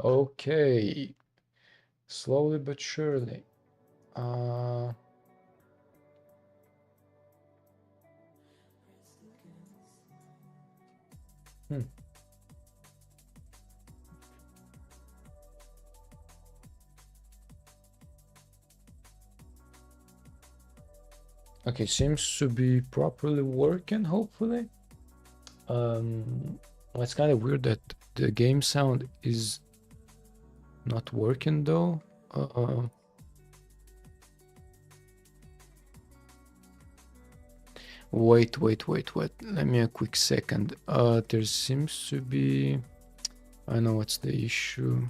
Okay, slowly but surely. Uh, hmm. Okay, seems to be properly working, hopefully. Well, it's kind of weird that the game sound is not working though. Wait. Let me a quick second. There seems to be. I know what's the issue.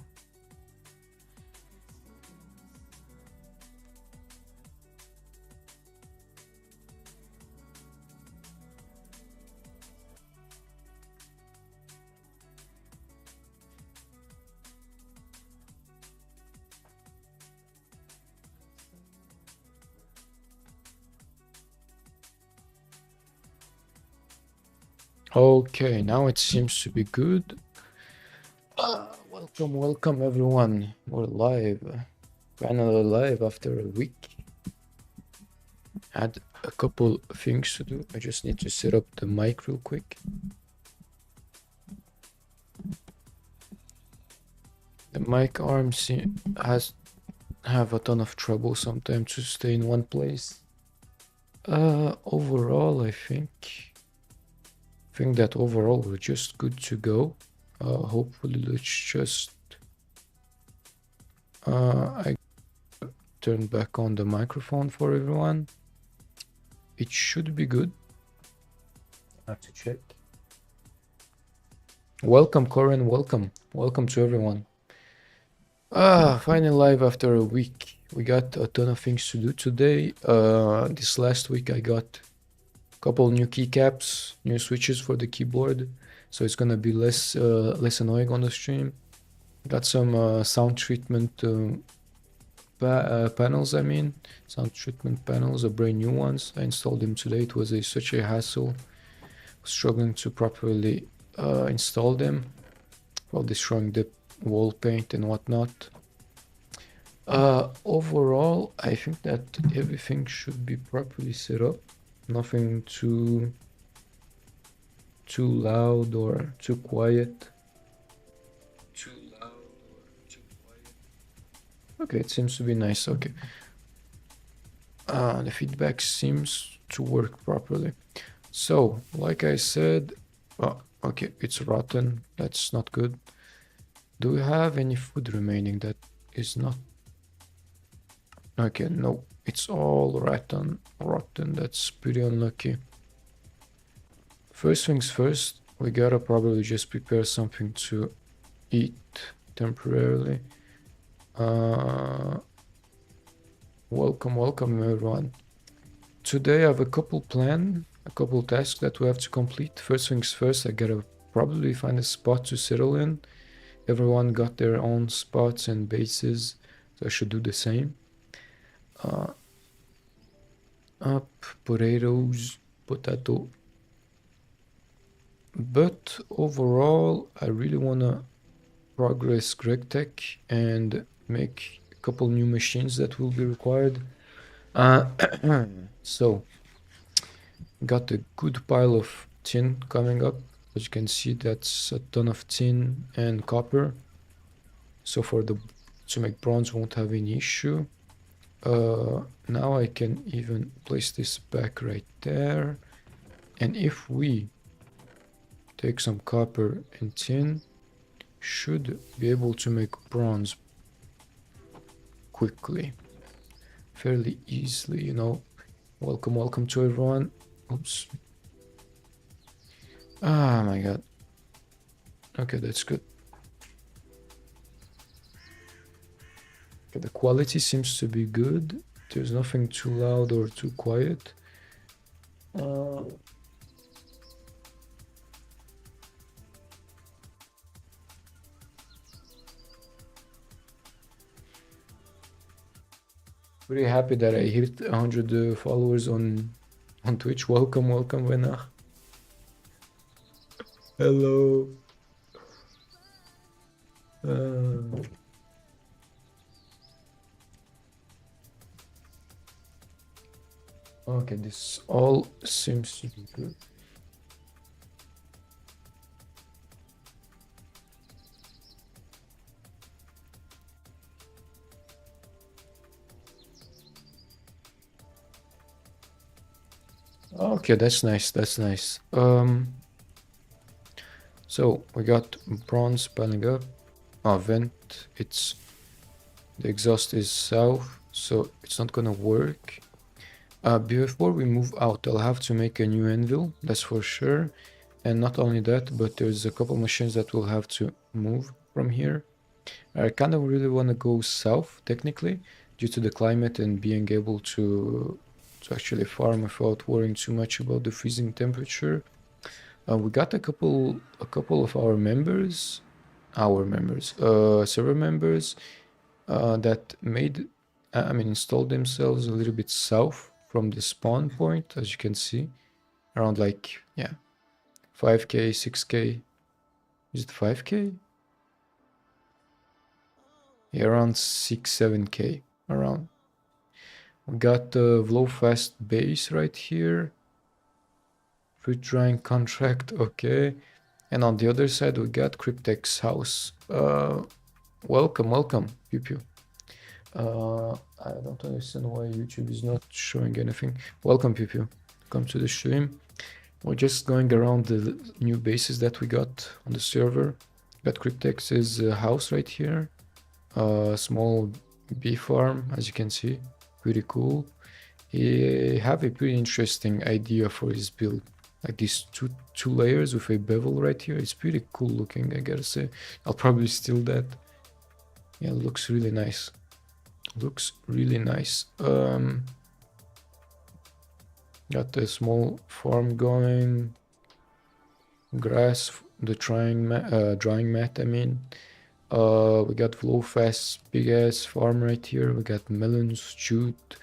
Okay, now it seems to be good. Welcome everyone. We're live. Finally live after a week. Had a couple things to do. I just need to set up the mic real quick. The mic arm have a ton of trouble sometimes to stay in one place. Overall, I think that overall we're just good to go. Hopefully, let's just I turn back on the microphone for everyone. It should be good. I have to check. Welcome, Corin. Welcome to everyone. Finally live after a week. We got a ton of things to do today. This last week I got a couple new keycaps, new switches for the keyboard, so it's gonna be less annoying on the stream. Got some sound treatment panels. I mean, sound treatment panels, brand new ones. I installed them today. It was such a hassle, struggling to properly install them while destroying the wall paint and whatnot. Overall, I think that everything should be properly set up. Nothing too loud or too quiet. Okay, it seems to be nice. Okay. The feedback seems to work properly. So, like I said, okay, it's rotten. That's not good. Do we have any food remaining that is not? Okay, no, it's all rotten. That's pretty unlucky. First things first, we gotta probably just prepare something to eat temporarily. Welcome everyone. Today I have a couple tasks that we have to complete. First things first, I gotta probably find a spot to settle in. Everyone got their own spots and bases, so I should do the same. Up, potatoes, potato. But overall, I really wanna progress GregTech and make a couple new machines that will be required. So, got a good pile of tin coming up. As you can see, that's a ton of tin and copper. So to make bronze won't have any issue. Now I can even place this back right there. And if we take some copper and tin, should be able to make bronze quickly, fairly easily, you know. Welcome to everyone. Oops. Ah, my god. Okay, that's good. Okay, the quality seems to be good. There's nothing too loud or too quiet. Pretty happy that I hit 100 followers on Twitch. Welcome, Venach. Hello. Okay, this all seems to be good. Okay, that's nice. That's nice. So we got bronze piling up. Vent. It's the exhaust is south, so it's not gonna work. Before we move out, I'll have to make a new anvil. That's for sure. And not only that, but there's a couple machines that will have to move from here. I kind of really want to go south, technically, due to the climate and being able to actually farm without worrying too much about the freezing temperature. We got a couple of server members, that installed themselves a little bit south from the spawn point, as you can see, around like, yeah, 5k, 6k. Is it 5k? Yeah, around 6, 7k, around. We got the Vlowfast base right here. Fruit drying contract, okay. And on the other side, we got Cryptex house. Welcome, welcome, pew pew. I don't understand why YouTube is not showing anything. Welcome, pew pew. Come to the stream. We're just going around the new bases that we got on the server. Got Cryptex's house right here. Small bee farm, as you can see. Pretty cool. He have a pretty interesting idea for his build. Like these two layers with a bevel right here. It's pretty cool looking, I gotta say. I'll probably steal that. Yeah, it looks really nice. Looks really nice. Got a small farm going. Grass, the drying mat, I mean. We got Flowfast's big ass farm right here. We got melons, jute.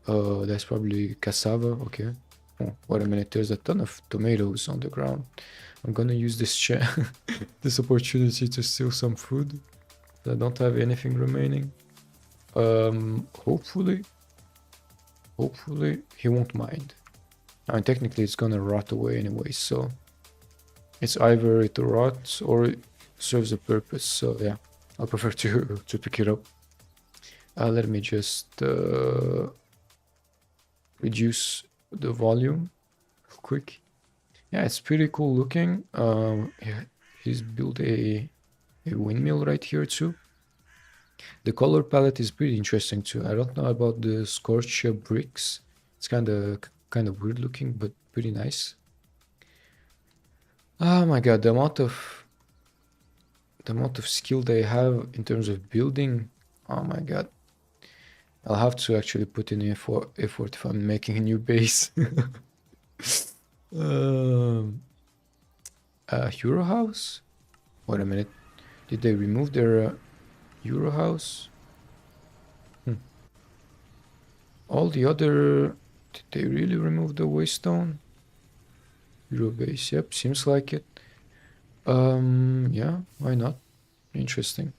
That's probably cassava. Okay. Oh, wait a minute. There's a ton of tomatoes on the ground. I'm gonna use this this opportunity to steal some food. I don't have anything remaining. Hopefully he won't mind. I mean, technically it's gonna rot away anyway, so it's either it rots or it serves a purpose. So yeah, I'll prefer to pick it up. Let me just reduce the volume real quick. Yeah, it's pretty cool looking. Yeah, he's built a windmill right here too. The color palette is pretty interesting too. I don't know about the scorcher bricks. It's kind of weird looking, but pretty nice. Oh my god, the amount of skill they have in terms of building. Oh my god. I'll have to actually put in effort if I'm making a new base. Hero house? Wait a minute. Did they remove their Euro house? All the other... Did they really remove the waystone? Euro base, yep, seems like it. Yeah, why not? Interesting.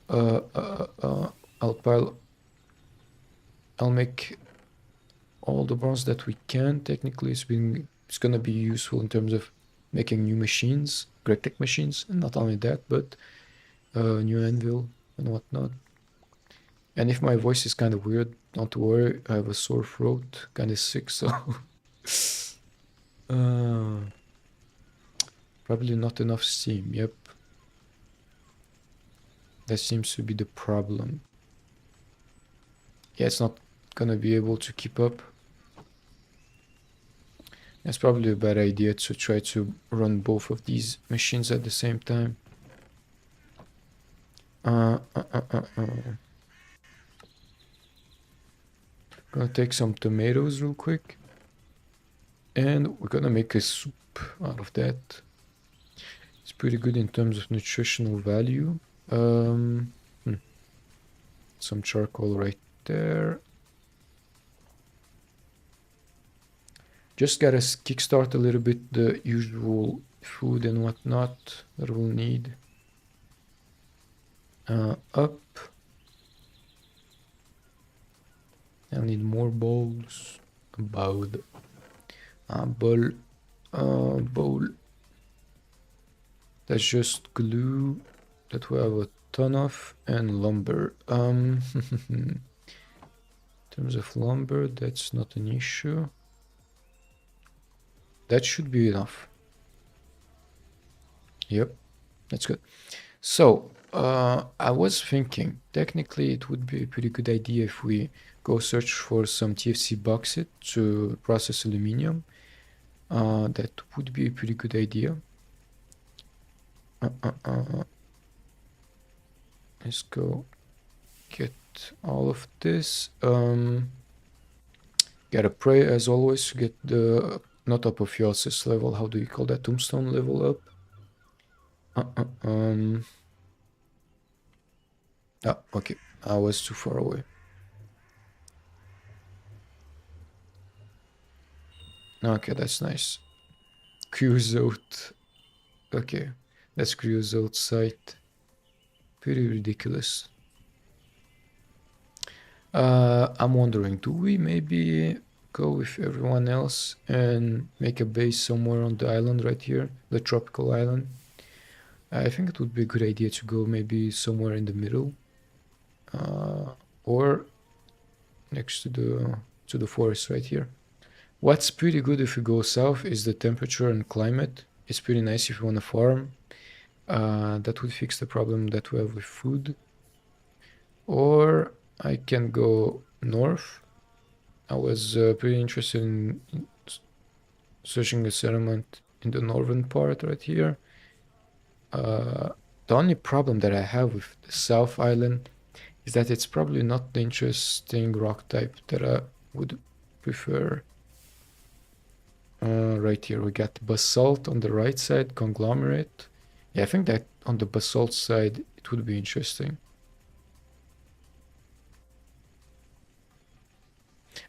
I'll make all the bronze that we can. Technically, it's gonna be useful in terms of making new machines, great tech machines, and not only that, but new anvil and whatnot. And if my voice is kind of weird, don't worry, I have a sore throat, kind of sick, so probably not enough steam. Yep, that seems to be the problem. Yeah, it's not gonna be able to keep up. It's probably a bad idea to try to run both of these machines at the same time. Gonna take some tomatoes real quick. And we're gonna make a soup out of that. It's pretty good in terms of nutritional value. Some charcoal right there. Just gotta kickstart a little bit the usual food and whatnot that we'll need. Up. I'll need more bowls. Bowed. Bowl. Bowl. That's just glue that we have a ton of, and lumber. In terms of lumber, that's not an issue. That should be enough. Yep, that's good. So, I was thinking, technically it would be a pretty good idea if we go search for some TFC bauxite to process aluminum. That would be a pretty good idea. Let's go get all of this. Gotta pray as always to get the, not apotheosis level, how do you call that, tombstone level up? Oh, okay, I was too far away. Okay, that's nice. Creosote. Okay, that's creosote site. Pretty ridiculous. I'm wondering, do we maybe go with everyone else and make a base somewhere on the island right here, the tropical island? I think it would be a good idea to go maybe somewhere in the middle, or next to the forest right here. What's pretty good if you go south is the temperature and climate. It's pretty nice if you want to farm. That would fix the problem that we have with food. Or I can go north. I was pretty interested in searching a settlement in the northern part right here. The only problem that I have with the South Island is that it's probably not the interesting rock type that I would prefer. Right here we got basalt on the right side, conglomerate. Yeah, I think that on the basalt side it would be interesting.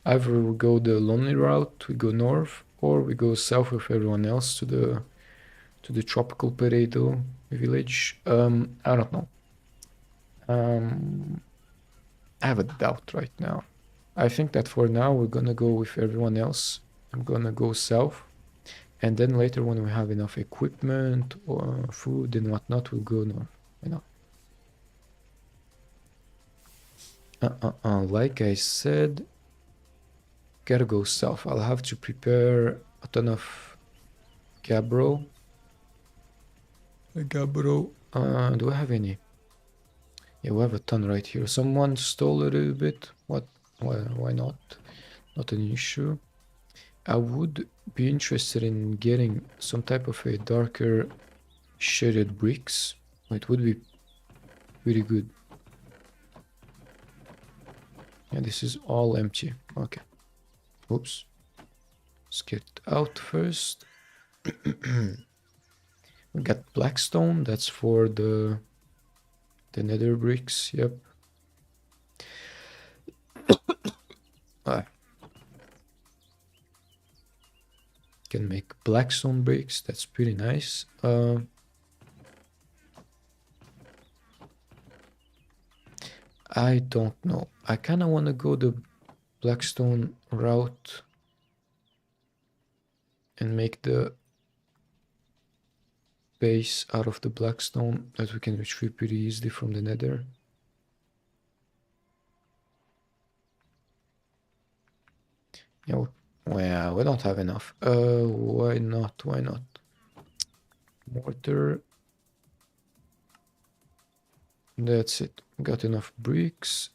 Either we go the lonely route, we go north, or we go south with everyone else to the tropical potato village. I don't know. I have a doubt right now. I think that for now we're gonna go with everyone else. I'm gonna go south, and then later when we have enough equipment or food and whatnot, we'll go north. You know. Like I said, gotta go south. I'll have to prepare a ton of gabbro. Do I have any? Yeah, we have a ton right here. Someone stole a little bit. What? Why not? Not an issue. I would be interested in getting some type of a darker shaded bricks. It would be pretty good. Yeah, this is all empty. Okay. Oops. Let's get out first. We got blackstone. That's for the nether bricks. Yep. Can make blackstone bricks. That's pretty nice. I don't know. I kind of want to go the blackstone route and make the base out of the blackstone that we can retrieve pretty easily from the nether. Yeah, well, we don't have enough. Why not? Why not? Mortar. That's it. Got enough bricks.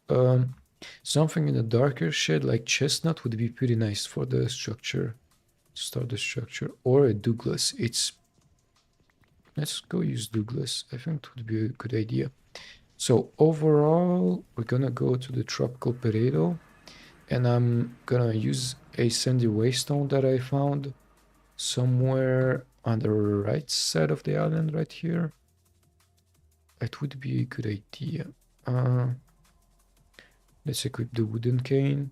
Something in a darker shade like chestnut would be pretty nice for the structure. Start the structure. Or a Douglas. Let's go use Douglas. I think it would be a good idea. So overall, we're gonna go to the tropical potato, and I'm gonna use a sandy waystone that I found somewhere on the right side of the island right here. It would be a good idea. Let's equip the wooden cane.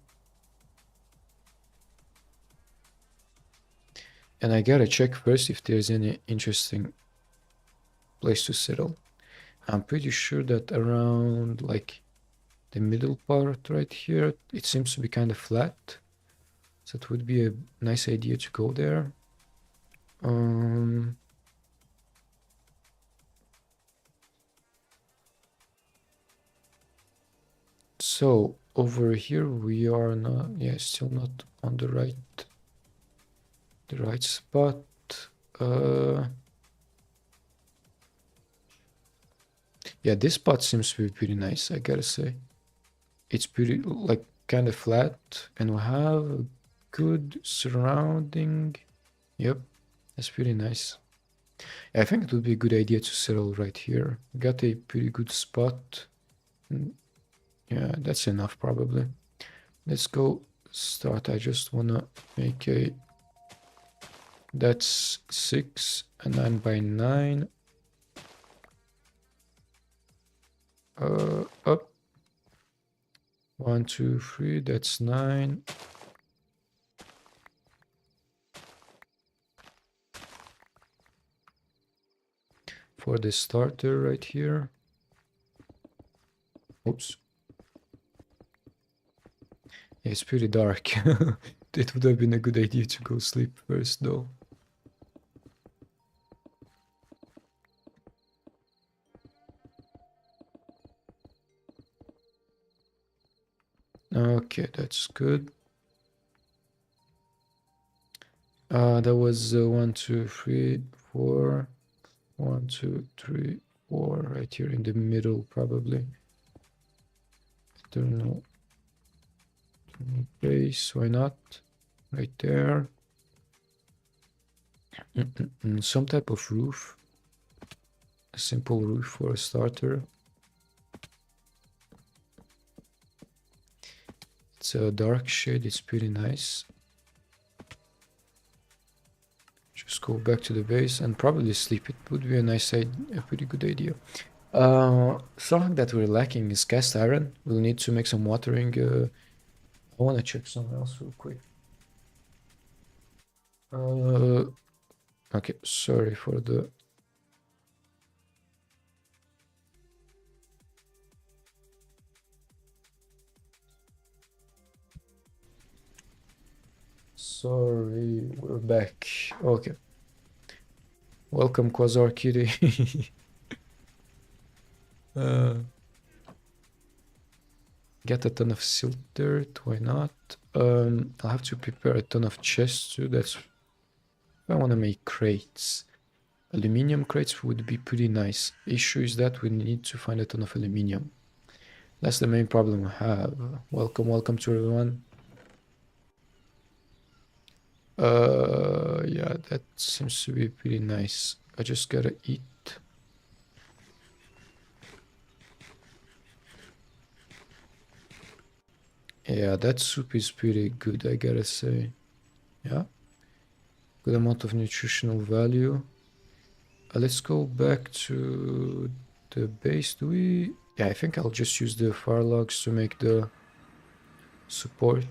And I gotta check first if there's any interesting place to settle. I'm pretty sure that around like the middle part right here, it seems to be kind of flat. So it would be a nice idea to go there. So over here we are not, yeah, still not on the right spot. Yeah, this spot seems to be pretty nice, I gotta say. It's pretty, like, kind of flat, and we have a good surrounding. Yep, that's pretty nice. I think it would be a good idea to settle right here. Got a pretty good spot. Yeah, that's enough probably. Let's go start. I just wanna make a, that's 6 and 9 by 9. Up. 1, 2, 3, that's 9. For the starter right here. Oops. Yeah, it's pretty dark. It would have been a good idea to go sleep first though. Okay, that's good. That was 1, 2, 3, 4. 1, 2, 3, 4 right here in the middle probably. External base, why not? Right there. Some type of roof. A simple roof for a starter. It's a dark shade, it's pretty nice. Just go back to the base and probably sleep. It would be a nice idea, a pretty good idea. Something that we're lacking is cast iron. We'll need to make some watering. I want to check something else real quick. Okay, sorry for the... Sorry, we're back. Okay. Welcome, Quasar Kitty. Get a ton of silt dirt, why not? I'll have to prepare a ton of chests too. That's... I want to make crates. Aluminium crates would be pretty nice. Issue is that we need to find a ton of aluminium. That's the main problem we have. Welcome to everyone. Yeah, that seems to be pretty nice. I just gotta eat. Yeah, that soup is pretty good, I gotta say. Yeah. Good amount of nutritional value. Let's go back to the base. Do we... Yeah, I think I'll just use the fire logs to make the support.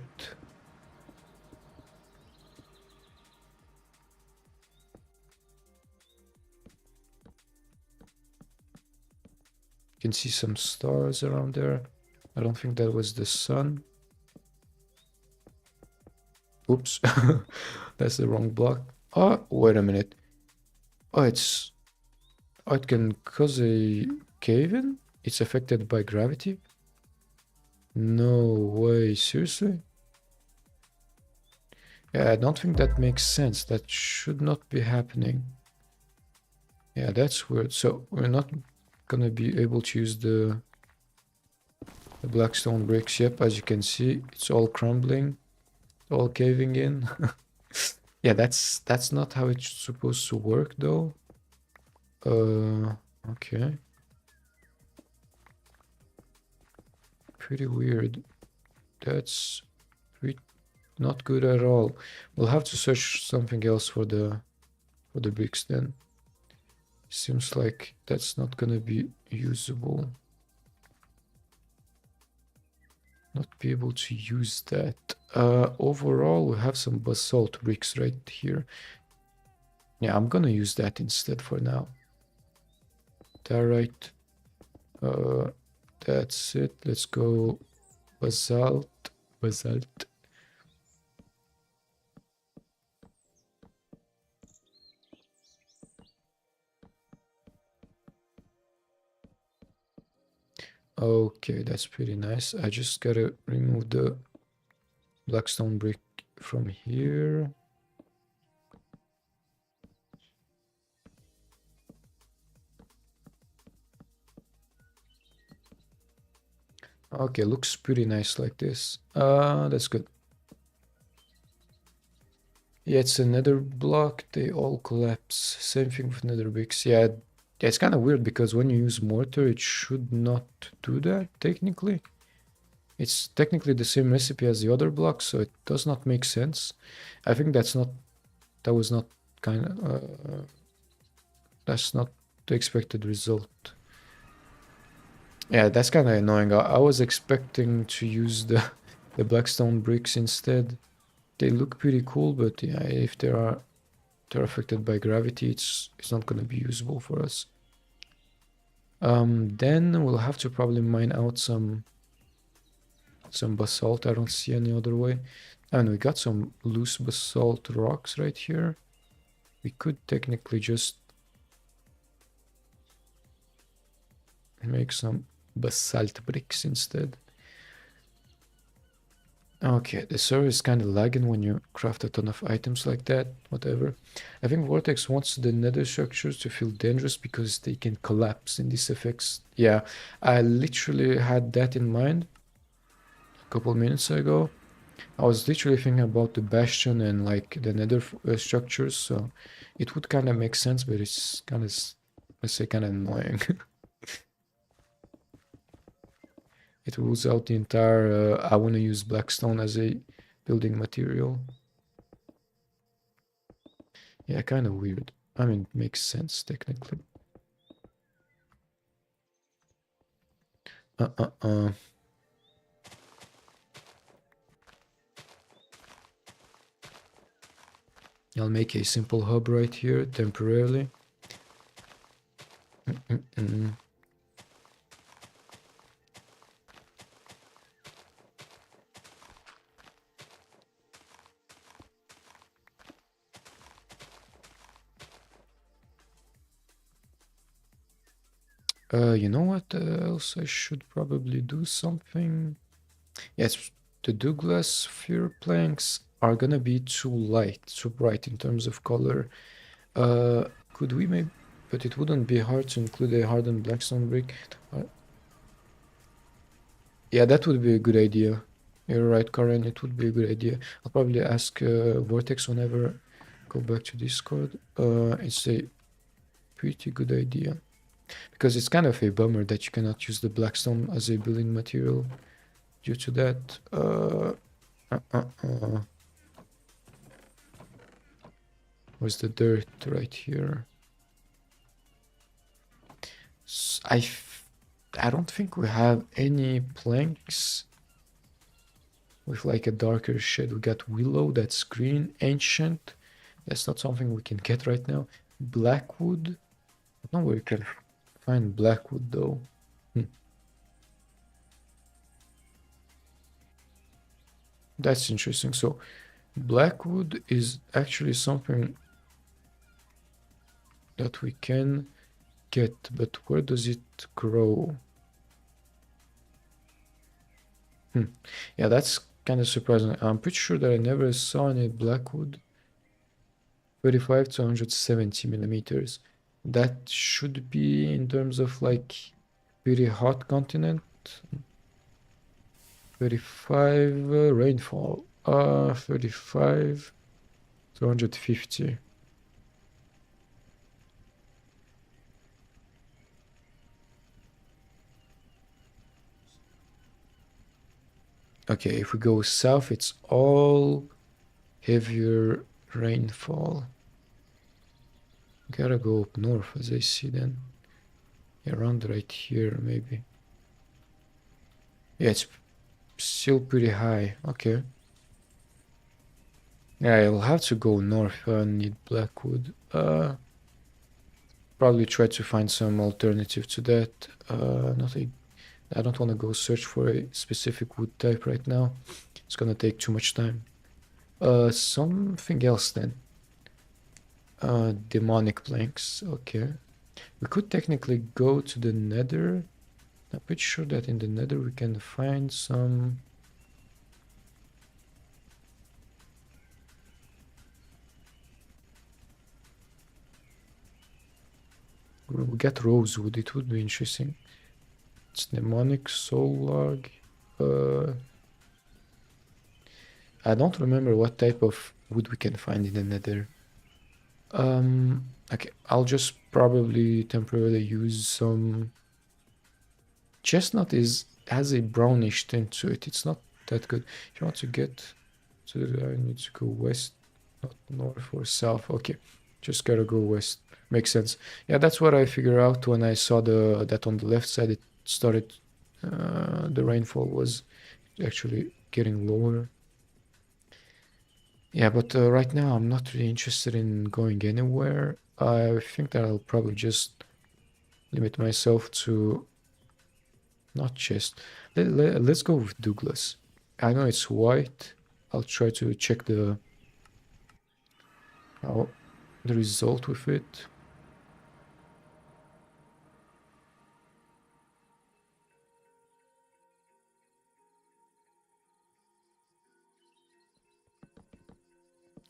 You can see some stars around there. I don't think that was the sun. Oops. That's the wrong block. Oh, wait a minute. Oh, it's... Oh, it can cause a cave-in? It's affected by gravity? No way, seriously? Yeah, I don't think that makes sense. That should not be happening. Yeah, that's weird. So we're not gonna be able to use the blackstone bricks. Yep, as you can see, it's all crumbling, all caving in. Yeah, that's not how it's supposed to work though. Okay. Pretty weird. That's not good at all. We'll have to search something else for the bricks then. Seems like that's not gonna be usable. Not be able to use that. Overall, we have some basalt bricks right here. Yeah, I'm gonna use that instead for now. Diorite. That's it. Let's go basalt. Okay, that's pretty nice. I just gotta remove the blackstone brick from here. Okay, looks pretty nice like this. That's good. Yeah, it's a nether block. They all collapse. Same thing with nether bricks. Yeah, it's kind of weird because when you use mortar, it should not do that, technically. It's technically the same recipe as the other blocks, so it does not make sense. I think that was not kind of, that's not the expected result. Yeah, that's kind of annoying. I was expecting to use the blackstone bricks instead. They look pretty cool, but yeah, if they're affected by gravity, it's not gonna be usable for us. Then we'll have to probably mine out some basalt. I don't see any other way. And we got some loose basalt rocks right here. We could technically just make some basalt bricks instead. Okay, the server is kind of lagging when you craft a ton of items like that, whatever. I think Vortex wants the nether structures to feel dangerous because they can collapse in these effects. Yeah, I literally had that in mind a couple minutes ago. I was literally thinking about the bastion and like the nether structures, so it would kind of make sense, but it's kind of, let's say, kind of annoying. It rules out the entire, I want to use blackstone as a building material. Yeah, kind of weird. I mean, it makes sense technically. I'll make a simple hub right here temporarily. You know what else I should probably do something? Yes, the Douglas sphere planks are gonna be too light, too bright in terms of color. Could we maybe, but it wouldn't be hard to include a hardened blackstone brick. Yeah, that would be a good idea. You're right, Karen, it would be a good idea. I'll probably ask Vortex whenever I go back to Discord. It's a pretty good idea. Because it's kind of a bummer that you cannot use the blackstone as a building material due to that. Where's the dirt? Right here. I don't think we have any planks with like a darker shade. We got willow, that's green, ancient. That's not something we can get right now. Blackwood. I don't know where you can find blackwood though. That's interesting. So blackwood is actually something that we can get, but where does it grow? Yeah, that's kind of surprising. I'm pretty sure that I never saw any blackwood. 35 to 170 millimeters. That should be in terms of like pretty hot continent. 35 rainfall. 35 to 150. Okay, if we go south, it's all heavier rainfall. Gotta go up north as I see then. Yeah, around right here maybe. Yeah, it's still pretty high. Okay. Yeah, I'll have to go north. I need blackwood. Probably try to find some alternative to that. I don't want to go search for a specific wood type right now. It's gonna take too much time. Something else then. Demonic planks. Okay. We could technically go to the nether. I'm pretty sure that in the nether we can find some... We get rosewood, it would be interesting. It's mnemonic, soul log. I don't remember what type of wood we can find in the nether. Okay, I'll just probably temporarily use some... Chestnut has a brownish tint to it. It's not that good. If you want to get to the... I need to go west, not north or south. Okay, just gotta go west. Makes sense. Yeah, that's what I figured out when I saw that on the left side it started... the rainfall was actually getting lower. Yeah, but right now I'm not really interested in going anywhere. I think that I'll probably just limit myself to... Not chest. Let's go with Douglas. I know it's white. I'll try to check the result with it.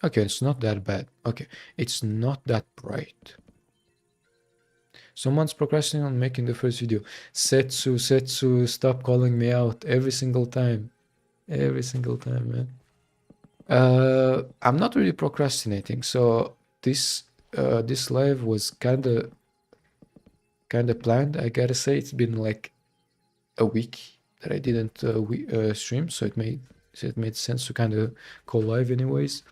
Okay, it's not that bad. Okay, it's not that bright. Someone's procrastinating on making the first video. Setsu, stop calling me out every single time. Every single time, man. I'm not really procrastinating. So this live was kinda planned. I gotta say, it's been like a week that I didn't stream, so it made sense to kind of go live anyways.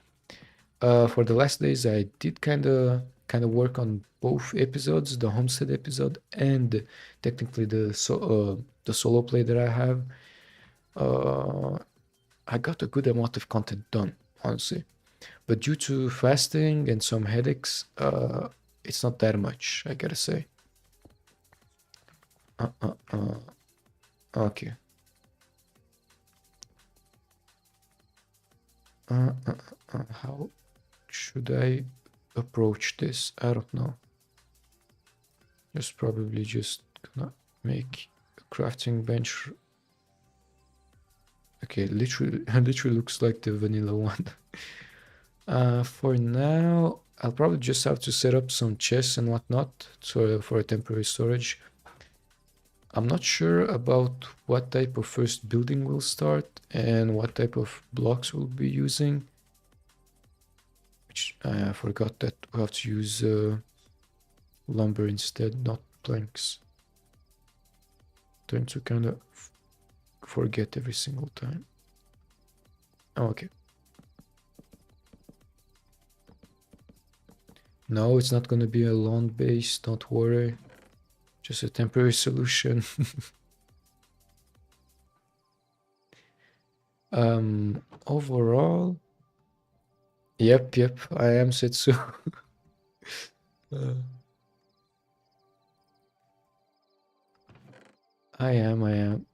For the last days, I did kind of work on both episodes, the Homestead episode and technically the solo play that I have. I got a good amount of content done, honestly, but due to fasting and some headaches, it's not that much, I gotta say. Okay. How should I approach this? I don't know. Probably just gonna make a crafting bench. Okay, literally looks like the vanilla one. For now, I'll probably just have to set up some chests and whatnot for a temporary storage. I'm not sure about what type of first building we'll start and what type of blocks we'll be using. Which I forgot that we have to use lumber instead, not planks. Tend to kind of forget every single time. Oh, okay. No, it's not gonna be a lawn base, don't worry. Just a temporary solution. Overall, yep, I am Setsu. I am.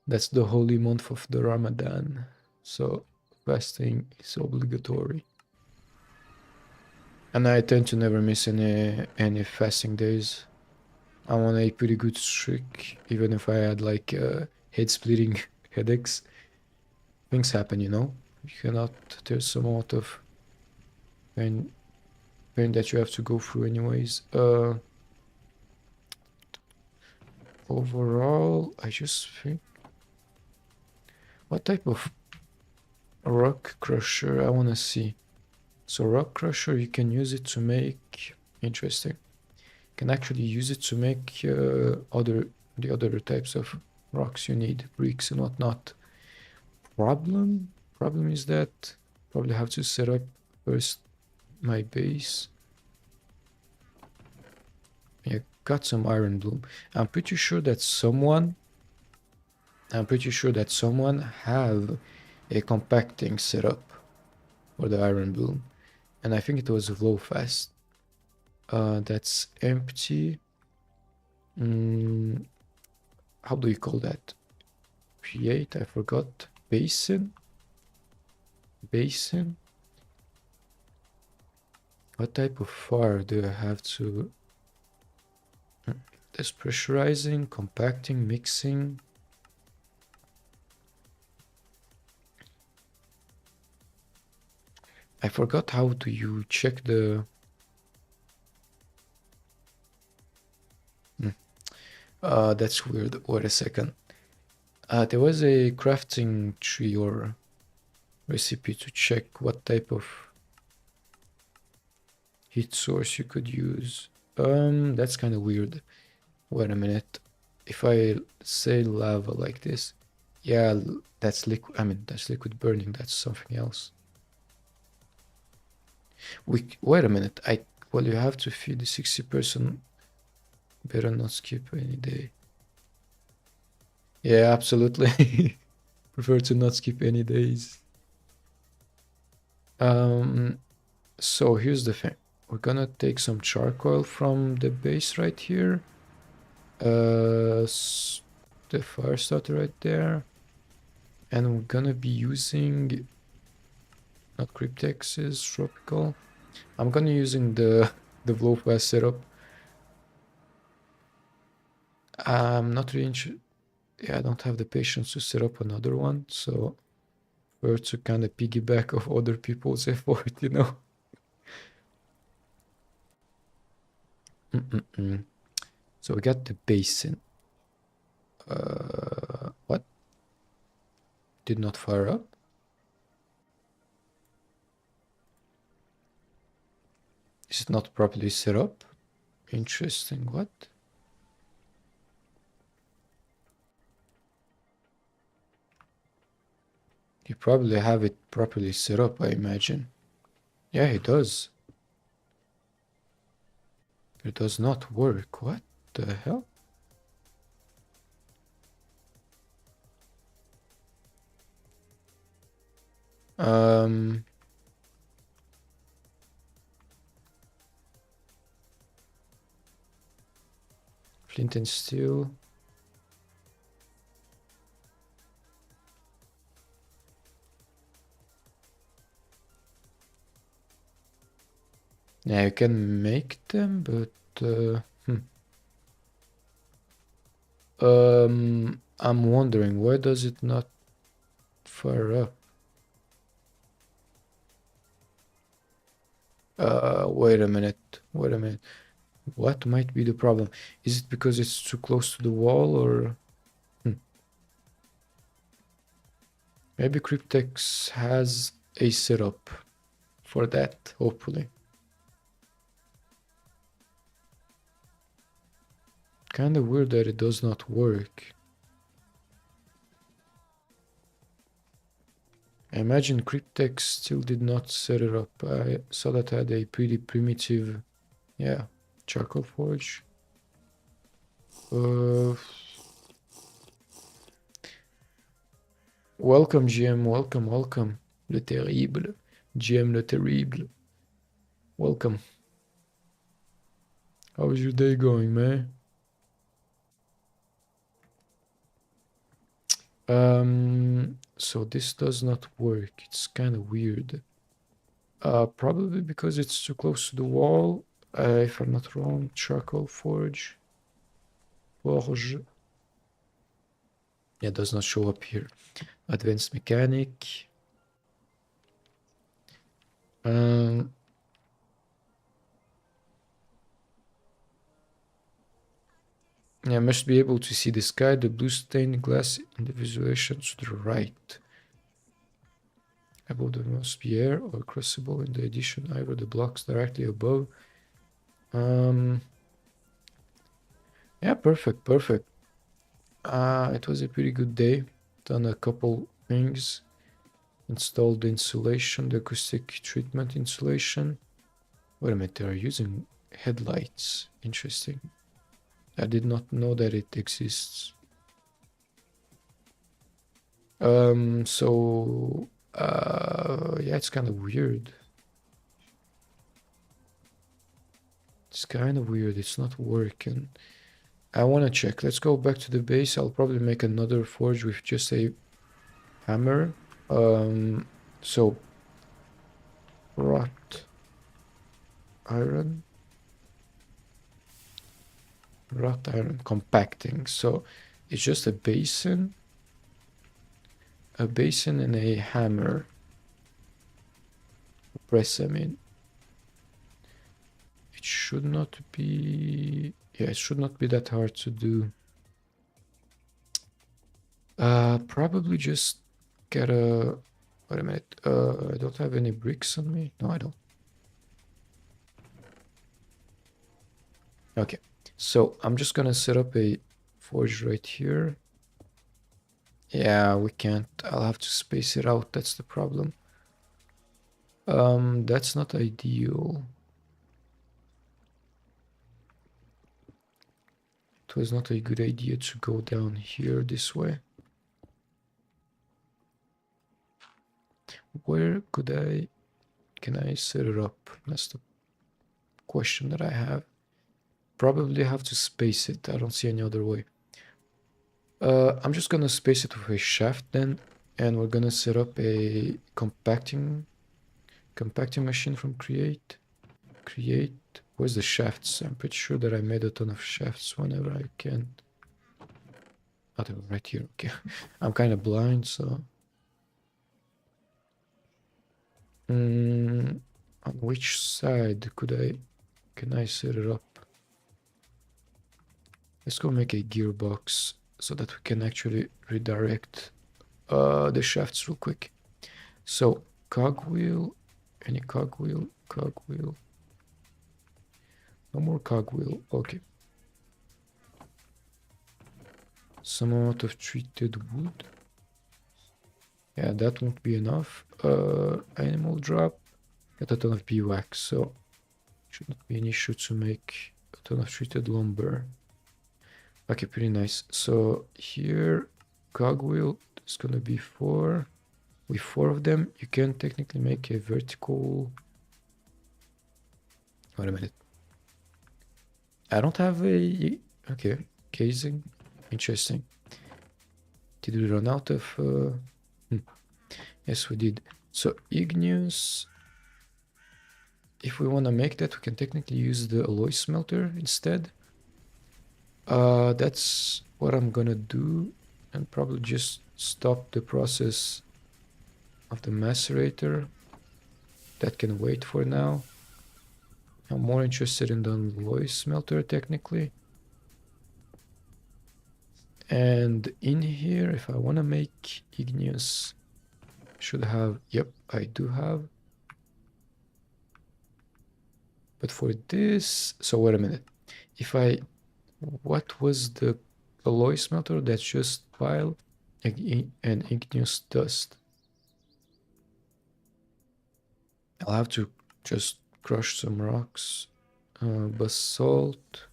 That's the holy month of the Ramadan, so fasting is obligatory. And I tend to never miss any fasting days. I'm on a pretty good streak, even if I had like head-splitting headaches. Things happen, you know? You cannot... There's some amount of pain that you have to go through anyways. Overall, I just think... What type of rock crusher I want to see? So rock crusher, you can use it to make... Interesting. You can actually use it to make the other types of rocks you need, bricks and whatnot. Problem is that probably have to set up first my base. Yeah, got some iron bloom. I'm pretty sure that someone have a compacting setup for the iron bloom, and I think it was low fast. That's empty. How do you call that? Create, I forgot. Basin. What type of fire do I have to... There's pressurizing, compacting, mixing. I forgot how do you check the... that's weird. Wait a second. There was a crafting tree or recipe to check what type of heat source you could use. That's kind of weird. Wait a minute. If I say lava like this, yeah, that's liquid. I mean, that's liquid burning. That's something else. Wait a minute. Well, you have to feed the 60%. Better not skip any day. Yeah, absolutely. Prefer to not skip any days. So here's the thing. We're gonna take some charcoal from the base right here. The fire starter right there. And we're gonna be using not cryptexes, tropical. I'm gonna using the blow fast setup. I'm not really yeah, I don't have the patience to set up another one, so we're to kind of piggyback of other people's effort, you know. So we got the basin. What? Did not fire up? Is it not properly set up? Interesting. What? You probably have it properly set up, I imagine. Yeah, it does. It does not work. What the hell? Flint and steel. Yeah, you can make them, but I'm wondering, why does it not fire up? Wait a minute. Wait a minute. What might be the problem? Is it because it's too close to the wall, or maybe Cryptex has a setup for that, hopefully. Kind of weird that it does not work. I imagine Cryptex still did not set it up. I saw that I had a pretty primitive, yeah, charcoal forge. Welcome, GM. Welcome, welcome. Le terrible. GM Le terrible. Welcome. How's your day going, man? So this does not work. It's kind of weird. Probably because it's too close to the wall. If I'm not wrong, charcoal forge. Forge. Yeah, it does not show up here. Advanced mechanic. Yeah, I must be able to see the sky, the blue stained glass in the visualization to the right. Above there must be air or crucible in the addition, either the blocks directly above. Yeah, perfect, perfect. It was a pretty good day. Done a couple things. Installed the insulation, the acoustic treatment insulation. Wait a minute, they are using headlights. Interesting. I did not know that it exists. Yeah, it's kind of weird. It's kind of weird. It's not working. I want to check. Let's go back to the base. I'll probably make another forge with just a hammer. So wrought iron. wrought iron compacting. So it's just a basin and a hammer. Press, I mean. It should not be... Yeah, it should not be that hard to do. Probably just get a... Wait a minute. I don't have any bricks on me. No, I don't. Okay. So I'm just gonna set up a forge right here. Yeah, we can't. I'll have to space it out. That's the problem. That's not ideal. It was not a good idea to go down here this way. Where can I set it up? That's the question that I have. Probably have to space it. I don't see any other way. I'm just gonna space it with a shaft then, and we're gonna set up a compacting machine from create. Where's the shafts? I'm pretty sure that I made a ton of shafts whenever I can. Oh, they were right here. Okay. I'm kind of blind, so... on which side can I set it up? Let's go make a gearbox so that we can actually redirect the shafts real quick. So cogwheel, any cogwheel. No more cogwheel. Okay. Some amount of treated wood. Yeah, that won't be enough. Animal drop. Get a ton of bee wax, so should not be an issue to make a ton of treated lumber. Okay, pretty nice. So here, cogwheel is gonna be 4. With 4 of them, you can technically make a vertical... Wait a minute. I don't have a... Okay, casing. Interesting. Did we run out of... Yes, we did. So igneous... If we want to make that, we can technically use the alloy smelter instead. That's what I'm gonna do, and probably just stop the process of the macerator. That can wait for now. I'm more interested in the alloy smelter technically. And in here, if I want to make igneous, should have... Yep, I do have. But for this... So wait a minute. If I... What was the alloy smelter? That's just pile and igneous dust. I'll have to just crush some rocks. Basalt.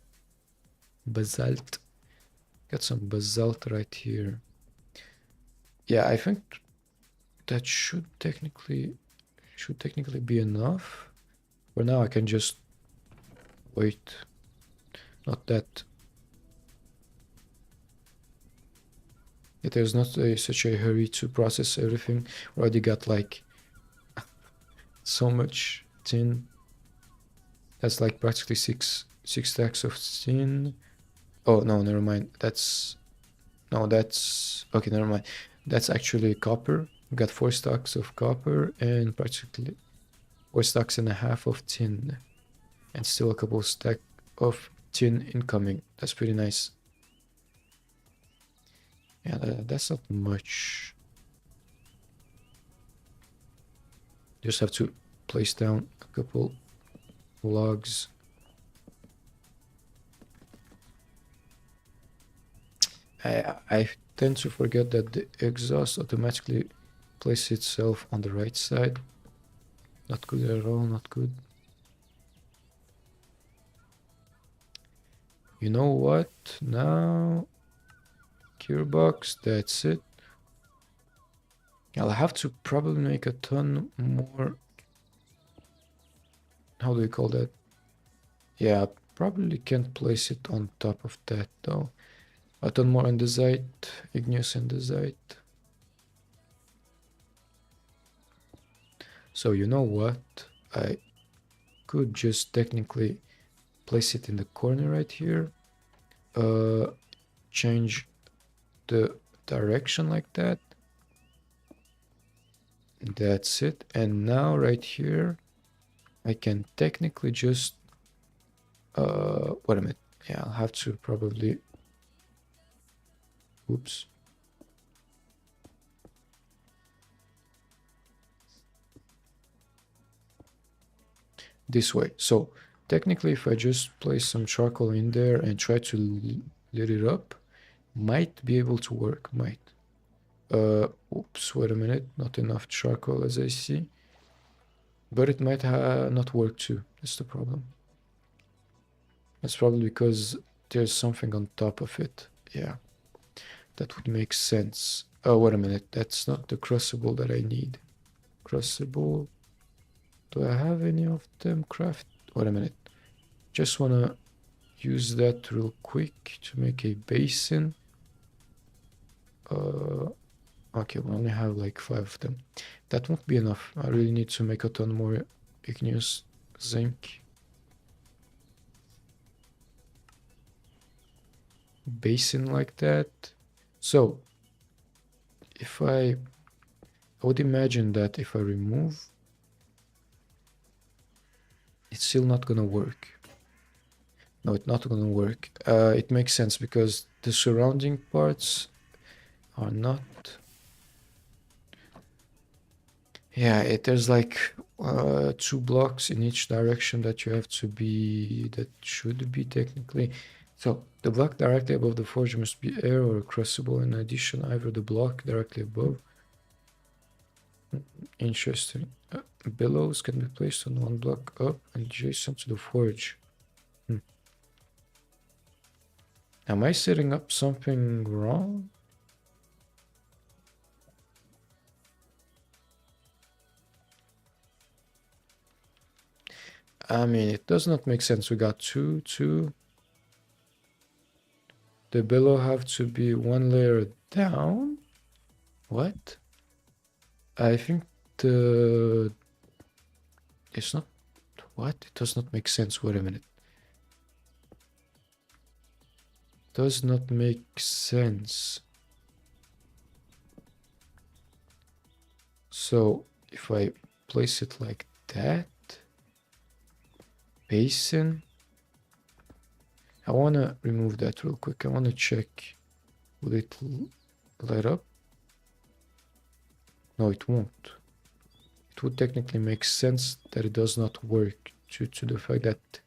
Got some basalt right here. Yeah, I think that should technically be enough. For now, I can just wait. Not that. Yeah, there's not such a hurry to process everything. Already got like so much tin. That's like practically six stacks of tin. Oh no, never mind. That's okay. Never mind. That's actually copper. We got 4 stacks of copper and practically 4 stacks and a half of tin, and still a couple stack of tin incoming. That's pretty nice. Yeah, that's not much. Just have to place down a couple logs. I tend to forget that the exhaust automatically places itself on the right side. Not good at all, not good. You know what? Now, gearbox, that's it. I'll have to probably make a ton more. How do we call that? Yeah, probably can't place it on top of that though. A ton more andesite, igneous andesite. So you know what? I could just technically place it in the corner right here. change the direction like that. That's it. And now right here, I can technically just, wait a minute. Yeah, I'll have to probably, oops. This way. So technically, if I just place some charcoal in there and try to lit it up, might be able to work, might. Oops, wait a minute, not enough charcoal as I see. But it might not work too, that's the problem. That's probably because there's something on top of it. Yeah, that would make sense. Oh, wait a minute, that's not the crucible that I need. Crucible, do I have any of them craft? Wait a minute, just wanna use that real quick to make a basin. Okay, we only have like 5 of them. That won't be enough. I really need to make a ton more igneous zinc. Basin like that. So, if I would imagine that if I remove, it's still not gonna work. No, it's not gonna work. It makes sense because the surrounding parts are not. Yeah, there's like 2 blocks in each direction that you have to be, that should be technically. So the block directly above the forge must be air or crucible. In addition, either the block directly above. Interesting. Bellows can be placed on 1 block up and adjacent to the forge. Am I setting up something wrong? I mean, it does not make sense. We got 2, 2. The bellow have to be 1 layer down. What? I think the... It's not... What? It does not make sense. Wait a minute. Does not make sense. So, if I place it like that... Basin... I want to remove that real quick. I want to check. Will it light up? No, it won't. It would technically make sense that it does not work due to the fact that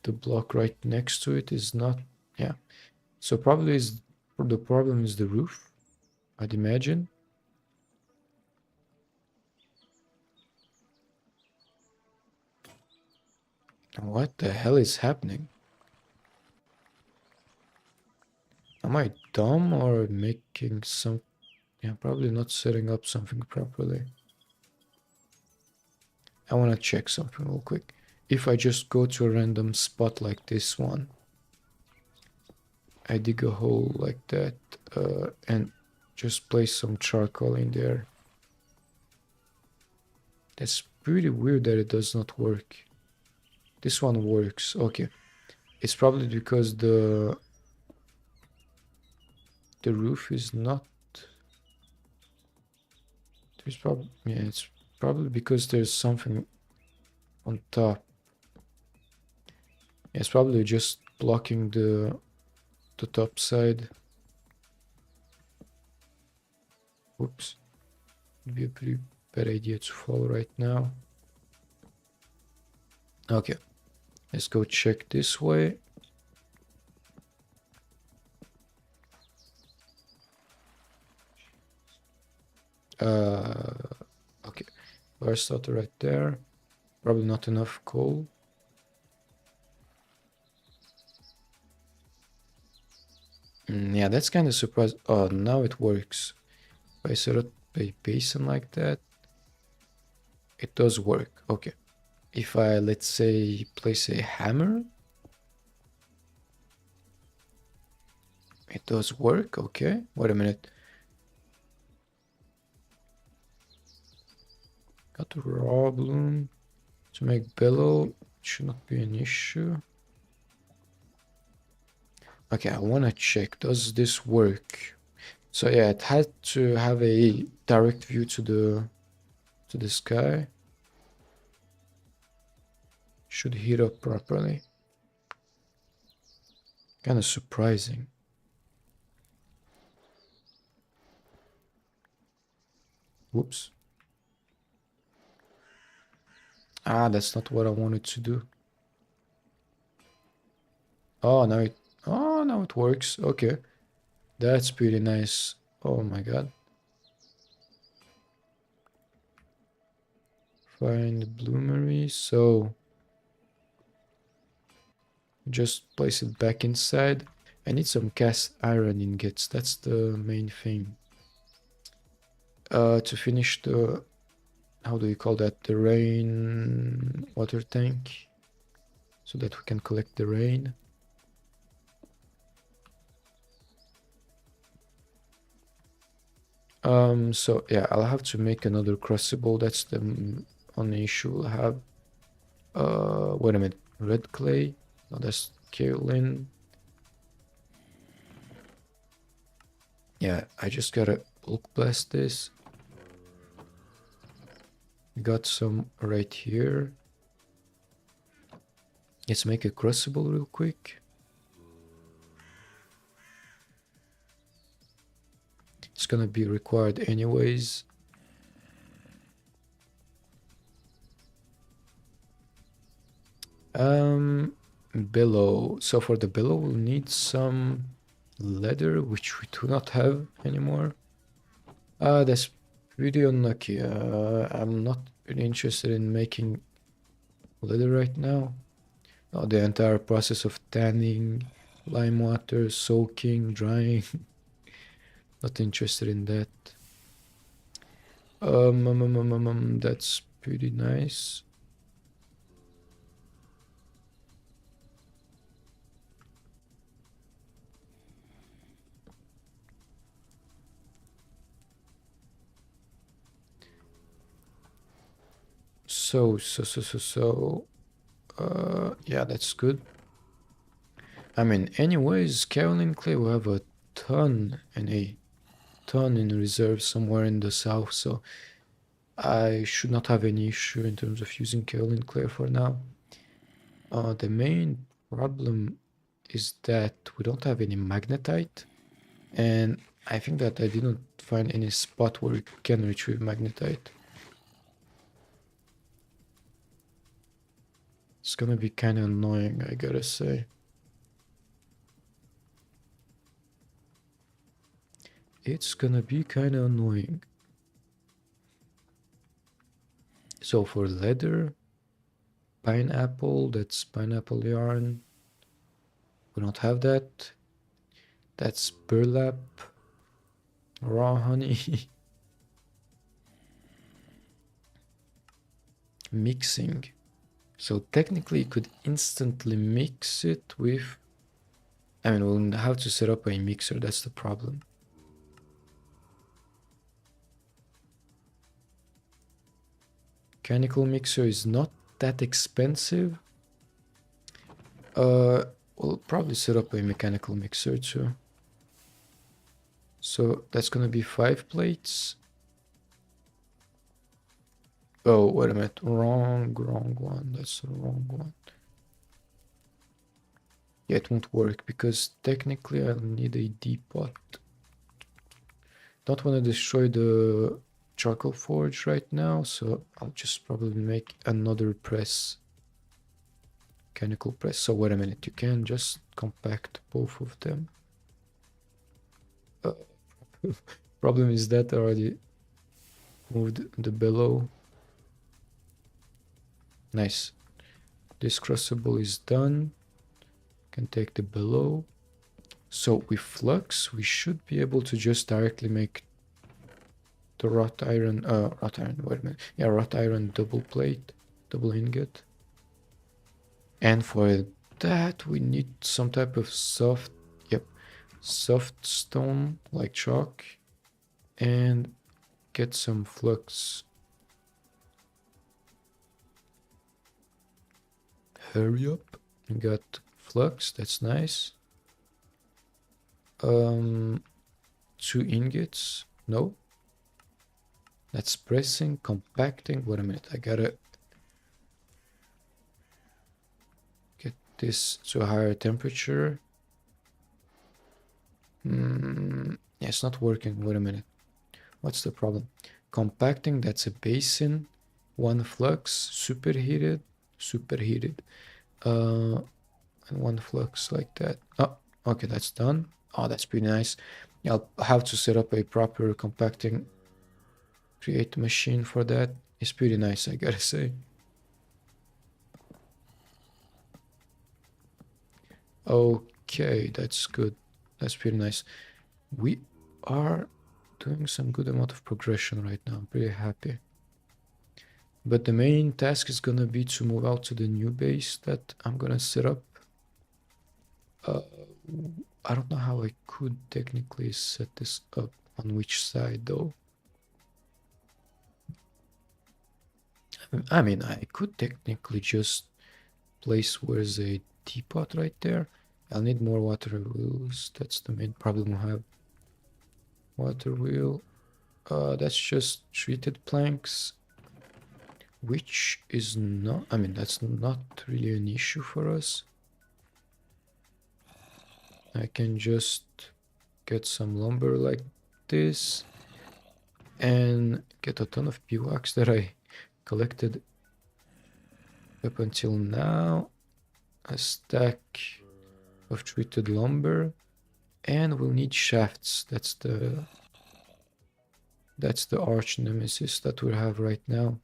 the block right next to it is not. Yeah. So probably the problem is the roof, I'd imagine. What the hell is happening? Am I dumb or making some... Yeah, probably not setting up something properly. I want to check something real quick. If I just go to a random spot like this one, I dig a hole like that and just place some charcoal in there. That's pretty weird that it does not work. This one works. Okay. It's probably because the roof is not... There's probably... Yeah, it's probably because there's something on top. Yeah, it's probably just blocking the top side. Whoops. Would be a pretty bad idea to fall right now. Okay. Let's go check this way. Okay. Fire starter right there. Probably not enough coal. Yeah, that's kind of surprising. Oh, now it works. If I set up a basin like that, it does work. Okay. If I, let's say, place a hammer, it does work. Okay. Wait a minute. Got the raw bloom to make bellow. Should not be an issue. Okay, I want to check, does this work? So yeah, it had to have a direct view to the sky. Should heat up properly. Kind of surprising. Whoops. Ah, that's not what I wanted to do. Oh, now it works. Okay. That's pretty nice. Oh my god. Find the bloomery. So just place it back inside. I need some cast iron ingots. That's the main thing. To finish the, how do you call that? The rain water tank. So that we can collect the rain. So yeah, I'll have to make another crucible. That's the only issue we'll have. Wait a minute. Red clay. No, that's kaolin. Yeah, I just gotta bulk blast this. Got some right here. Let's make a crucible real quick. It's gonna be required anyways. Bellow. So for the bellow, we'll need some leather, which we do not have anymore. That's pretty unlucky. I'm not really interested in making leather right now. Oh, the entire process of tanning, lime water, soaking, drying. Not interested in that. That's pretty nice. Yeah, that's good. I mean, anyways, Caroline Clay will have a ton and a ton in reserve somewhere in the south, so I should not have any issue in terms of using Caroline Clay for now. The main problem is that we don't have any magnetite, and I think that I didn't find any spot where we can retrieve magnetite. It's gonna be kind of annoying, I gotta say. It's gonna be kind of annoying. So for leather, pineapple, that's pineapple yarn. We don't have that. That's burlap, raw honey. Mixing. So technically you could instantly mix it with, I mean, we'll have to set up a mixer, that's the problem. Mechanical mixer is not that expensive. We'll probably set up a mechanical mixer too. So that's gonna be 5 plates. Oh, wait a minute, wrong one, that's the wrong one. Yeah, it won't work because technically I'll need a depot. Don't want to destroy the charcoal forge right now, so I'll just probably make another press. Mechanical press. So wait a minute, you can just compact both of them. Problem is that I already moved the bellow. Nice. This crucible is done. Can take the bellow. So with flux, we should be able to just directly make the wrought iron, wait a minute. Yeah, wrought iron double plate, double ingot. And for that, we need some type of soft stone like chalk, and get some flux. Hurry up. We got flux, that's nice. 2 ingots. No. That's pressing, compacting. Wait a minute. I gotta get this to a higher temperature. Yeah, it's not working. Wait a minute. What's the problem? Compacting, that's a basin. 1 flux, superheated. And 1 flux like that. Oh, okay, that's done. Oh, that's pretty nice. I'll have to set up a proper compacting create machine for that. It's pretty nice, I gotta say. Okay, that's good. That's pretty nice. We are doing some good amount of progression right now. I'm pretty happy. But the main task is gonna be to move out to the new base that I'm gonna set up. I don't know how I could technically set this up on which side though. I mean, I could technically just place where's a teapot right there. I'll need more water wheels. That's the main problem I have. Water wheel. That's just treated planks, which is not, I mean, that's not really an issue for us. I can just get some lumber like this and get a ton of biwax that I collected up until now. A stack of treated lumber, and we'll need shafts. That's the arch nemesis that we have right now.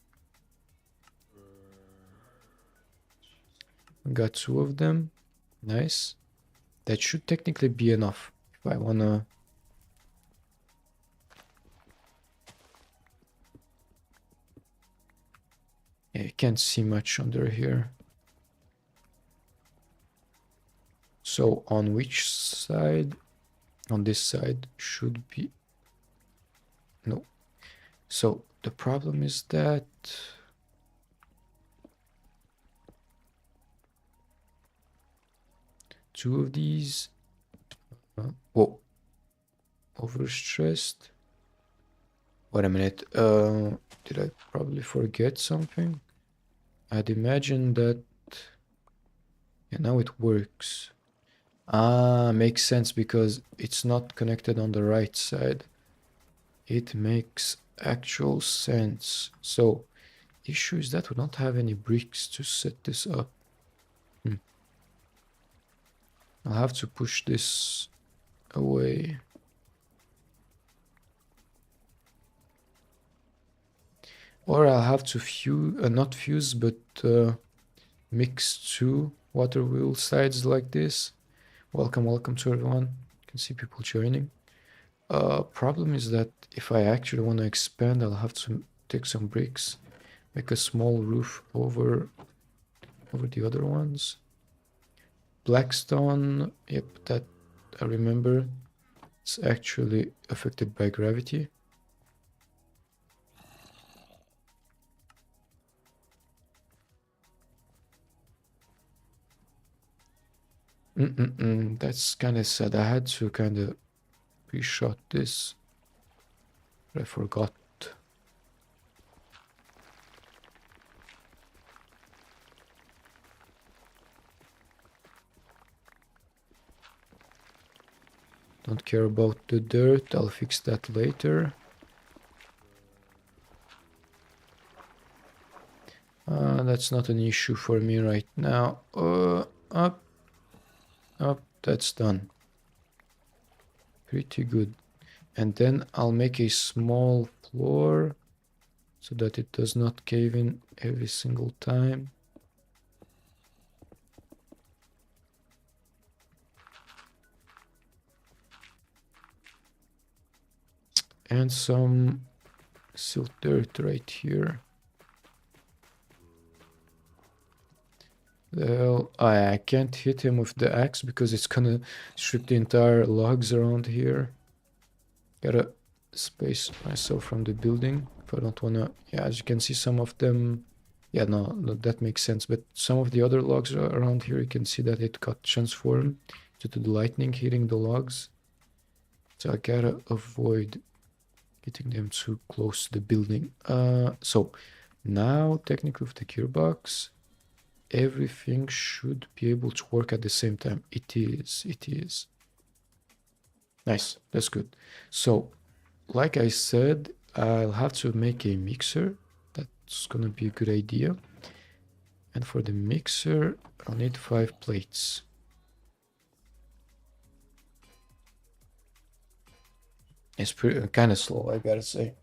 We got 2 of them. Nice. That should technically be enough if I wanna. Yeah, you can't see much under here. So on which side? On this side should be. No. So the problem is that two of these. Whoa. Overstressed. Wait a minute. Did I probably forget something? I'd imagine that. Yeah, now it works. Ah, makes sense because it's not connected on the right side. It makes actual sense. So, issue is that we don't have any bricks to set this up. I'll have to push this away. Or I'll have to fuse, not fuse, but mix 2 water wheel sides like this. Welcome to everyone. You can see people joining. Problem is that if I actually want to expand, I'll have to take some bricks, make a small roof over the other ones. Blackstone, yep, that I remember. It's actually affected by gravity. That's kind of sad. I had to kind of pre-shot this, but I forgot. Don't care about the dirt. I'll fix that later. That's not an issue for me right now. Up. That's done. Pretty good. And then I'll make a small floor so that it does not cave in every single time. And some silt dirt right here. Well, I can't hit him with the axe because it's gonna strip the entire logs around here. Gotta space myself from the building if I don't wanna. Yeah, as you can see, some of them. Yeah, no, that makes sense. But some of the other logs around here, you can see that it got transformed due to the lightning hitting the logs. So I gotta avoid getting them too close to the building. So now technically with the gearbox, everything should be able to work at the same time. It is. Nice, that's good. So, like I said, I'll have to make a mixer. That's gonna be a good idea. And for the mixer, I'll need 5 plates. It's pretty kind of slow, I gotta say.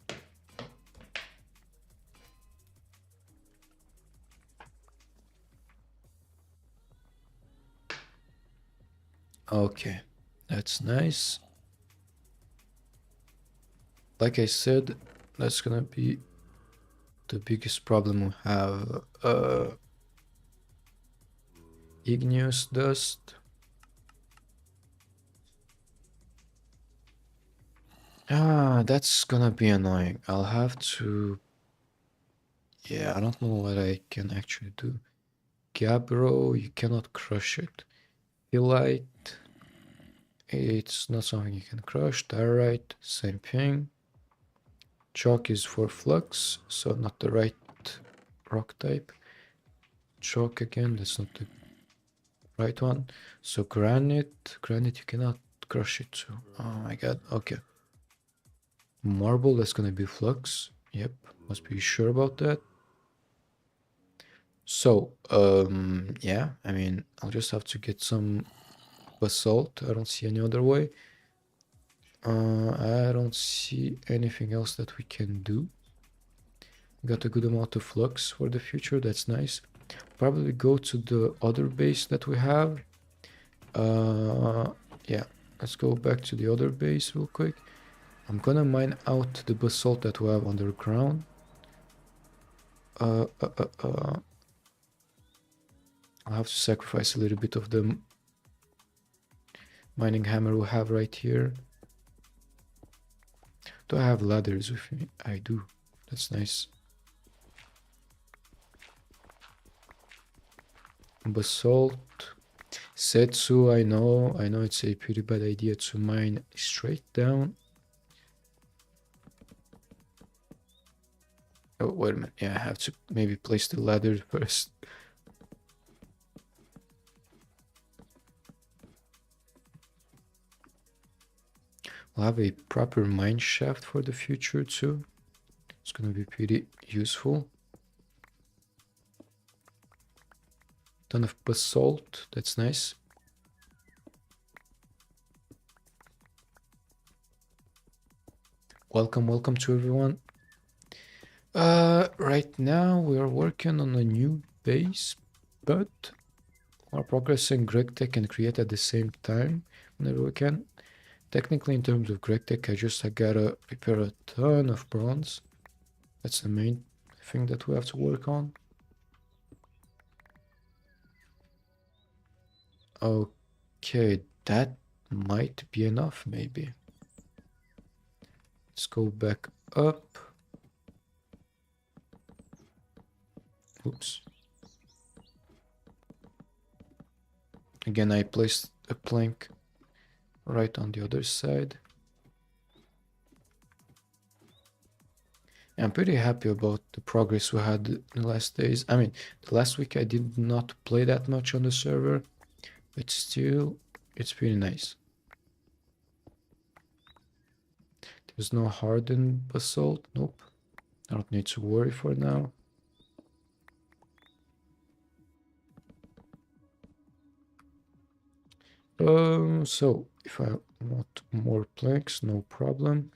Okay, that's nice. Like I said, that's gonna be the biggest problem we have. Igneous dust. That's gonna be annoying. I'll have to... Yeah, I don't know what I can actually do. Gabbro, you cannot crush it. Phyllite, it's not something you can crush. Diorite, same thing. Chalk is for flux, so not the right rock type. Chalk again, that's not the right one. So granite you cannot crush it too. Oh my god, okay. Marble, that's gonna be flux. Yep, must be sure about that. So, yeah, I mean, I'll just have to get some basalt. I don't see any other way. I don't see anything else that we can do. Got a good amount of flux for the future, that's nice. Probably go to the other base that we have. Yeah, let's go back to the other base real quick. I'm gonna mine out the basalt that we have underground. I'll have to sacrifice a little bit of the mining hammer we have right here. Do I have ladders with me? I do. That's nice. Basalt. Setsu, I know it's a pretty bad idea to mine straight down. Oh, wait a minute. Yeah, I have to maybe place the ladder first. We'll have a proper mine shaft for the future too. It's gonna be pretty useful. Ton of basalt, that's nice. Welcome to everyone. Right now we are working on a new base, but we're progressing Greg Tech and Create at the same time whenever we can. Technically, in terms of Greg Tech, I gotta prepare a ton of bronze. That's the main thing that we have to work on. Okay, that might be enough, maybe. Let's go back up. Oops. Again, I placed a plank right on the other side. I'm pretty happy about the progress we had in the last days. I mean, the last week I did not play that much on the server, but still, it's pretty nice. There's no hardened basalt. Nope. I don't need to worry for now. So if I want more planks, no problem.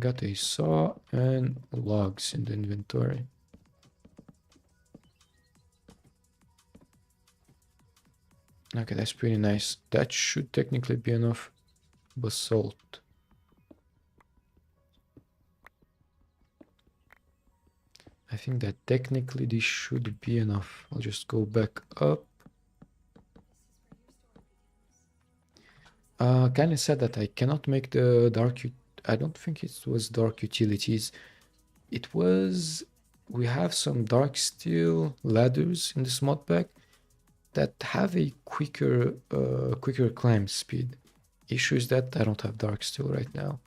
Got a saw and logs in the inventory. Okay, that's pretty nice. That should technically be enough basalt. I think that technically this should be enough. I'll just go back up. Kinda sad that I cannot make the dark... I don't think it was dark utilities. It was... We have some dark steel ladders in this mod pack that have a quicker climb speed. Issue is that I don't have dark steel right now.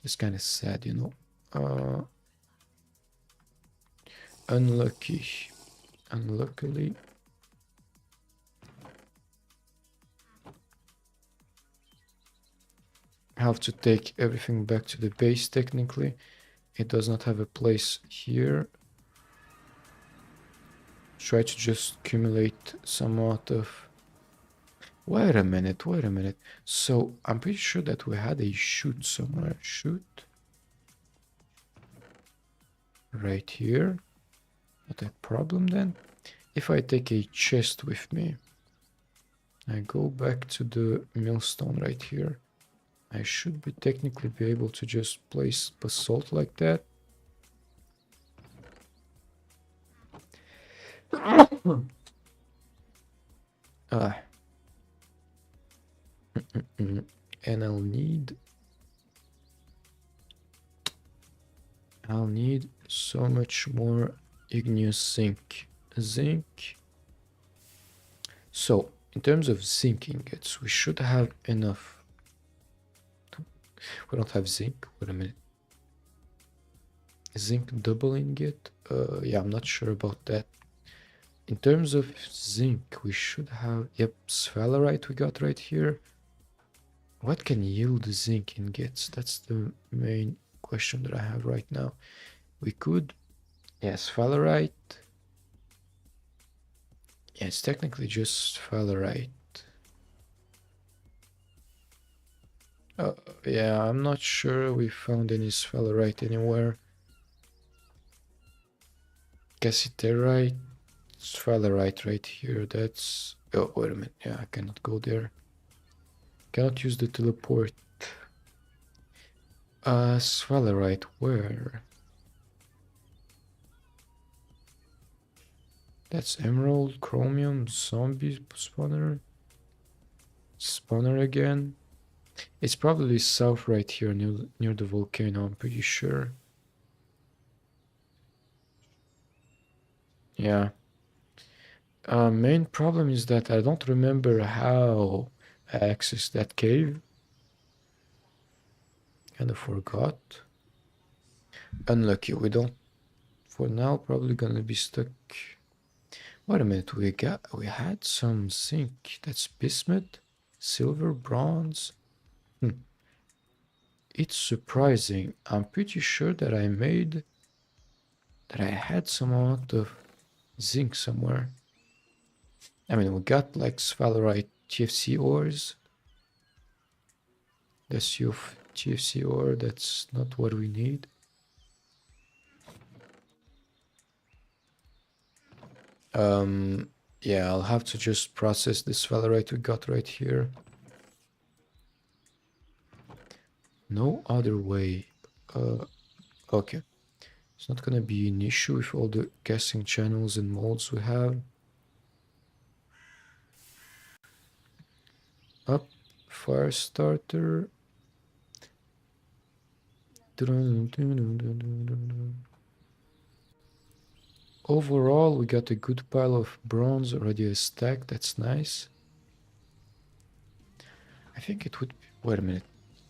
It's kind of sad, you know. Unluckily. I have to take everything back to the base technically. It does not have a place here. Try to just accumulate some amount of... Wait a minute. So I'm pretty sure that we had a chute somewhere. Chute. Right here. Not a problem then. If I take a chest with me, I go back to the millstone right here. I should be technically be able to just place basalt like that. Ah. And I'll need so much more igneous zinc. So in terms of zinc ingots, we should have enough. We don't have zinc. Wait a minute. Zinc double ingot? Yeah, I'm not sure about that. In terms of zinc, we should have... Yep, sphalerite we got right here. What can yield zinc ingots? That's the main question that I have right now. We could... Yes, sphalerite. Yeah, it's technically just sphalerite. Yeah, I'm not sure we found any sphalerite anywhere. Cassiterite, sphalerite right here. That's... Oh, wait a minute. Yeah, I cannot go there. Cannot use the teleport. Sphalerite, where? That's emerald, chromium, zombie spawner. Spawner again. It's probably south right here near the volcano, I'm pretty sure. Yeah. Main problem is that I don't remember how I accessed that cave. Kinda forgot. Unlucky, we don't... For now, probably gonna be stuck... Wait a minute, we had some zinc. That's bismuth, silver, bronze. It's surprising. I'm pretty sure that I had some amount of zinc somewhere. I mean, we got like sphalerite TFC ores. That's your TFC ore. That's not what we need. Yeah, I'll have to just process this sphalerite we got right here. No other way. Okay. It's not gonna be an issue with all the casting channels and molds we have. Up, fire starter. Overall, we got a good pile of bronze already a stack. That's nice. I think it would... Wait a minute.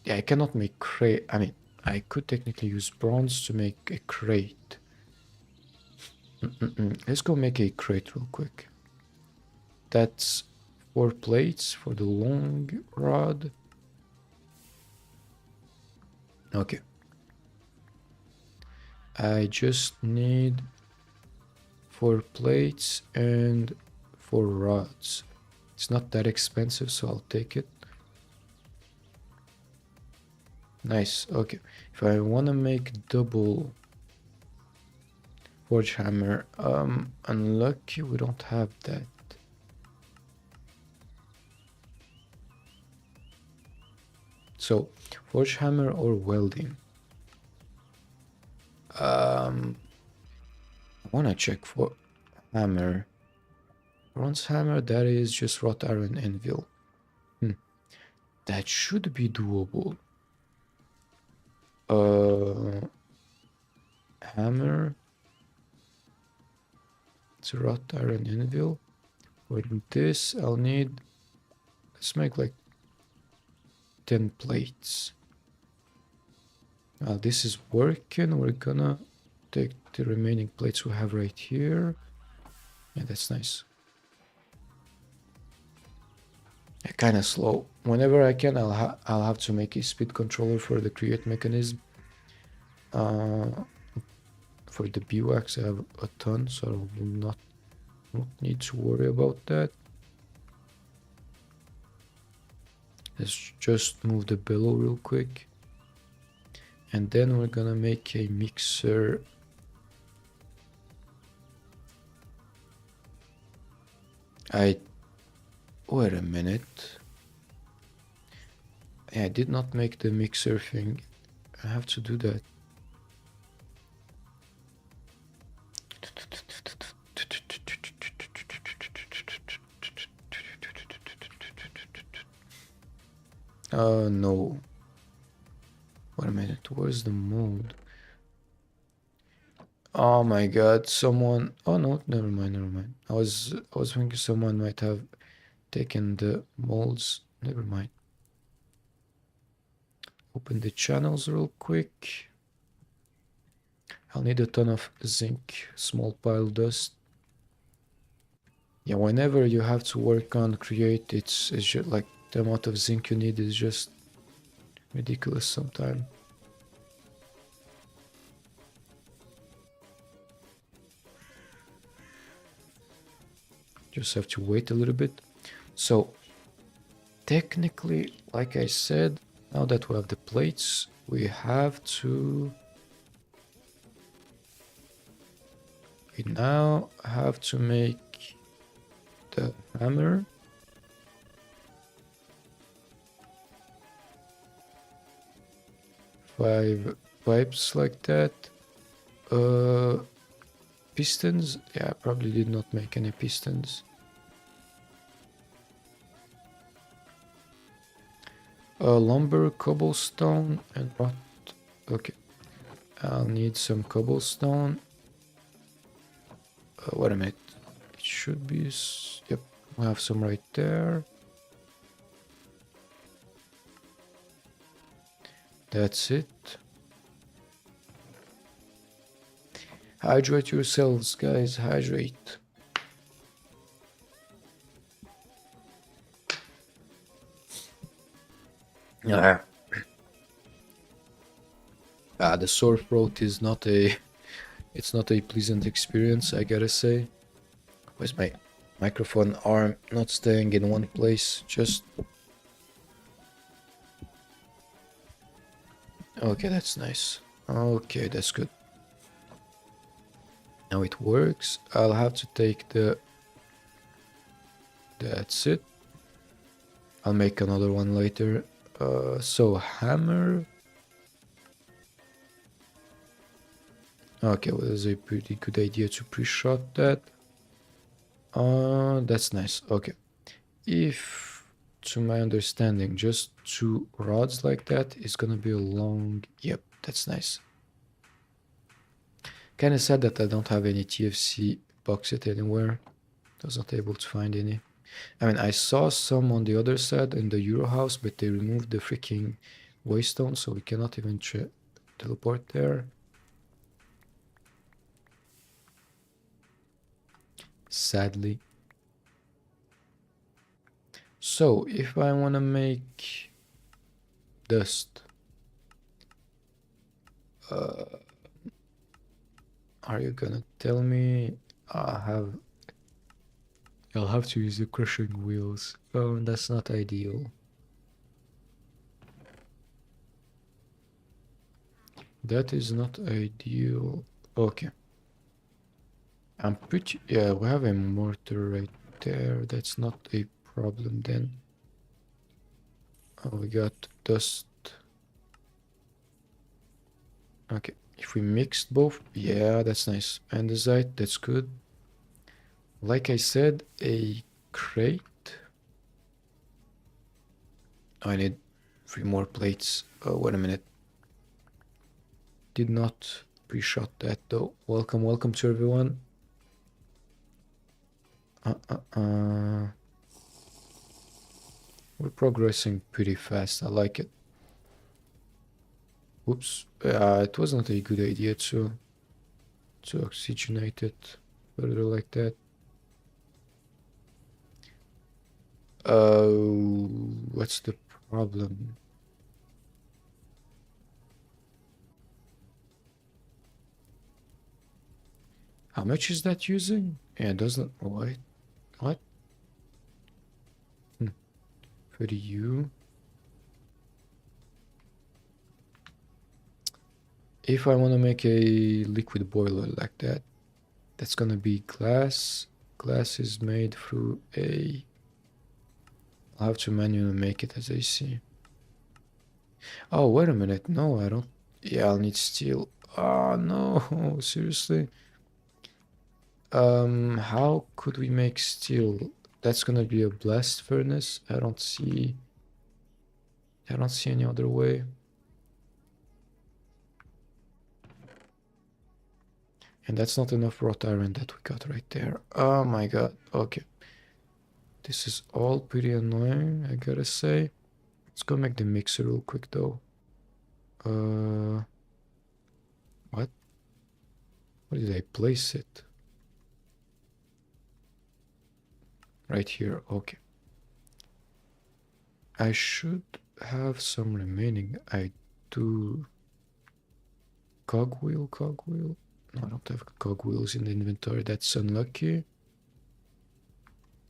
Yeah, I cannot make crate. I mean, I could technically use bronze to make a crate. Let's go make a crate real quick. That's 4 plates for the long rod. Okay. I just need 4 plates and 4 rods. It's not that expensive, so I'll take it. Nice. Okay. If I want to make double forge hammer, unlucky we don't have that. So, forge hammer or welding? I want to check for hammer. Bronze hammer, that is just wrought iron anvil. That should be doable. Hammer. It's a wrought iron anvil. For this, I'll need... Let's make like 10 plates. This is working. We're gonna take the remaining plates we have right here. Yeah, that's nice. Kind of slow. Whenever I can, I'll have to make a speed controller for the create mechanism. For the biwax, I have a ton, so I will not need to worry about that. Let's just move the bellow real quick. And then we're gonna make a mixer. Wait a minute. Yeah, I did not make the mixer thing. I have to do that. No. Wait a minute, where's the mode? Oh my god, someone... Oh no, never mind. I was thinking someone might have taken the molds. Never mind. Open the channels real quick. I'll need a ton of zinc, small pile dust. Yeah, whenever you have to work on create, it's just like the amount of zinc you need is just ridiculous sometimes. Just have to wait a little bit. So technically, like I said, now that we have the plates, we now have to make the hammer. Five pipes like that. Pistons? Yeah, I probably did not make any pistons. Lumber, cobblestone, and what? Okay. I'll need some cobblestone. Wait a minute. It should be... Yep, we have some right there. That's it. Hydrate yourselves, guys. Hydrate. The sore throat is not a... It's not a pleasant experience, I gotta say. Where's my microphone arm not staying in one place? Just... Okay, that's nice. Okay, that's good. Now it works. I'll have to take the... That's it. I'll make another one later. So hammer... Okay, well, that's a pretty good idea to pre-shot that. That's nice. Okay. If, to my understanding, just 2 rods like that is gonna be a long... Yep, that's nice. Kinda sad that I don't have any TFC bauxite anywhere. I was not able to find any. I mean, I saw some on the other side in the Euro house, but they removed the freaking waystone, so we cannot even teleport there. Sadly. So, if I want to make dust, are you gonna tell me? I'll have to use the crushing wheels. Oh, that's not ideal. That is not ideal. Okay. I'm pretty... Yeah, we have a mortar right there. That's not a problem then. Oh, we got dust. Okay. If we mixed both... Yeah, that's nice. Andesite, that's good. Like I said, a crate. I need 3 more plates. Oh, wait a minute. Did not pre-shot that though. Welcome to everyone. We're progressing pretty fast. I like it. Whoops. It was not a good idea to oxygenate it further like that. What's the problem? How much is that using? Yeah, it doesn't. Wait, what? For you. If I want to make a liquid boiler like that, that's gonna be glass. Glass is made through a... I'll have to manually make it as I see. Oh, wait a minute. No, I don't. Yeah, I'll need steel. Oh, no. Seriously? How could we make steel? That's gonna be a blast furnace. I don't see any other way. And that's not enough wrought iron that we got right there. Oh my god. Okay. This is all pretty annoying, I gotta say. Let's go make the mixer real quick though. What? Where did I place it? Right here. Okay. I should have some remaining. I do. Cogwheel. No, I don't have cogwheels in the inventory. That's unlucky.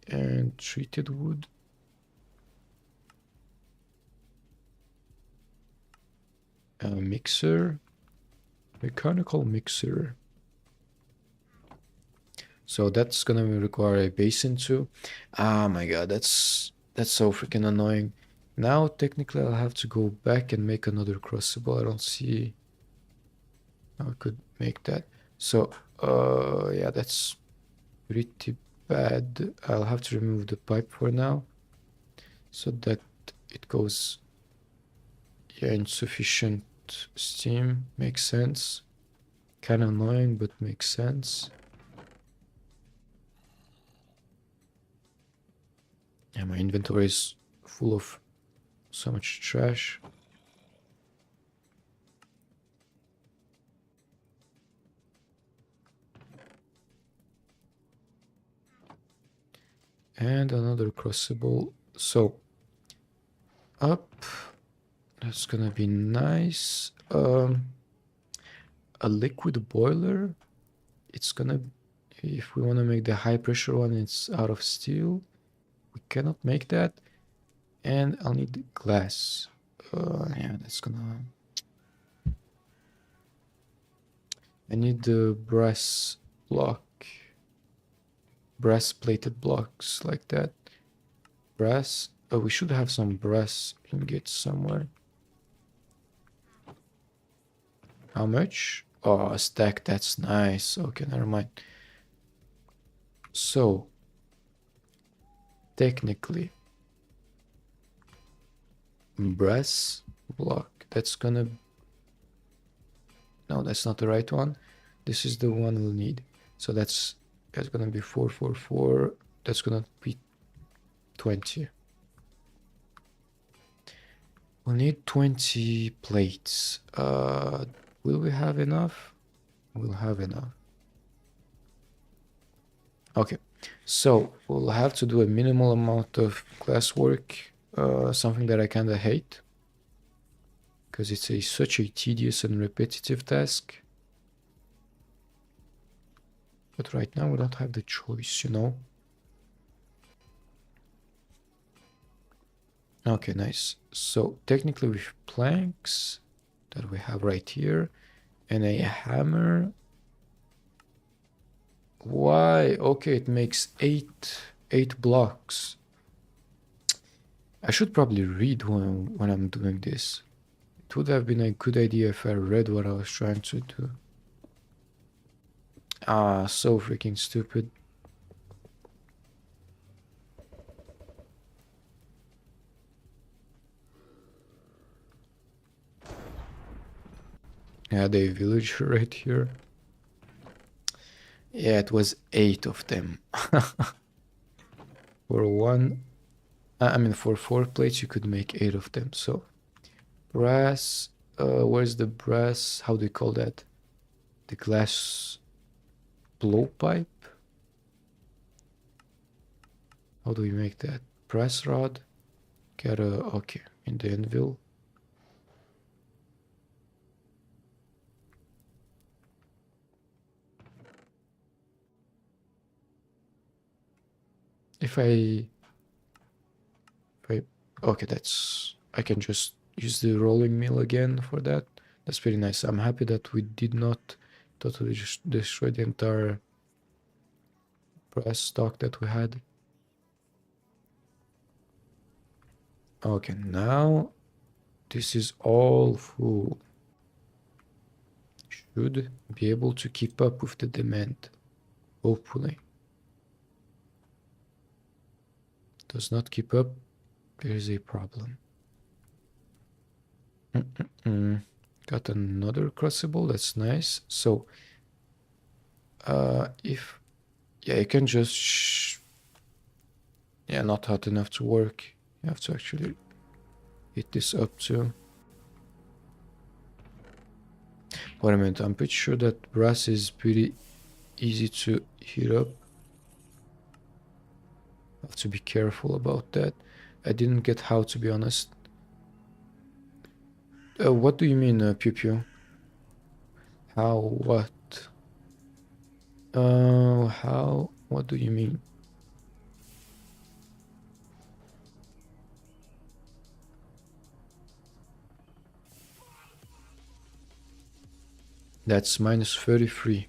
And treated wood. A mixer. Mechanical mixer. So that's gonna require a basin too. Ah my god, that's so freaking annoying. Now technically I'll have to go back and make another crucible. I don't see how I could make that. So yeah, that's pretty bad. I'll have to remove the pipe for now so that it goes, yeah, insufficient steam. Makes sense. Kind of annoying, but makes sense. Yeah, my inventory is full of so much trash. And another crucible. So up, that's gonna be nice. A liquid boiler. It's gonna, if we want to make the high pressure one, it's out of steel. We cannot make that. And I'll need glass. Yeah, that's gonna... I need the brass block. Brass plated blocks like that. Brass. Oh, we should have some brass ingots somewhere. How much? Oh, a stack. That's nice. Okay, never mind. So, technically, brass block. That's gonna... No, that's not the right one. This is the one we'll need. So that's gonna be 444. That's gonna be 20. We'll need 20 plates. Will we have enough? We'll have enough. Okay, so we'll have to do a minimal amount of glass work, something that I kind of hate, because it's such a tedious and repetitive task. But right now we don't have the choice, you know? Okay, nice. So technically with planks that we have right here and a hammer. Why? Okay, it makes eight blocks. I should probably read when I'm doing this. It would have been a good idea if I read what I was trying to do. Ah, so freaking stupid. I had a villager right here. Yeah, it was 8 of them. For one I mean, for 4 plates, you could make 8 of them. So brass, where's the brass? How do you call that? The glass blowpipe? How do we make that? Brass rod. Gotta, okay, in the anvil. If I, okay, I can just use the rolling mill again for that. That's pretty nice. I'm happy that we did not totally just destroy the entire brass stock that we had. Okay, now this is all full. Should be able to keep up with the demand, hopefully. Does not keep up, there is a problem. Got another crucible, that's nice. So, if, yeah, you can just, yeah, not hot enough to work. You have to actually heat this up too. Wait a minute, I'm pretty sure that brass is pretty easy to heat up. Have to be careful about that. I didn't get how, to be honest. What do you mean, pew pew? How, what? How, what do you mean? That's minus 33.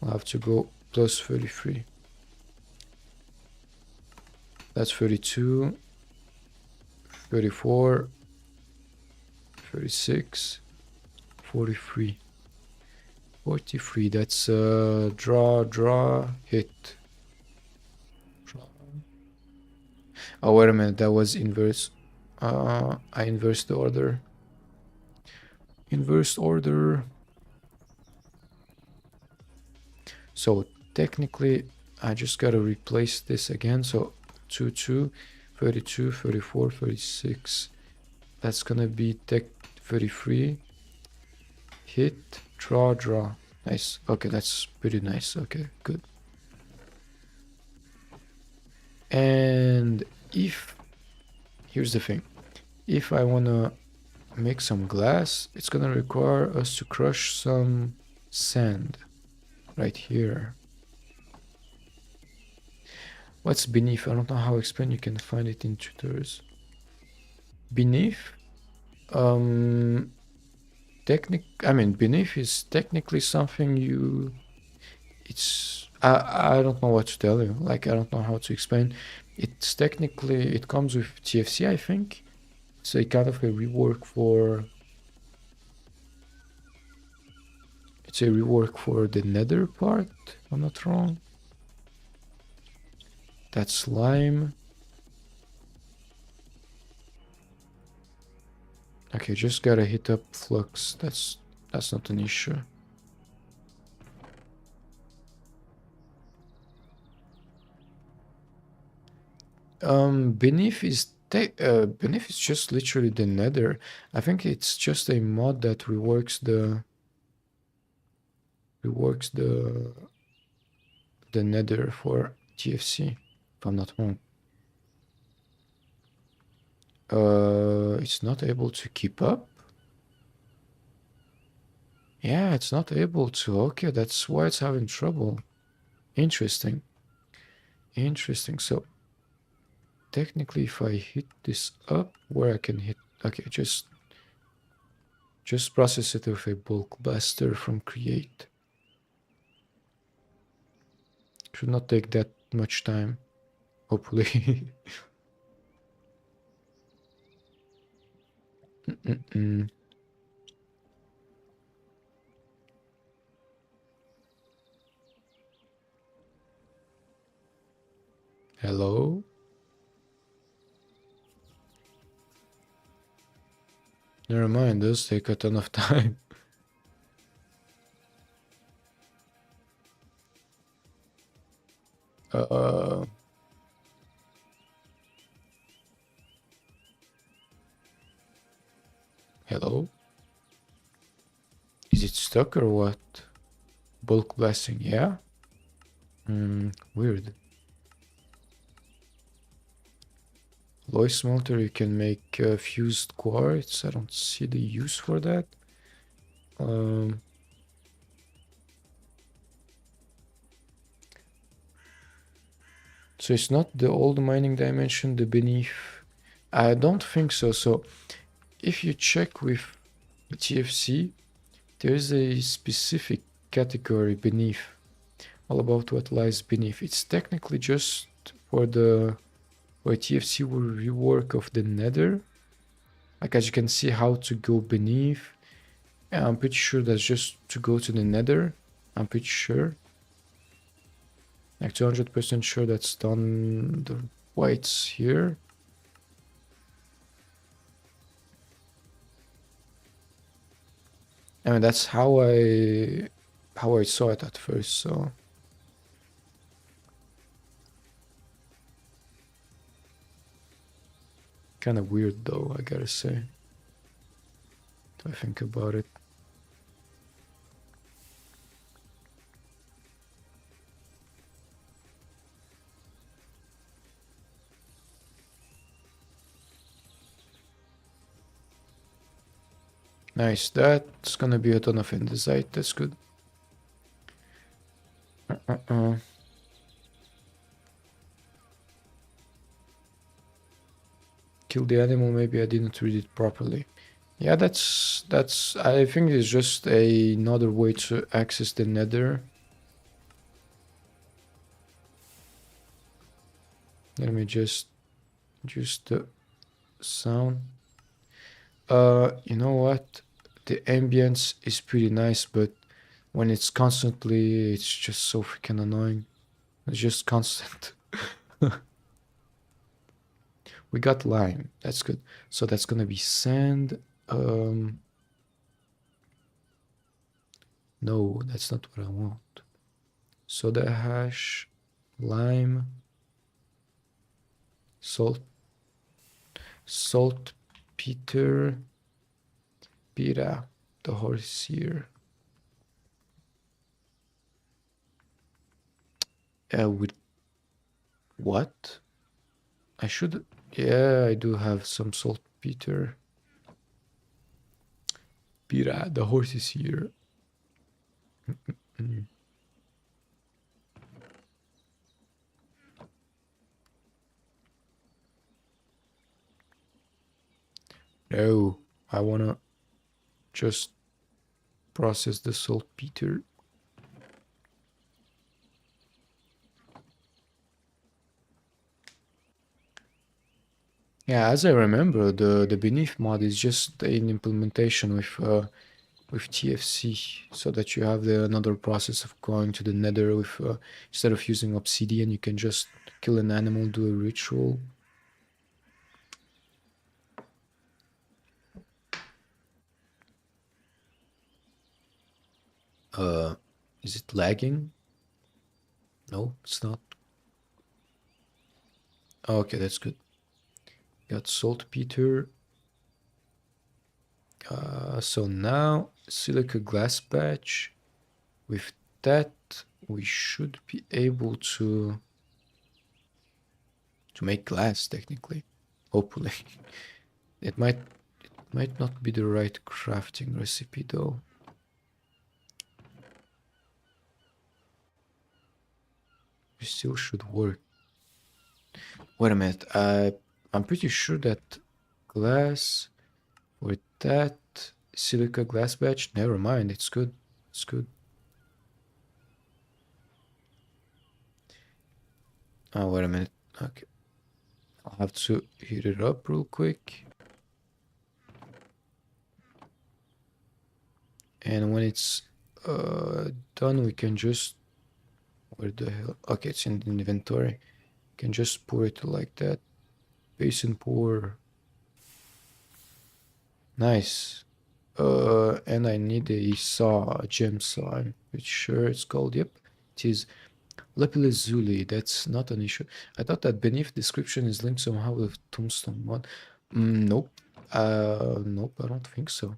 I'll have to go plus 33. That's 32, 34, 36, 43. 43, that's draw, hit. Draw. Oh, wait a minute, that was inverse. I inversed the order. Inverse order. So technically, I just gotta replace this again. So 2, 2, 32, 34, 36. That's gonna be tech 33. Hit, draw. Nice. Okay, that's pretty nice. Okay, good. And if, here's the thing. If I wanna make some glass, it's gonna require us to crush some sand right here. What's beneath? I don't know how to explain. You can find it in tutors. Beneath, beneath is technically something you, I don't know what to tell you. Like, I don't know how to explain. It's technically, it comes with TFC, I think. So it kind of a rework for, it's a rework for the nether part, if I'm not wrong. That's slime. Okay, just gotta hit up flux. That's not an issue. Beneath is beneath is just literally the nether. I think it's just a mod that reworks the nether for TFC, if I'm not wrong. It's not able to keep up. Yeah, it's not able to. Okay, that's why it's having trouble. Interesting. Interesting. So technically, if I hit this up, where I can hit, okay, just process it with a bulk blaster from create. Should not take that much time, hopefully. Hello? Never mind, those take a ton of time. Uh, Hello? Is it stuck or what? Bulk blasting, yeah? Weird. Alloy smelter, you can make fused quartz. I don't see the use for that. Um, so it's not the old mining dimension, the beneath. I don't think so. So if you check with TFC, there is a specific category beneath, all about what lies beneath. It's technically just for the TFC rework of the nether. Like, as you can see, how to go beneath. And I'm pretty sure that's just to go to the nether. I'm pretty sure. Like 200% sure that's done the whites here. I mean, that's how I saw it at first, so kind of weird though, I gotta say. If I think about it. Nice, that's gonna be a ton of andesite, that's good. Kill the animal, maybe I didn't read it properly. Yeah, that's I think it's just another way to access the nether. Let me just use the sound. You know what? The ambience is pretty nice, but when it's constantly, it's just so freaking annoying. It's just constant. We got lime. That's good. So that's gonna be sand. No, that's not what I want. Soda hash, lime, salt, saltpeter, pira, the horseear. With what? I should. Yeah, I do have some saltpeter. Pira, the horse is here. No, I wanna just process the saltpeter. Yeah, as I remember, the beneath mod is just an implementation with TFC, so that you have another process of going to the nether with instead of using obsidian, you can just kill an animal, do a ritual. Is it lagging? No, it's not. Oh, okay, that's good. Got saltpeter. So now silica glass patch. With that, we should be able to make glass technically. Hopefully. It might not be the right crafting recipe though. It still should work. Wait a minute. I'm pretty sure that glass with that silica glass batch. Never mind. It's good. It's good. Oh, wait a minute. Okay. I'll have to heat it up real quick. And when it's done, we can just... Where the hell? Okay, it's in the inventory. Can just pour it like that. Basin pour. Nice. And I need a saw, a gem saw. I'm pretty sure it's called. Yep, it is. Lapis that's not an issue. I thought that beneath description is linked somehow with tombstone mod. Nope. Nope, I don't think so.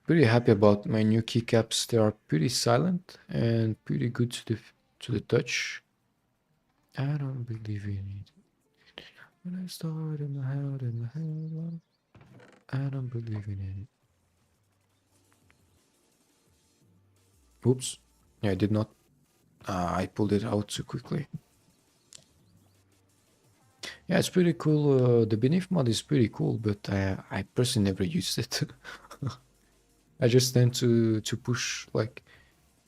Pretty happy about my new keycaps. They are pretty silent and pretty good to the touch. I don't believe in it. When I start in my head, I don't believe in it. Oops. Yeah, I did not. I pulled it out too quickly. Yeah, it's pretty cool. The Beneath mod is pretty cool, but I personally never used it. I just tend to push like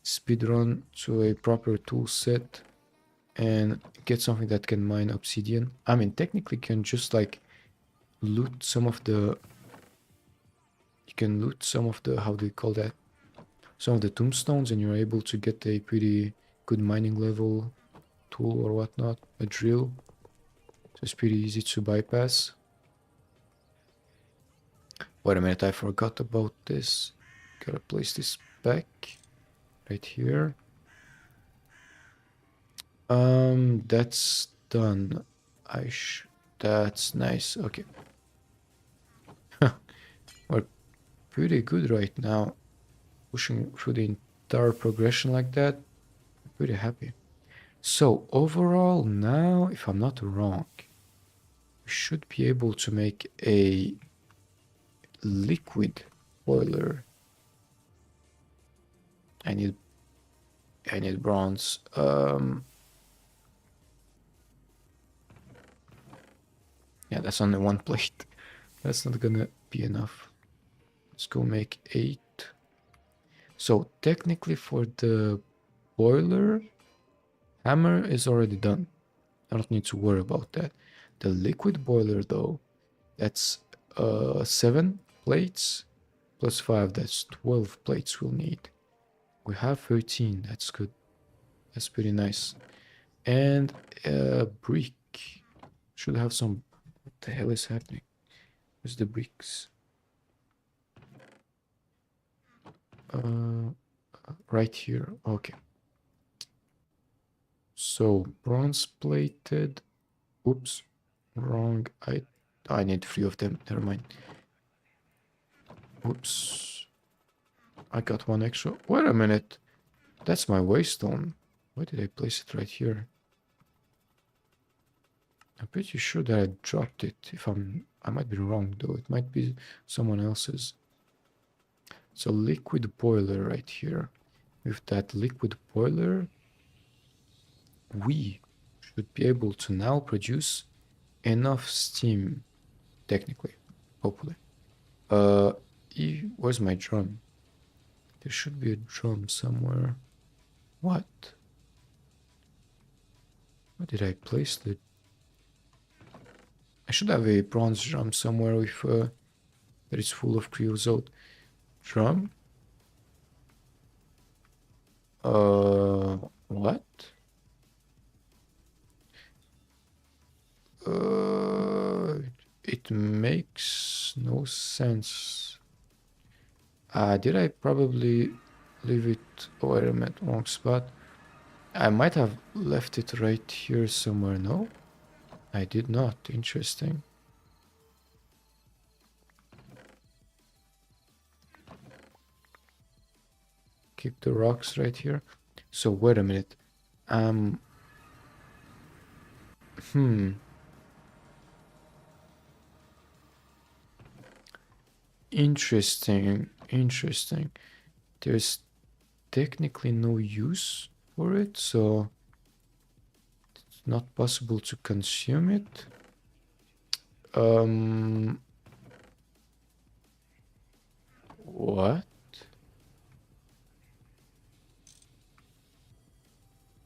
speedrun to a proper tool set and get something that can mine obsidian. I mean, technically, you can just like loot some of the. You can loot some of the, how do you call that? Some of the tombstones, and you're able to get a pretty good mining level tool or whatnot, a drill. So it's pretty easy to bypass. Wait a minute, I forgot about this. Gotta place this back right here. That's done. That's nice. Okay. We're pretty good right now. Pushing through the entire progression like that. Pretty happy. So overall now, if I'm not wrong, we should be able to make a liquid boiler. I need bronze. Yeah, that's only one plate. That's not gonna be enough. Let's go make 8. So technically for the boiler, hammer is already done. I don't need to worry about that. The liquid boiler though, that's 7 plates plus 5, that's 12 plates we'll need. We have 13, that's good. That's pretty nice. And brick. Should have some. What the hell is happening? Where's the bricks? Right here. Okay. So bronze plated. Oops, wrong. I need 3 of them. Never mind. Oops. I got 1 extra. Wait a minute. That's my waystone. Why did I place it right here? I'm pretty sure that I dropped it. I might be wrong though. It might be someone else's. So liquid boiler right here. With that liquid boiler, we should be able to now produce enough steam, technically, hopefully. Where's my drum? There should be a drum somewhere. What? Where did I place the... I should have a bronze drum somewhere with that is full of creosote. Drum? What? It makes no sense. Did I probably leave it... Oh, wait a minute, wrong spot. I might have left it right here somewhere, no? I did not. Interesting. Keep the rocks right here. So wait a minute. Interesting. Interesting. There's technically no use for it, so it's not possible to consume it. What?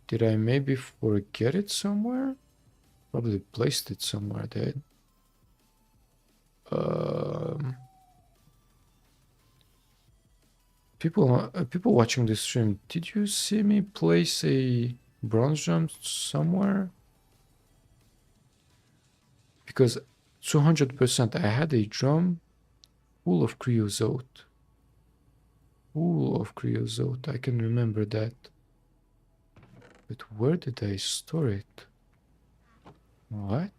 Did I maybe forget it somewhere? Probably placed it somewhere then. People watching this stream, did you see me place a bronze drum somewhere? Because 200% I had a drum full of creosote. Full of creosote, I can remember that. But where did I store it? What?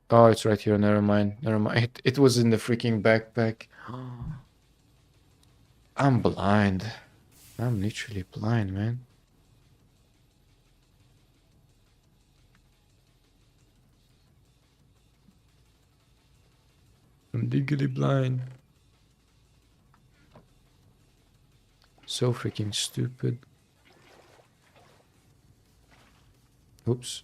Oh, it's right here. Never mind. Never mind. It was in the freaking backpack. I'm blind. I'm literally blind, man. I'm legally blind. So freaking stupid. Oops.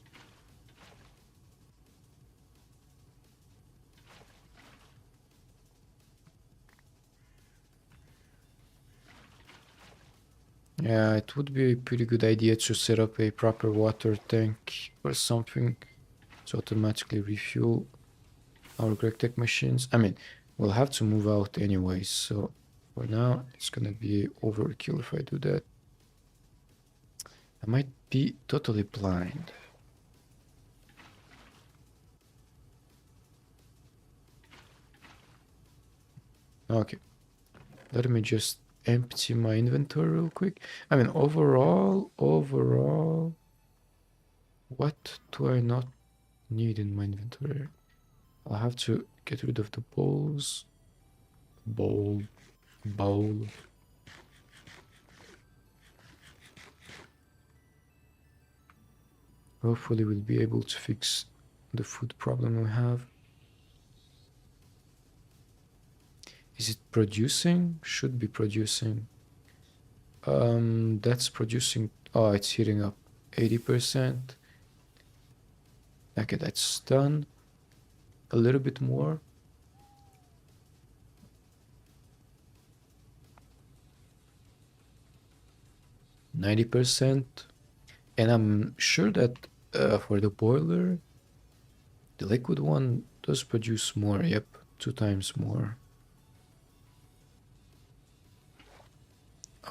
Yeah, it would be a pretty good idea to set up a proper water tank or something to automatically refuel our GregTech machines. I mean, we'll have to move out anyways, so for now it's gonna be overkill if I do that. I might be totally blind. Okay, let me just empty my inventory real quick. I mean, overall, what do I not need in my inventory? I'll have to get rid of the bowls. Bowl. Hopefully we'll be able to fix the food problem we have. Is it producing? Should be producing. That's producing. Oh, it's heating up 80%. Okay, that's done. A little bit more. 90%. And I'm sure that for the boiler, the liquid one does produce more. Yep, 2 times more.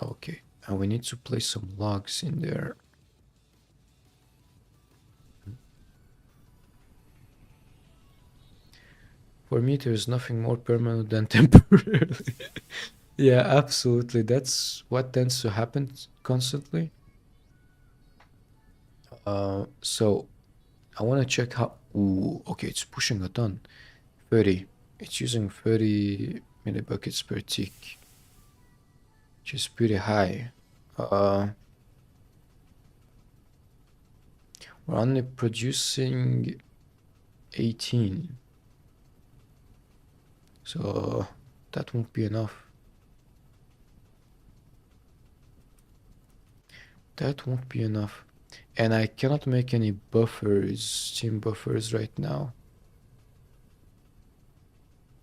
Okay, and we need to place some logs in there. For me, there's nothing more permanent than temporarily. Yeah, absolutely. That's what tends to happen constantly. So I want to check how. Ooh, okay, it's pushing a ton. 30. It's using 30 millibuckets per tick, which is pretty high. We're only producing 18. So that won't be enough. That won't be enough. And I cannot make any buffers, steam buffers right now.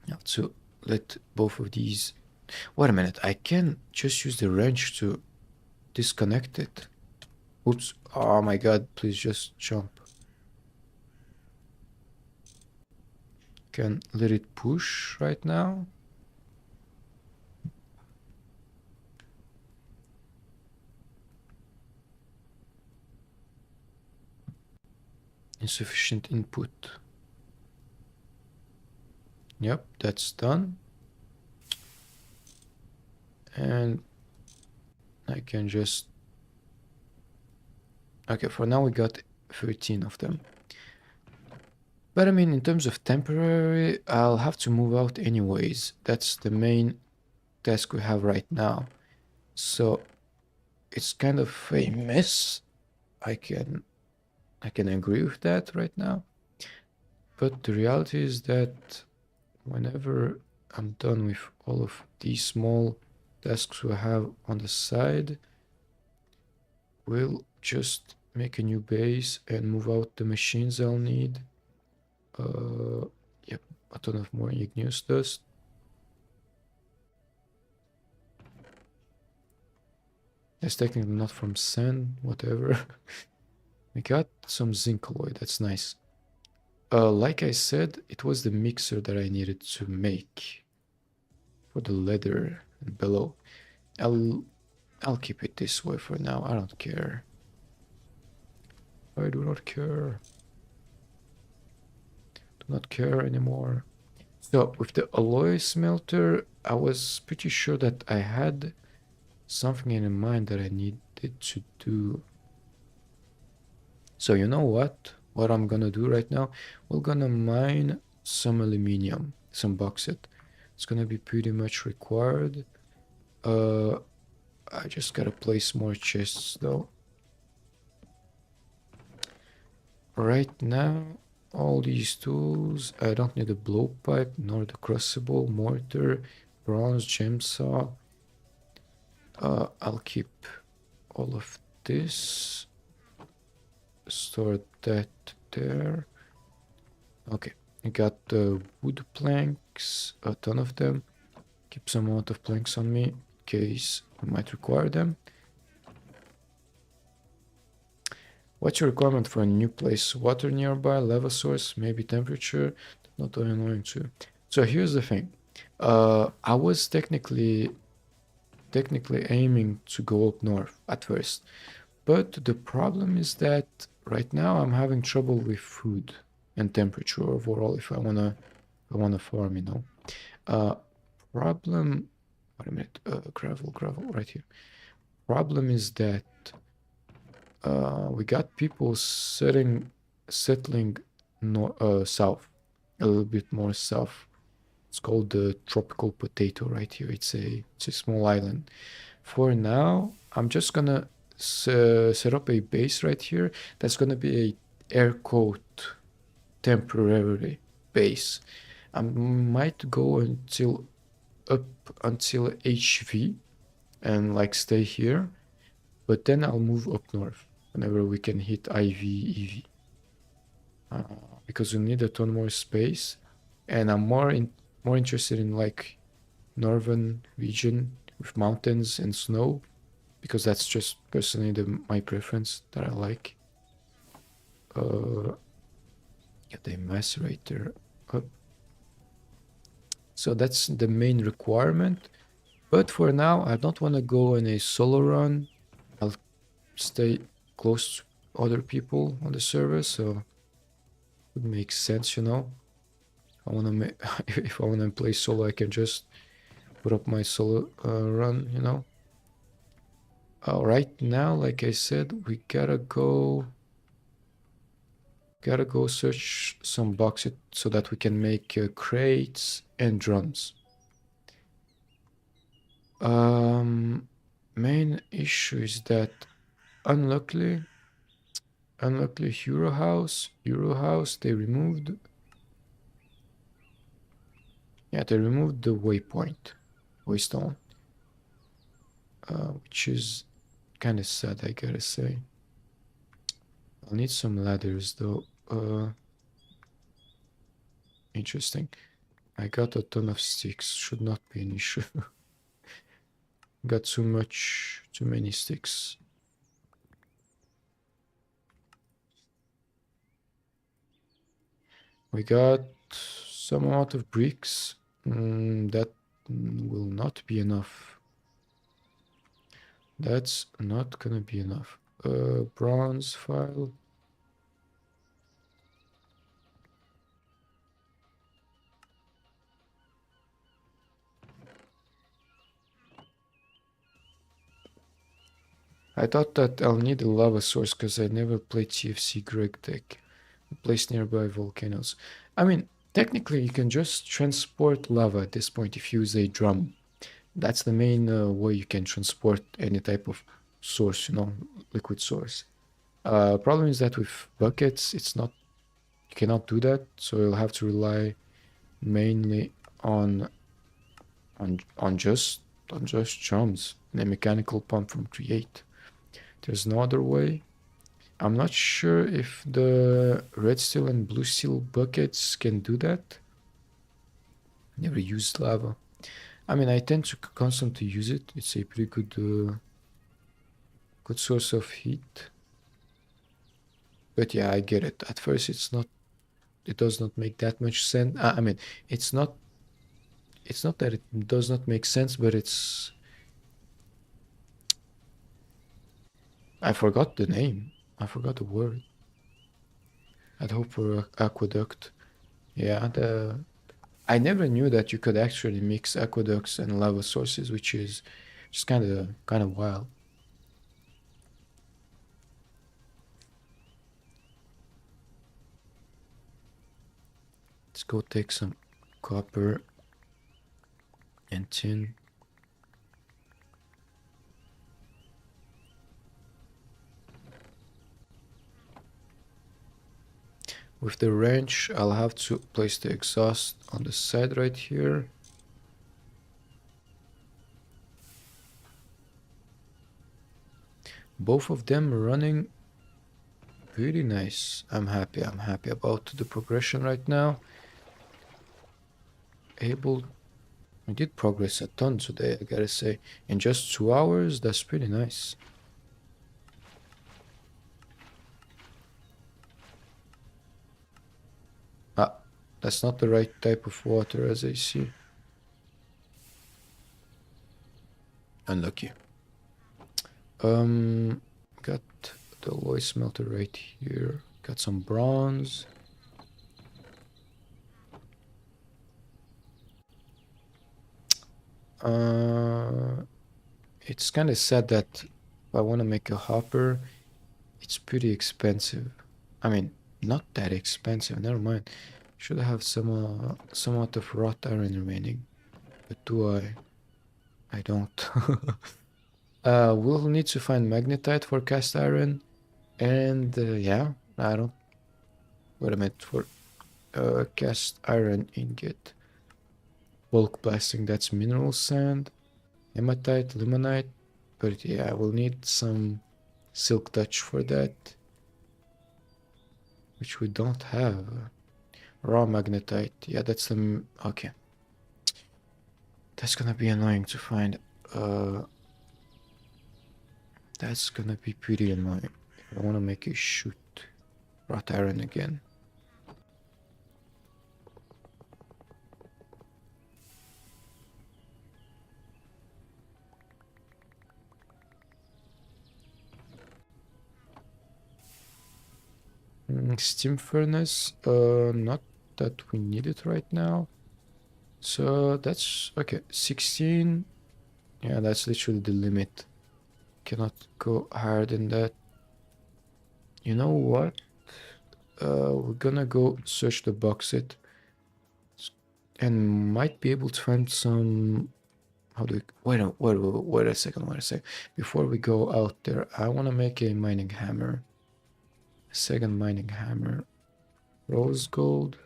I have to let both of these... Wait a minute, I can just use the wrench to disconnect it. Oops, oh my god, please just jump. Can let it push right now. Insufficient input. Yep, that's done. And I can just... Okay, for now we got 13 of them. But I mean, in terms of temporary, I'll have to move out anyways. That's the main task we have right now. So it's kind of a mess. I can agree with that right now. But the reality is that whenever I'm done with all of these small tasks we have on the side, we'll just make a new base and move out the machines I'll need. Yep, a ton of more igneous dust. It's technically not from sand, whatever. We got some zinc alloy, that's nice. Like I said, it was the mixer that I needed to make for the leather and bellow. I'll keep it this way for now. I don't care. I do not care. Do not care anymore. So with the alloy smelter, I was pretty sure that I had something in mind that I needed to do. So you know what? What I'm gonna do right now? We're gonna mine some aluminium, some bauxite. It's gonna be pretty much required. Uh, I just gotta place more chests though. Right now, all these tools, I don't need a blowpipe, nor the crucible, mortar, bronze, gem saw. I'll keep all of this. Store that there. Okay, I got the wood planks, a ton of them. Keep some amount of planks on me in case I might require them. What's your requirement for a new place? Water nearby, lava source, maybe temperature. Not too annoying too. So here's the thing. I was technically aiming to go up north at first, but the problem is that right now I'm having trouble with food and temperature overall if I wanna farm, you know. Uh, problem. Wait a minute. Gravel right here. Problem is that we got people settling south, a little bit more south. It's called the tropical potato right here. It's a small island. For now, I'm just gonna set up a base right here. That's gonna be a air coat temporary base. I might go up until HV and like stay here, but then I'll move up north whenever we can hit IV, EV. Because we need a ton more space, and I'm more interested in like northern region with mountains and snow, because that's just personally my preference that I like. Get a macerator up. So that's the main requirement. But for now, I don't want to go on a solo run. I'll stay close to other people on the server, so it makes sense, you know. I want to if I want to play solo, I can just put up my solo run, you know. Right now, like I said, we gotta go search some bauxite so that we can make crates and drums. Main issue is that unluckily Hero House, they removed the waystone, which is kind of sad, I gotta say. I'll need some ladders though. Interesting. I got a ton of sticks, should not be an issue. Got too many sticks. We got some amount of bricks. That will not be enough. That's not gonna be enough. Bronze file. I thought that I'll need a lava source because I never played TFC Greg deck. Placed nearby volcanoes. I mean, technically you can just transport lava at this point if you use a drum. That's the main way you can transport any type of source, you know, liquid source. Problem is that with buckets, you cannot do that, so you'll have to rely mainly on just drums and a mechanical pump from Create. There's no other way. I'm not sure if the red steel and blue steel buckets can do that. Never used lava. I mean, I tend to constantly use it. It's a pretty good source of heat. But yeah, I get it. At first, it does not make that much sense. I mean, it's not that it does not make sense, but I forgot the name. I forgot the word. I'd hope for aqueduct. Yeah, I never knew that you could actually mix aqueducts and lava sources, which is just kind of wild. Let's go take some copper and tin. With the wrench, I'll have to place the exhaust on the side right here. Both of them running pretty nice. I'm happy about the progression right now. We did progress a ton today, I gotta say. In just 2 hours, that's pretty nice. Ah, that's not the right type of water, as I see. Unlucky. Got the alloy smelter right here. Got some bronze. It's kind of sad that if I want to make a hopper, it's pretty expensive. I mean, not that expensive, never mind. Should have somewhat of wrought iron remaining. But do I? I don't. We'll need to find magnetite for cast iron. And yeah, I don't. Wait a minute, for cast iron ingot. Bulk blasting, that's mineral sand. Hematite, limonite. But yeah, we'll need some silk touch for that. Which we don't have. Raw magnetite. Yeah, that's the... Okay. That's gonna be annoying to find. That's gonna be pretty annoying. I wanna make a shoot. Wrought iron again. Steam furnace. Not that we need it right now. So that's okay. 16. Yeah, that's literally the limit. Cannot go higher than that. You know what? We're gonna go search the bauxite and might be able to find some. How do we wait a second. Before we go out there, I want to make a mining hammer. A second mining hammer. Rose gold.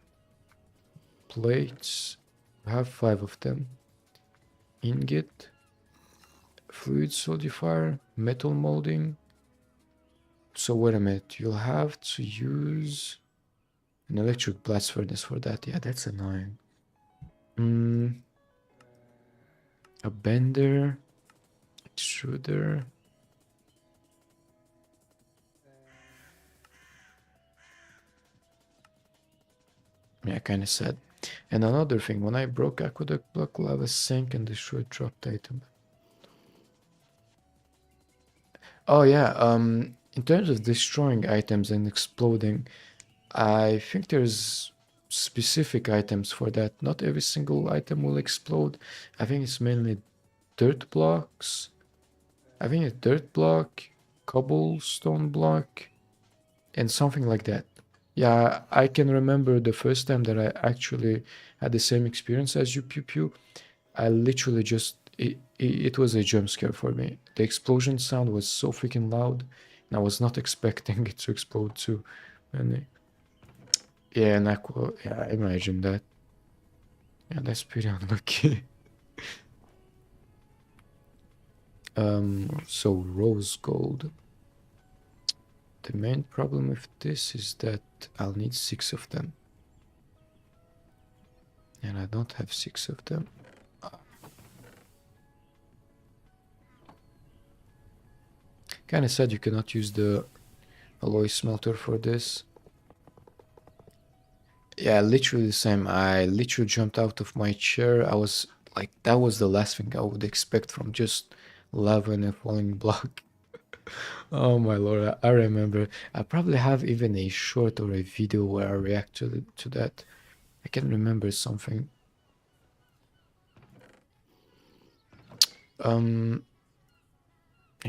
Plates. We have 5 of them. Ingot. Fluid solidifier. Metal molding. So wait a minute, you'll have to use an electric blast furnace for that. Yeah, that's annoying. A bender, extruder. Yeah, kind of sad. And another thing, when I broke aqueduct block, lava sank and destroyed dropped item. Oh yeah, in terms of destroying items and exploding, I think there's specific items for that. Not every single item will explode. I think it's mainly dirt blocks. I think a dirt block, cobblestone block, and something like that. Yeah, I can remember the first time that I actually had the same experience as you, Pew Pew. I literally just, it was a jump scare for me. The explosion sound was so freaking loud, and I was not expecting it to explode too. And yeah, and aqua, yeah, imagine that. Yeah, that's pretty unlucky. So rose gold. The main problem with this is that I'll need 6 of them. And I don't have 6 of them. Kinda sad you cannot use the alloy smelter for this. Yeah, literally the same. I literally jumped out of my chair. I was like, that was the last thing I would expect from just lava and a falling block. Oh my lord, I remember. I probably have even a short or a video where I react to that. I can remember something. I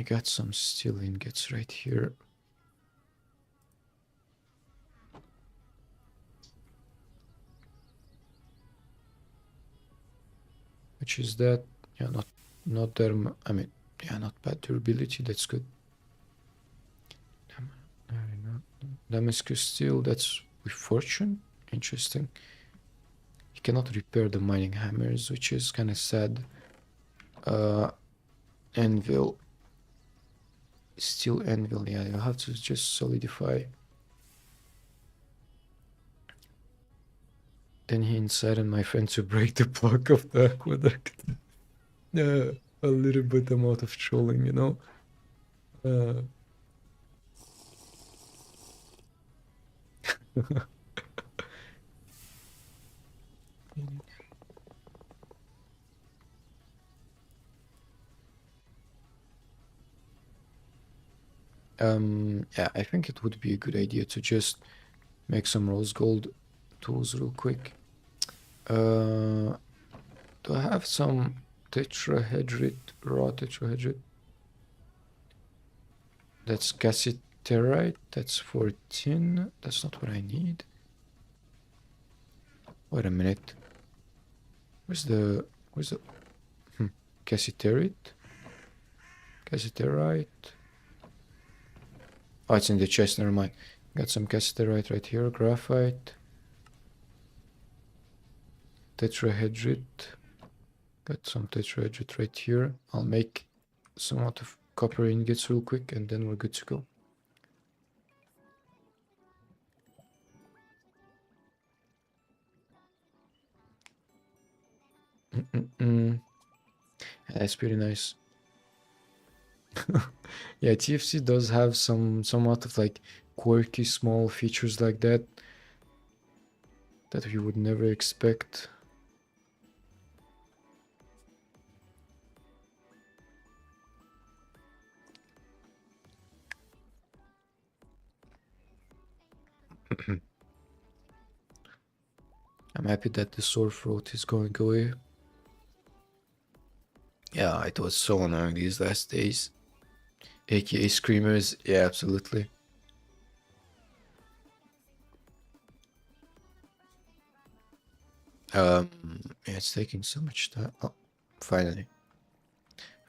got some steel ingots right here. Which is that? Yeah, not there. I mean, yeah, not bad durability. That's good. Damascus steel. That's with fortune. Interesting. You cannot repair the mining hammers, which is kind of sad. Anvil. Steel anvil. Yeah, you have to just solidify. Then he incited my friend to break the block of the aqueduct. A little bit amount of trolling, you know. Yeah, I think it would be a good idea to just make some rose gold tools real quick. Do I have some tetrahedrite, raw tetrahedrite? That's cassiterite. That's 14. That's not what I need. Wait a minute. Where's the cassiterite? Cassiterite. Oh, it's in the chest. Never mind. Got some cassiterite right here. Graphite. Tetrahedrite. Got some tetrahedrite right here. I'll make some out of copper ingots real quick, and then we're good to go. That's pretty nice. Yeah, TFC does have somewhat of like quirky small features like that that we would never expect. I'm happy that the sore throat is going away. Yeah, it was so annoying these last days. AKA screamers, yeah, absolutely. Yeah, it's taking so much time. Oh, finally.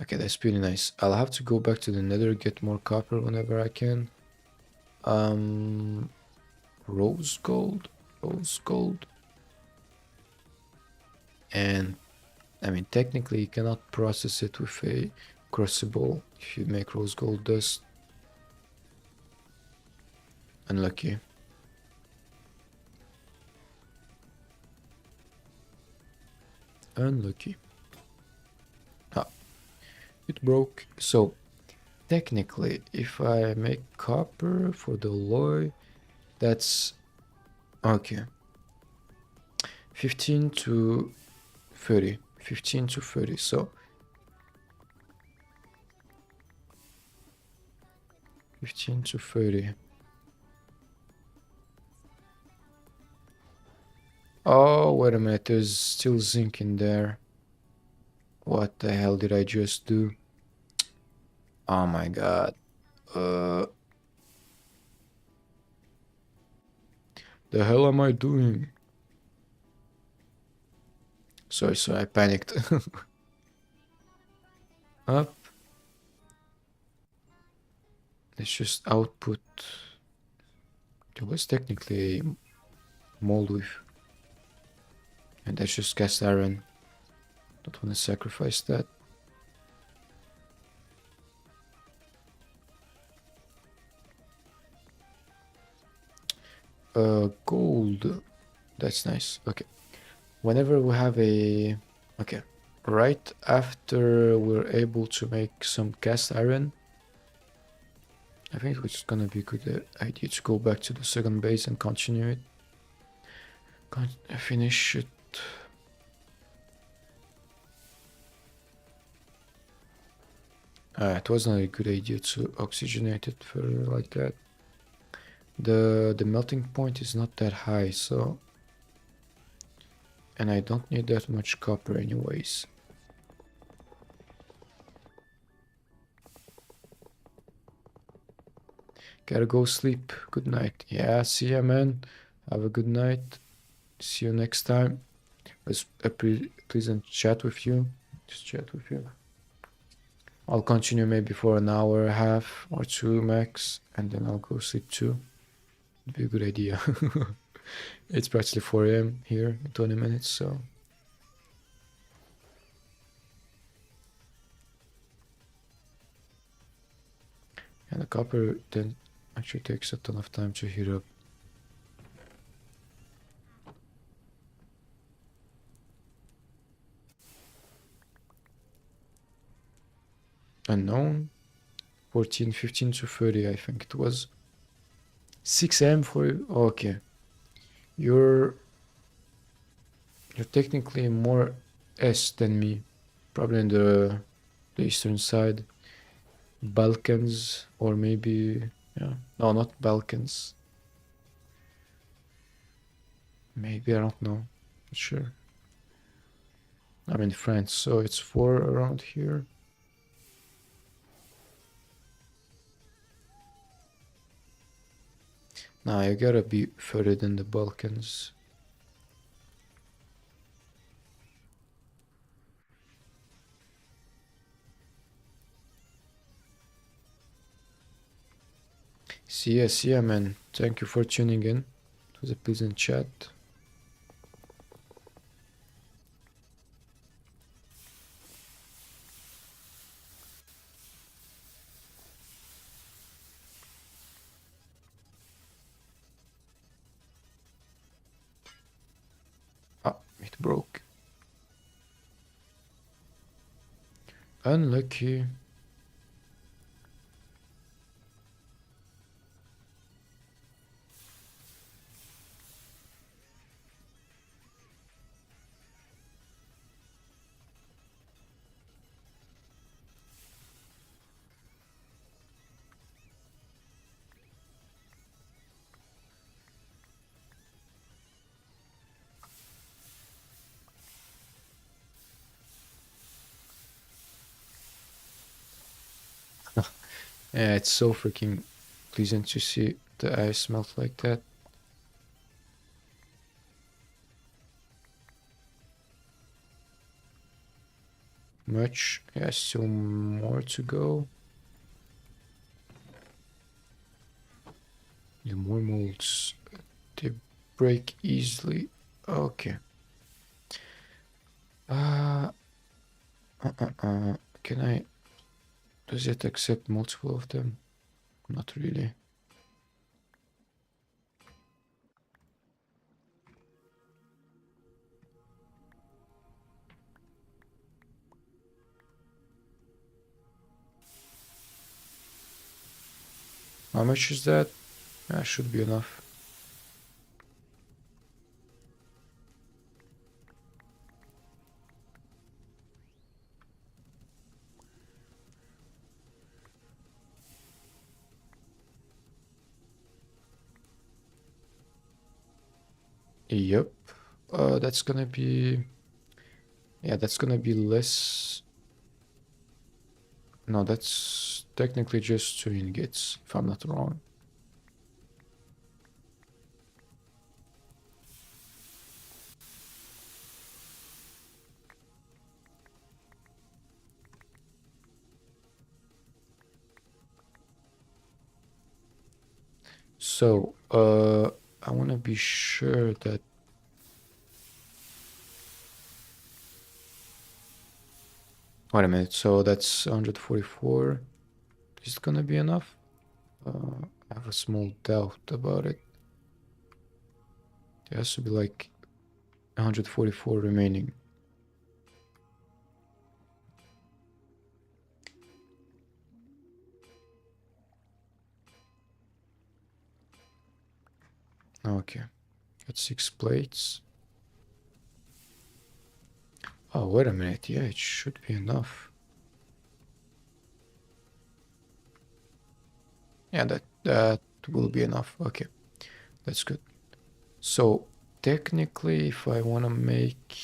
Okay, that's pretty nice. I'll have to go back to the nether, get more copper whenever I can. Rose gold. And I mean, technically you cannot process it with a crucible if you make rose gold dust. Unlucky. Unlucky. Ah, it broke. So technically, if I make copper for the alloy, that's okay. 15 to 30. 15 to 30. So 15 to 30. Oh, wait a minute. There's still zinc in there. What the hell did I just do? Oh my god. The hell am I doing? Sorry, I panicked. Up. Let's just output. There was technically a mold with. And that's just cast iron. Don't want to sacrifice that. Gold. That's nice. Okay. Whenever we have a... Okay. Right after we're able to make some cast iron, I think it's gonna be a good idea to go back to the second base and continue it. Finish it. It wasn't a good idea to oxygenate it further like that. The melting point is not that high, so... And I don't need that much copper anyways. Gotta go sleep. Good night. Yeah, see ya, man. Have a good night. See you next time. It was a pleasant chat with you. Just chat with you. I'll continue maybe for an hour and a half or two max, and then I'll go sleep too. It'd be a good idea. It's practically 4 a.m. here in 20 minutes, so. And the copper then actually takes a ton of time to heat up. Unknown. 14, 15 to 30, I think it was. 6 a.m. for you? Okay. You're technically more S than me. Probably in the eastern side. Balkans, or maybe, yeah. No, not Balkans. Maybe, I don't know. Not sure. I'm in France, so it's 4 around here. Nah, you gotta be further than the Balkans. See ya, man. Thank you for tuning in. It was a pleasant chat. Ah, it broke. Unlucky. Yeah, it's so freaking pleasant to see the ice melt like that. Much. Yeah, still more to go. The more molds, they break easily. Okay. Can I? Does it accept multiple of them? Not really. How much is that? That should be enough. Yep. That's gonna be... Yeah, that's gonna be less... No, that's technically just 2 ingots, if I'm not wrong. So, I want to be sure that... Wait a minute, so that's 144. Is it gonna be enough? I have a small doubt about it. There has to be like 144 remaining. Okay, got 6 plates. Oh, wait a minute. Yeah, it should be enough. Yeah, that will be enough. Okay, that's good. So technically, if I want to make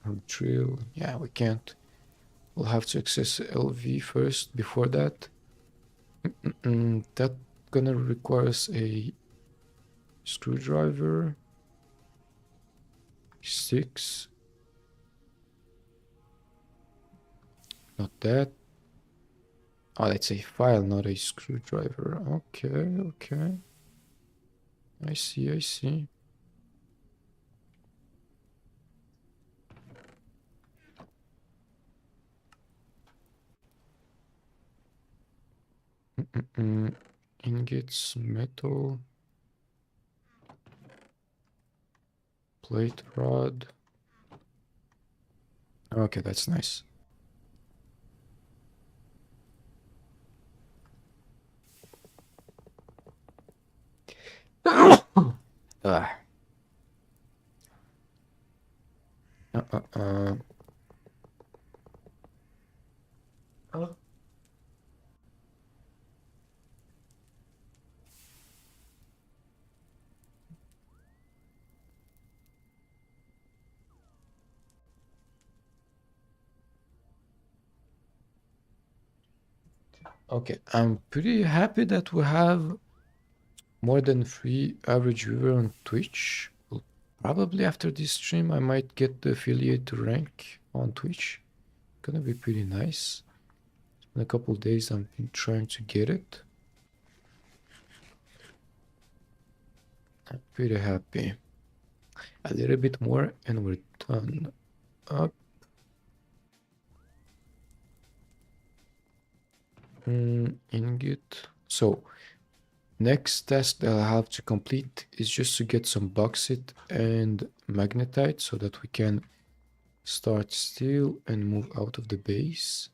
a drill, yeah, we can't. We'll have to access LV first before that. That gonna requires a screwdriver. 6. Not that. Oh, that's a file, not a screwdriver. Okay, okay. I see, I see. Ingots, metal, plate rod. Okay, that's nice. Ah. Oh. Okay, I'm pretty happy that we have more than 3 average viewer on Twitch. Probably after this stream, I might get the affiliate rank on Twitch. Gonna be pretty nice. In a couple days, I've been trying to get it. I'm pretty happy. A little bit more, and we're done. Up. Ingot. So, next task that I have to complete is just to get some bauxite and magnetite so that we can start steel and move out of the base.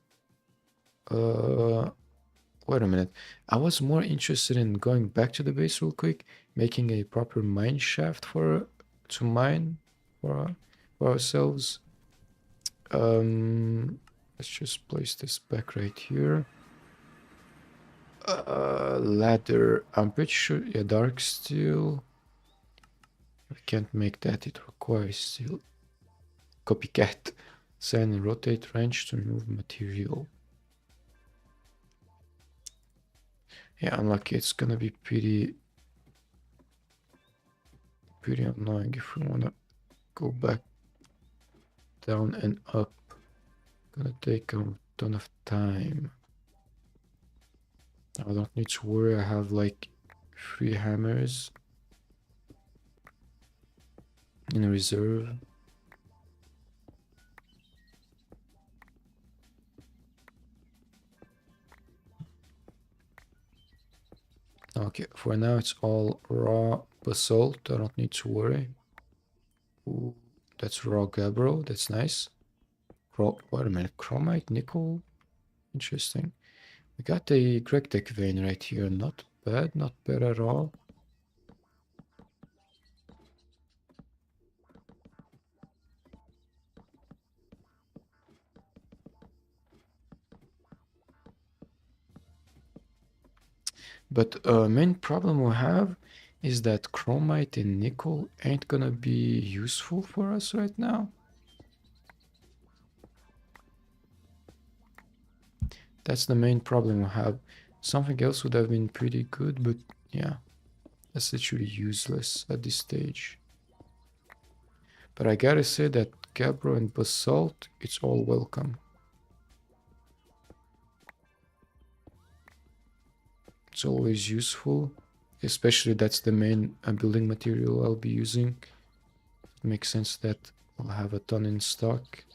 Wait a minute. I was more interested in going back to the base real quick, making a proper mine shaft to mine for, for ourselves. Let's just place this back right here. Ladder. I'm pretty sure, yeah, dark steel. We can't make that. It requires steel. Copycat. Sand and rotate wrench to remove material. Yeah, unlucky. It's gonna be pretty annoying if we wanna go back down and up. Gonna take a ton of time. I don't need to worry. I have like 3 hammers in reserve. Okay, for now it's all raw basalt. I don't need to worry. Ooh, that's raw gabbro. That's nice. Wait a minute. Chromite, nickel. Interesting. We got a Gregtech vein right here. Not bad. Not bad at all. But main problem we have is that chromite and nickel ain't gonna be useful for us right now. That's the main problem we have. Something else would have been pretty good, but yeah, that's literally useless at this stage. But I gotta say that gabbro and basalt, it's all welcome. It's always useful, especially that's the main building material I'll be using. It makes sense that I'll have a ton in stock.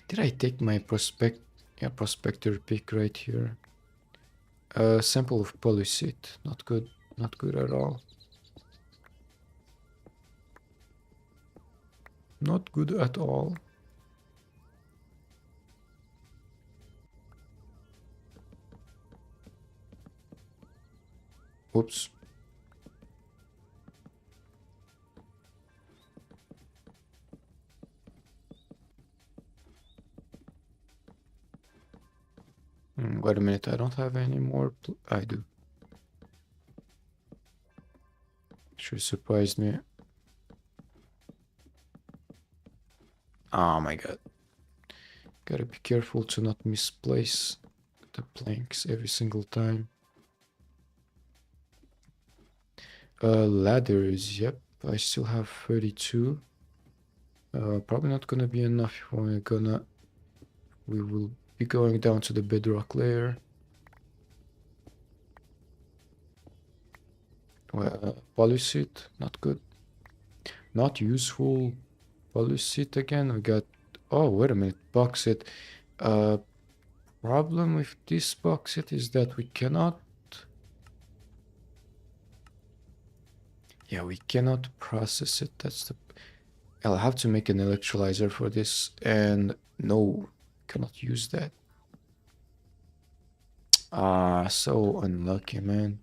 Did I take my prospector pick right here? A sample of polycite. Not good. Not good at all. Not good at all. Oops. Wait a minute, I don't have any more. I do. Should surprised me. Oh my god. Gotta be careful to not misplace the planks every single time. Ladders, yep, I still have 32. Probably not gonna be enough if we will be going down to the bedrock layer. Polish it, not good. Not useful. Polish it again. We got, oh, wait a minute, bauxite. Problem with this bauxite is that we cannot, yeah, we cannot process it. That's the, I'll have to make an electrolyzer for this, and no, cannot use that. Ah, so unlucky, man.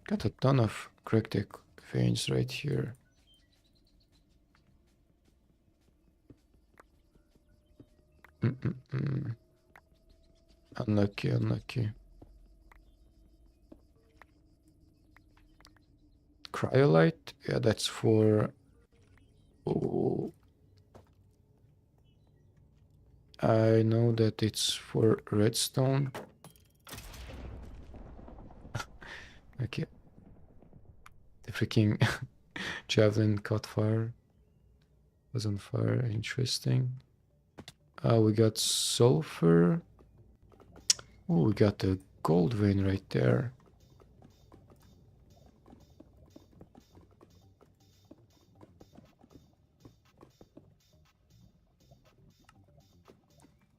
Got a ton of cracked veins right here. Unlucky, unlucky. Cryolite? Yeah, that's for... Oh, I know that it's for redstone. Okay. The freaking javelin caught fire. Was on fire. Interesting. We got sulfur. Oh, we got the gold vein right there.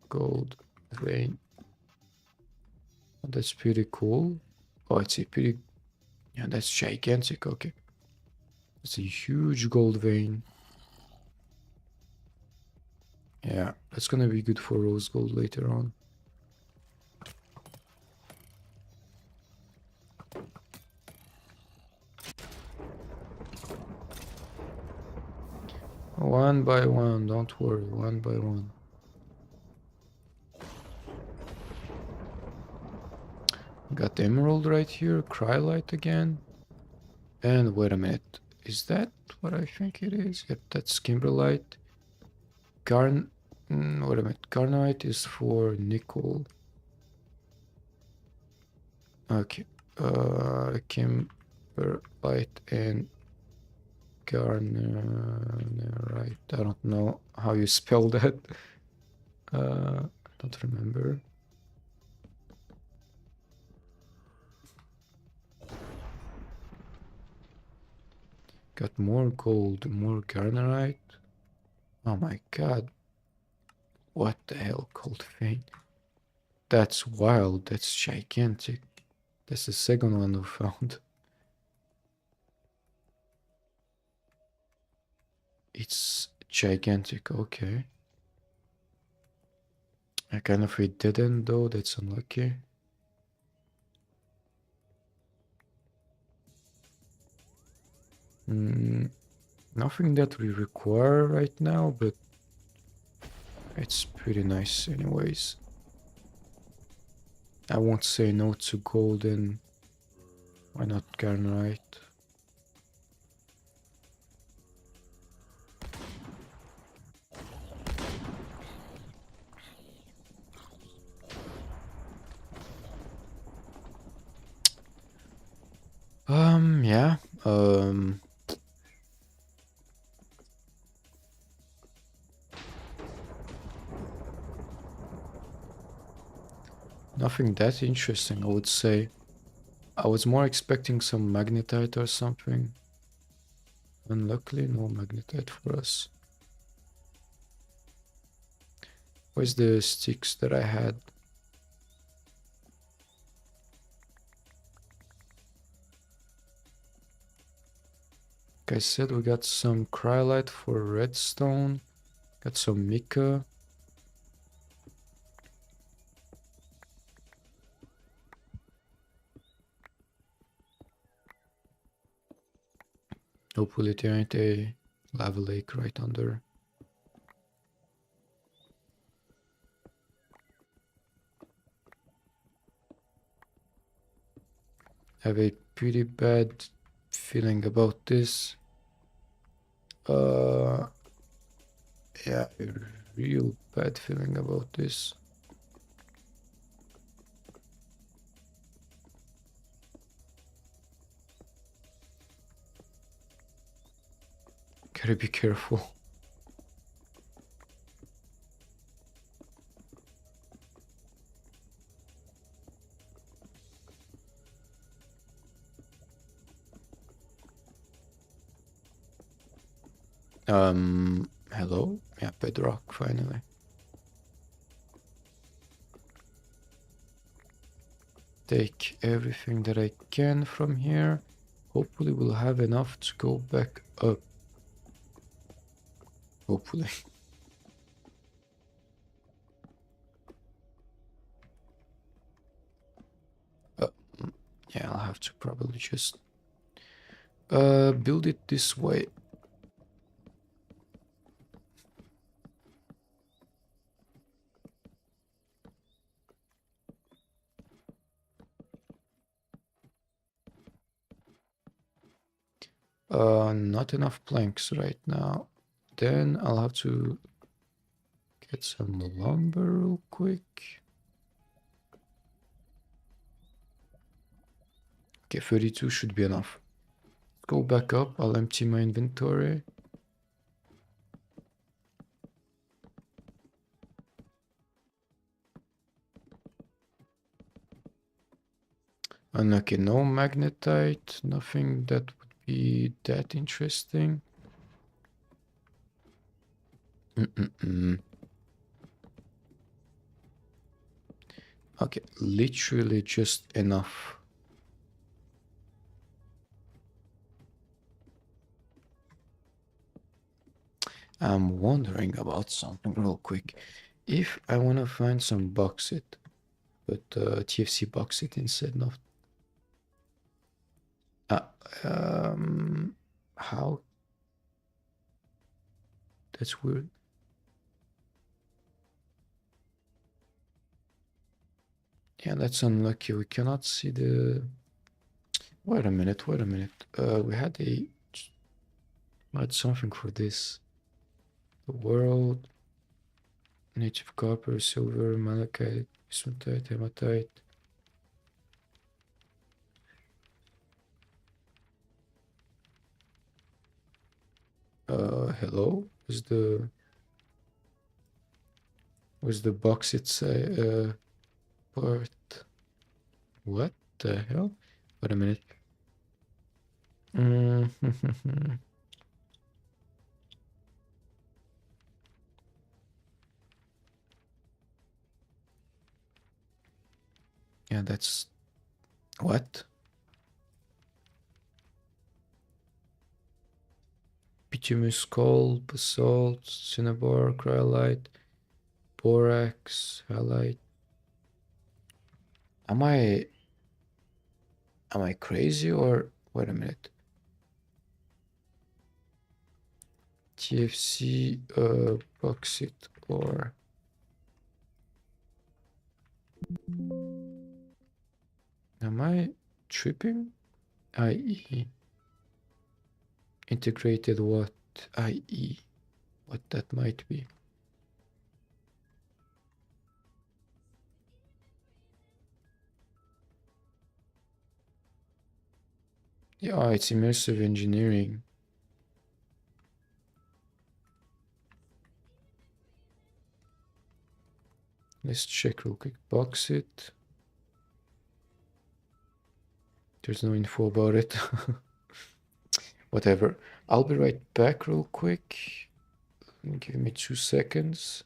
Gold vein. Oh, that's pretty cool. Oh, it's a pretty... Yeah, that's gigantic. Okay. It's a huge gold vein. Yeah, that's gonna be good for rose gold later on. One by one, don't worry, one by one. Got emerald right here, cryolite again. And wait a minute, is that what I think it is? Yep, that's kimberlite. Wait a minute, garnite is for nickel. Okay, kimberlite and garnerite. I don't know how you spell that. I don't remember. Got more gold, more garnerite. Oh my god. What the hell, gold vein? That's wild, that's gigantic. That's the second one we found. It's gigantic, okay. I kind of it didn't though, that's unlucky. Nothing that we require right now, but it's pretty nice anyways. I won't say no to gold, and why not garnerite? Yeah. Nothing that interesting, I would say. I was more expecting some magnetite or something. Unluckily, no magnetite for us. Where's the sticks that I had? Like I said, we got some cryolite for redstone. Got some mica. Hopefully there ain't a lava lake right under. Have a pretty bad feeling about this. Yeah, a real bad feeling about this. Gotta be careful. Hello? Yeah, bedrock, finally. Take everything that I can from here. Hopefully we'll have enough to go back up. Hopefully. Uh, yeah, I'll have to probably just build it this way. Not enough planks right now. Then I'll have to get some lumber real quick. Okay, 32 should be enough. Go back up, I'll empty my inventory. And okay, no magnetite, nothing that would be that interesting. Okay, literally just enough. I'm wondering about something real quick. If I want to find some bauxite, but TFC bauxite instead of... how? That's weird. Yeah, that's unlucky. We cannot see the... Wait a minute, wait a minute. We had something for this. The world, native copper, silver, malachite, bismuthite, hematite. Hello? Was the bauxite part? What the hell? Wait a minute. Yeah, that's... What? Bituminous coal, basalt, cinnabar, cryolite, borax, halite. Am I crazy or... Wait a minute. TFC bauxite ore. Am I tripping? IE. Integrated what? IE. What that might be. Yeah, it's immersive engineering. Let's check real quick. Bauxite. There's no info about it. Whatever. I'll be right back real quick. Give me 2 seconds.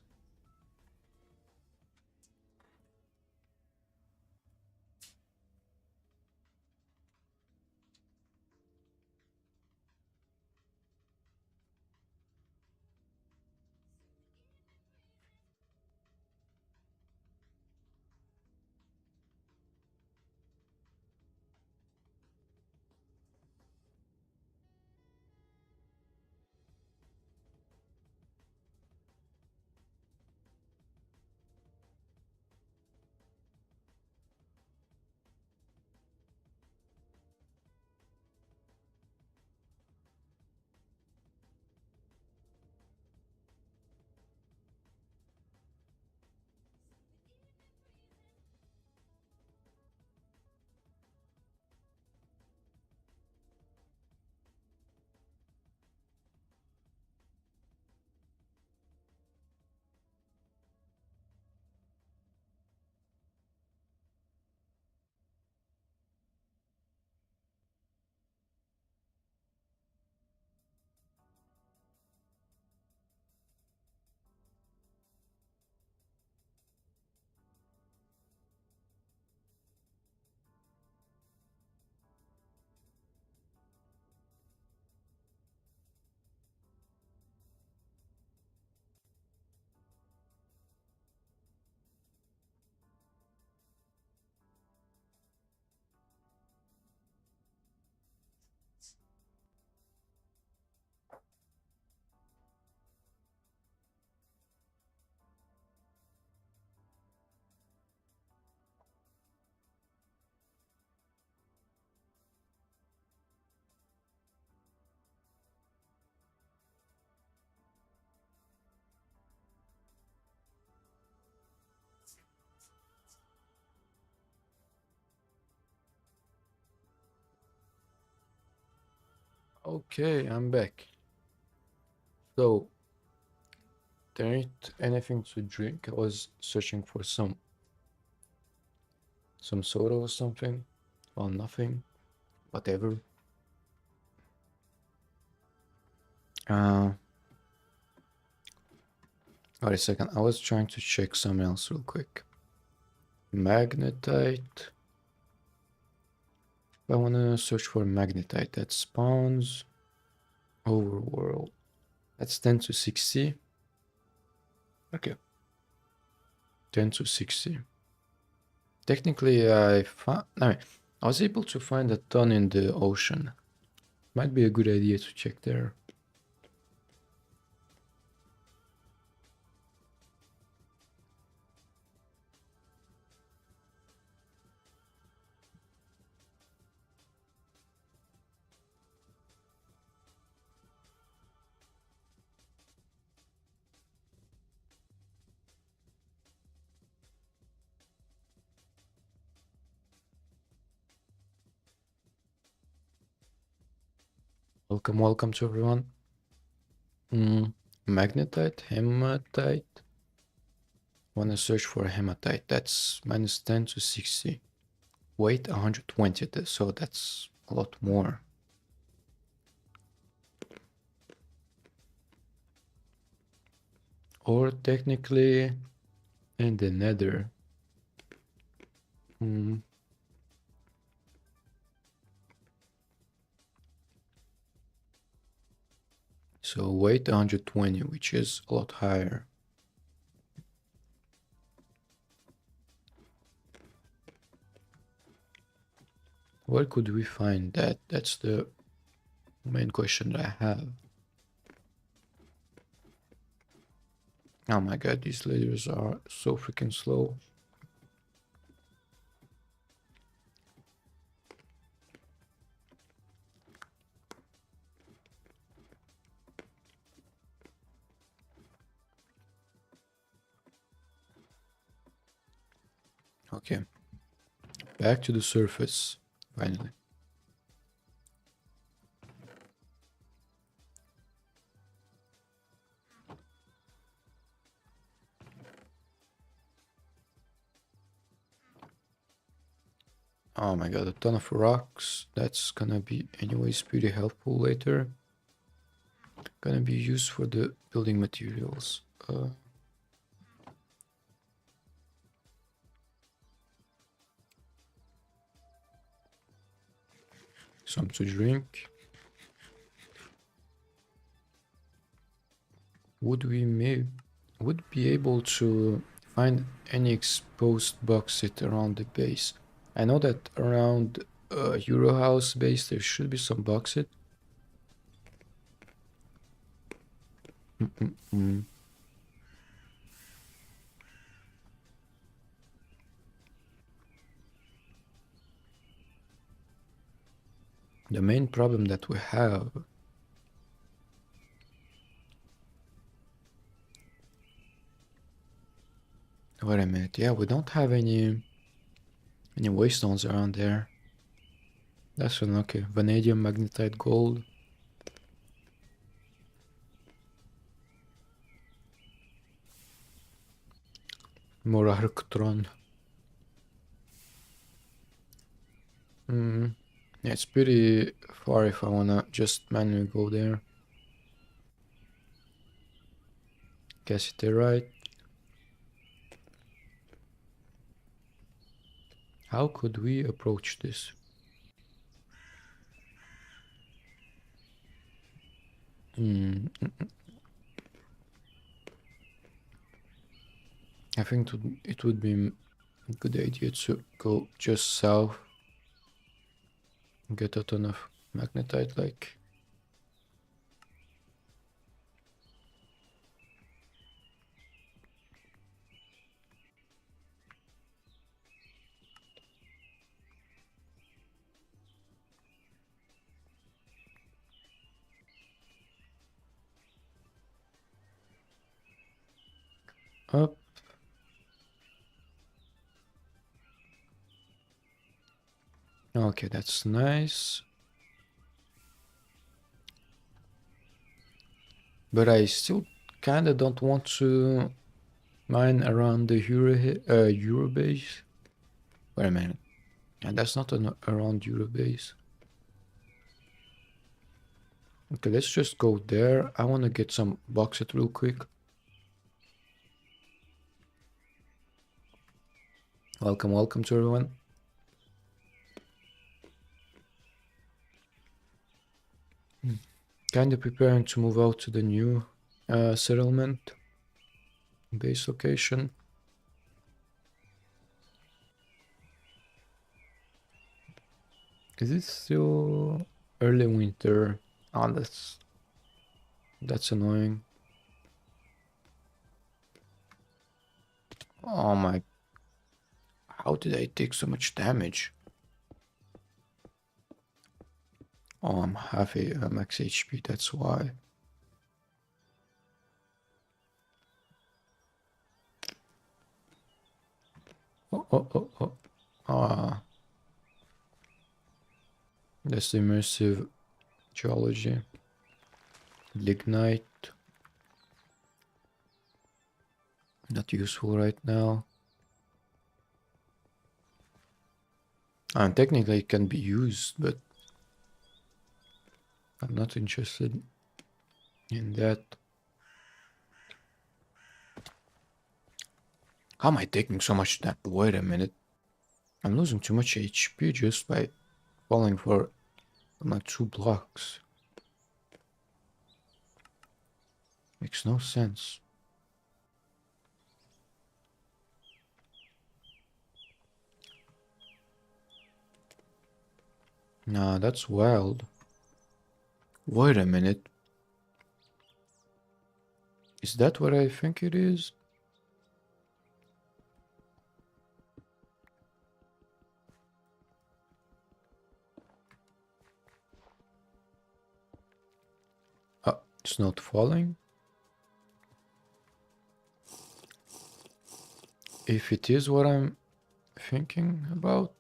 Okay, I'm back. So, there ain't anything to drink. I was searching for some soda or something. Well, nothing. Whatever. Uh, wait a second. I was trying to check something else real quick. Magnetite. I want to search for magnetite. That spawns overworld. That's 10 to 60. Okay. 10 to 60. Technically, I was able to find a ton in the ocean. Might be a good idea to check there. Welcome to everyone. Magnetite, hematite. Wanna search for hematite. That's minus 10 to 60. Weight 120, so that's a lot more. Or technically in the nether. So weight 120, which is a lot higher. Where could we find that? That's the main question that I have. Oh my god, these lasers are so freaking slow. Okay, back to the surface, finally. Oh my god, a ton of rocks. That's gonna be anyways pretty helpful later. Gonna be used for the building materials. Some to drink. Would be able to find any exposed bauxite around the base? I know that around Eurohouse base there should be some bauxite. The main problem that we have. Wait a minute. Yeah, we don't have any waystones around there. That's an okay. Vanadium, magnetite, gold. More arctron. Yeah, it's pretty far if I wanna just manually go there. Cassiterite. How could we approach this? I think it would be a good idea to go just south. Get a ton of magnetite, like. Up. Okay, that's nice. But I still kinda don't want to mine around the Euro base. Wait a minute. And that's not around Euro base. Okay, let's just go there. I want to get some bauxite real quick. Welcome, welcome to everyone. Kind of preparing to move out to the new settlement base location. Is it still early winter? Oh, that's annoying. Oh my, how did I take so much damage? Oh, I'm half a max HP, that's why. Oh, oh, oh, oh. Ah, that's the immersive geology. Lignite. Not useful right now. And technically it can be used, but I'm not interested in that. How am I taking so much damage? Wait a minute. I'm losing too much HP just by falling for like 2 blocks. Makes no sense. Nah, that's wild. Wait a minute. Is that what I think it is? It's not falling. If it is what I'm thinking about.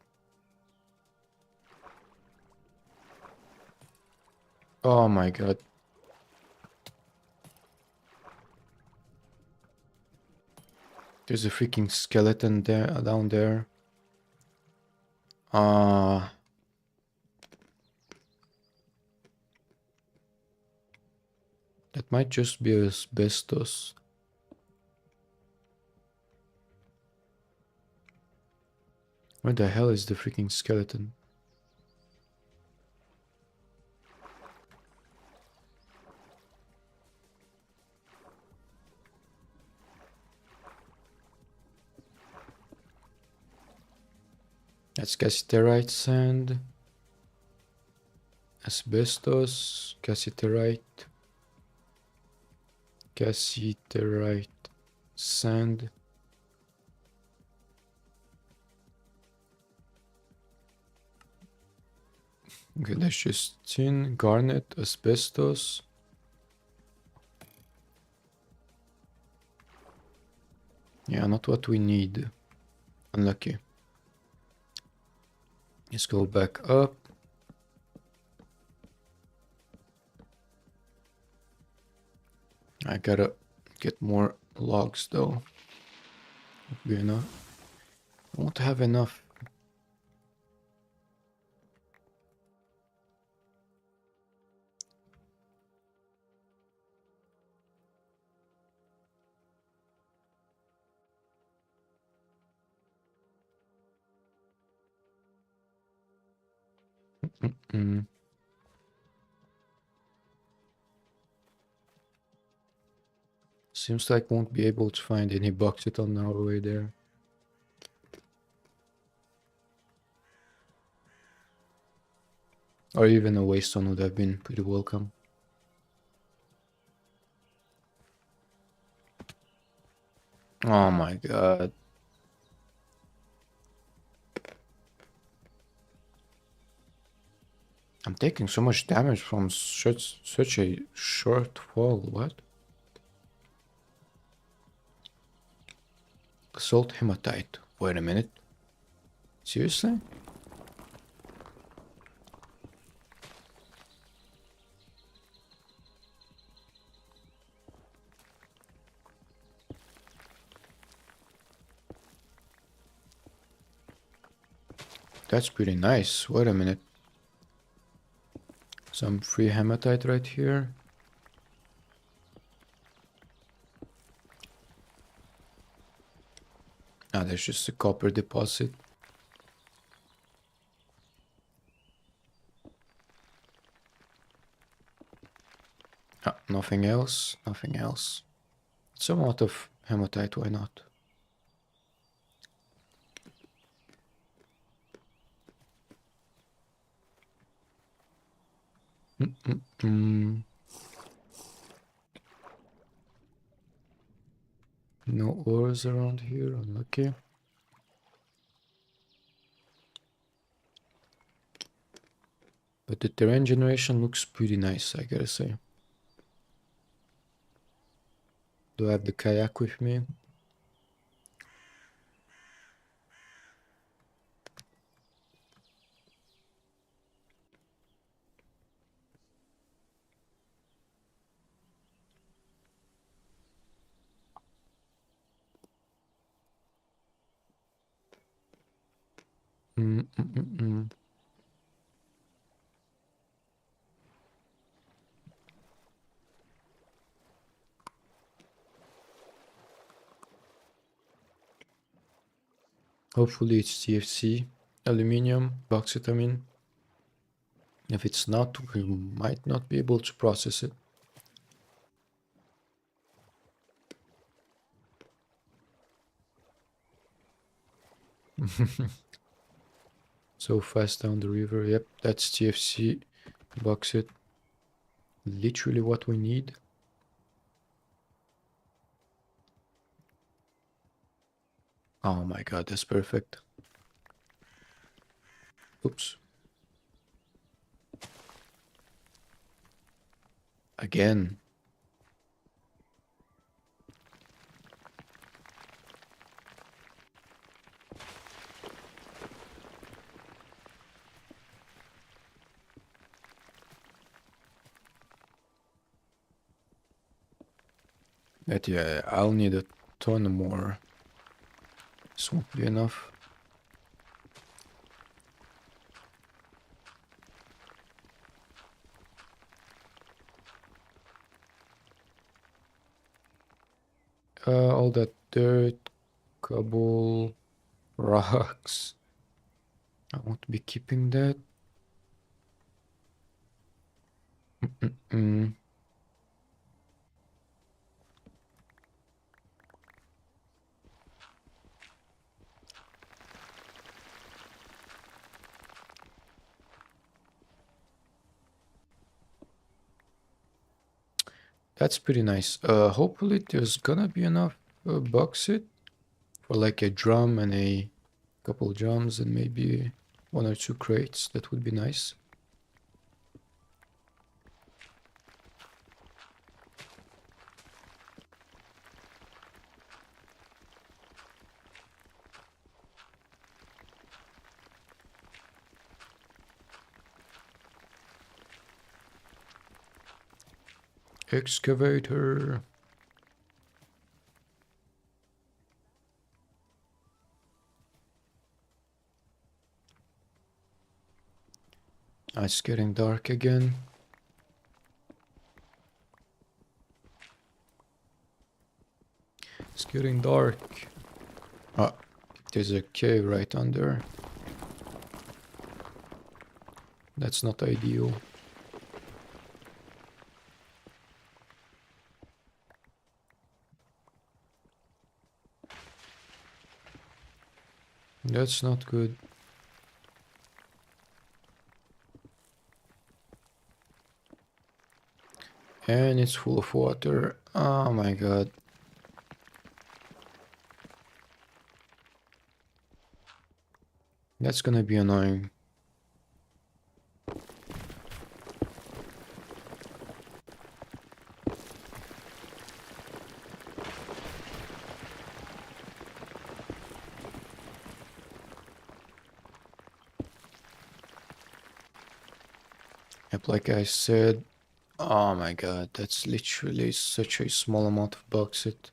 Oh my god. There's a freaking skeleton there down there. That might just be asbestos. Where the hell is the freaking skeleton? That's cassiterite sand. Asbestos, cassiterite. Cassiterite sand. Okay, that's just tin, garnet, asbestos. Yeah, not what we need. Unlucky. Let's go back up. I gotta get more logs though. Won't be enough. I won't have enough. Mm. Seems like won't be able to find any bauxite on our way there. Or even a waystone would have been pretty welcome. Oh my god. I'm taking so much damage from such a short fall. What? Salt hematite. Wait a minute. Seriously? That's pretty nice. Wait a minute. Some free hematite right here. Ah, there's just a copper deposit. Ah, nothing else. Nothing else. Some out of hematite, why not? No ores around here, unlucky. But the terrain generation looks pretty nice, I gotta say. Do I have the kayak with me? Hopefully it's TFC, aluminium, bauxite, I mean. If it's not, we might not be able to process it. So fast down the river. Yep, that's TFC, bauxite. Literally what we need. Oh my god, that's perfect. Oops. Again. But yeah, I'll need a ton more. This won't be enough. All that dirt, cobble, rocks. I won't be keeping that. That's pretty nice. Hopefully there's gonna be enough bauxite for like a drum and a couple drums and maybe 1 or 2 crates. That would be nice. Excavator. It's getting dark again. It's getting dark. Ah, there's a cave right under. That's not ideal. That's not good. And it's full of water. Oh my god. That's gonna be annoying. Yep, like I said, oh my god, that's literally such a small amount of bauxite.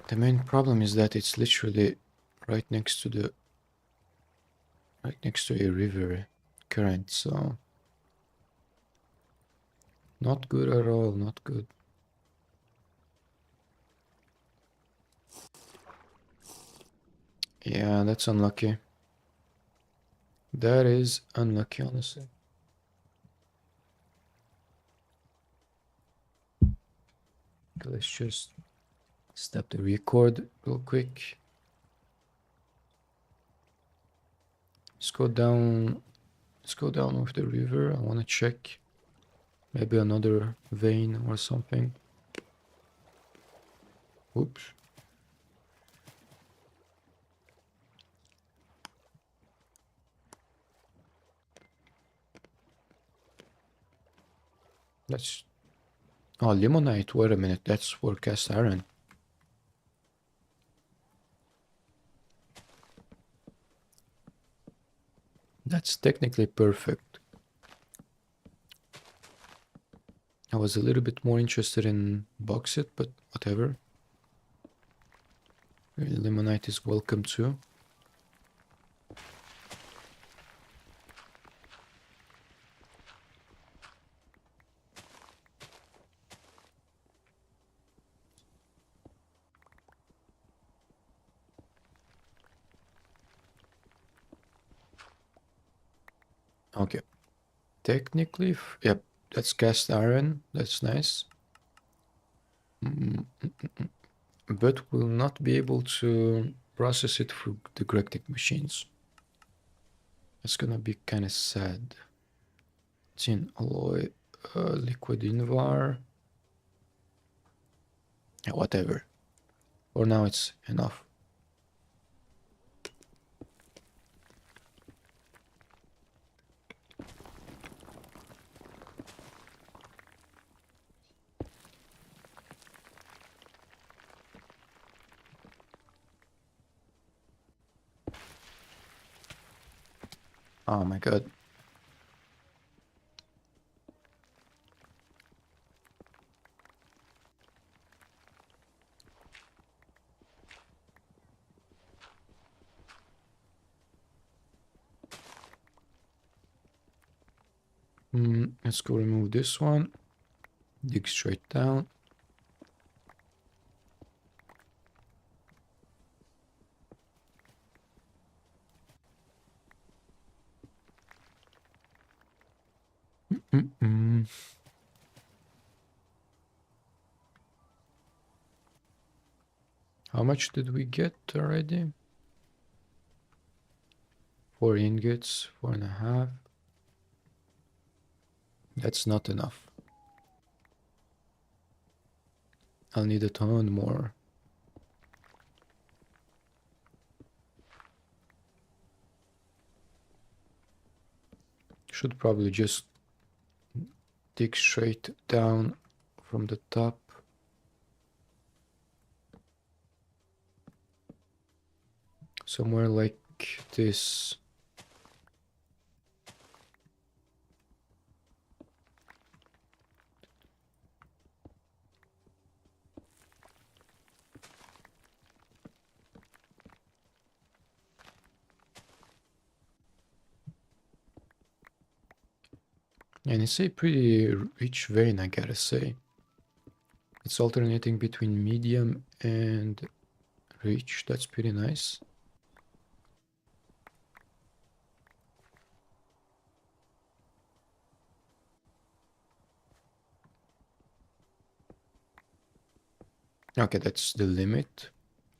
The main problem is that it's literally right next to the right next to a river current, so not good at all, not good. Yeah, that's unlucky. That is unlucky, honestly. Okay, let's just stop the record real quick. Let's go down. Let's go down with the river. I want to check maybe another vein or something. Oops. Let's. Oh, limonite. Wait a minute. That's for cast iron. That's technically perfect. I was a little bit more interested in bauxite, but whatever. Limonite is welcome too. Okay. Technically, yep, that's cast iron. That's nice. But we'll not be able to process it through the Grectic machines. It's gonna be kind of sad. Tin alloy, liquid invar. Yeah, whatever. For now, it's enough. Oh my god. Let's go remove this one. Dig straight down. How much did we get already? 4 ingots, 4.5. That's not enough. I'll need a ton more. Should probably just dig straight down from the top. Somewhere like this. And it's a pretty rich vein, I gotta say. It's alternating between medium and rich. That's pretty nice. Okay, that's the limit.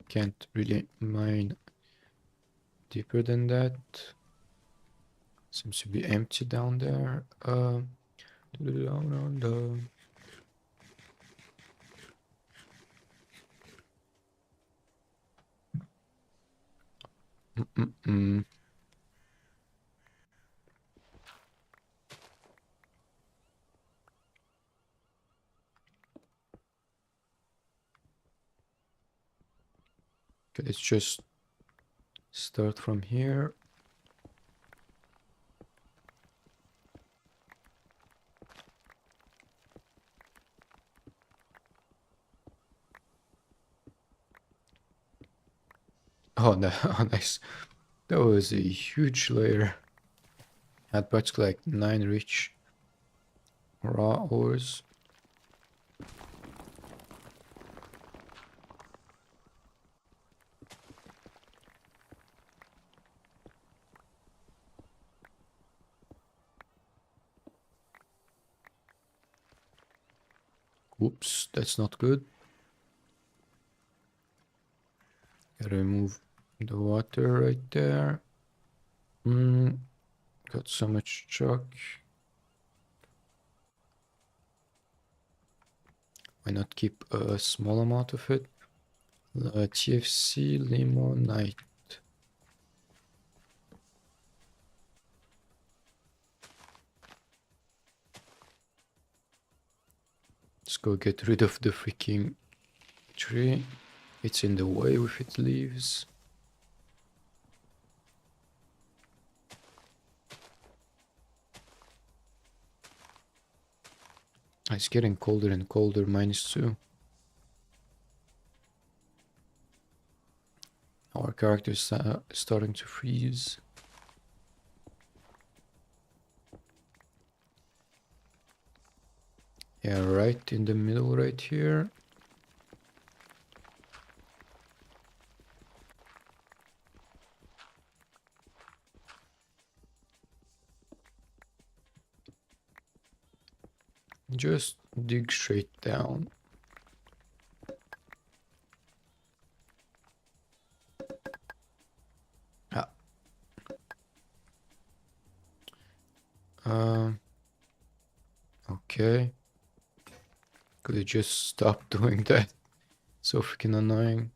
Can't really mine deeper than that. Seems to be empty down there. Okay, let's just start from here. Oh, no, oh, nice. That was a huge layer. Had practically like 9 rich raw ores. Oops, that's not good. Gotta remove the water right there. Got so much chalk. Why not keep a small amount of it? TFC limonite. Let's go get rid of the freaking tree. It's in the way with its leaves. It's getting colder and colder, -2. Our character is starting to freeze. Yeah, right in the middle right here. Just dig straight down. Ah. Okay. Could you just stop doing that? So freaking annoying.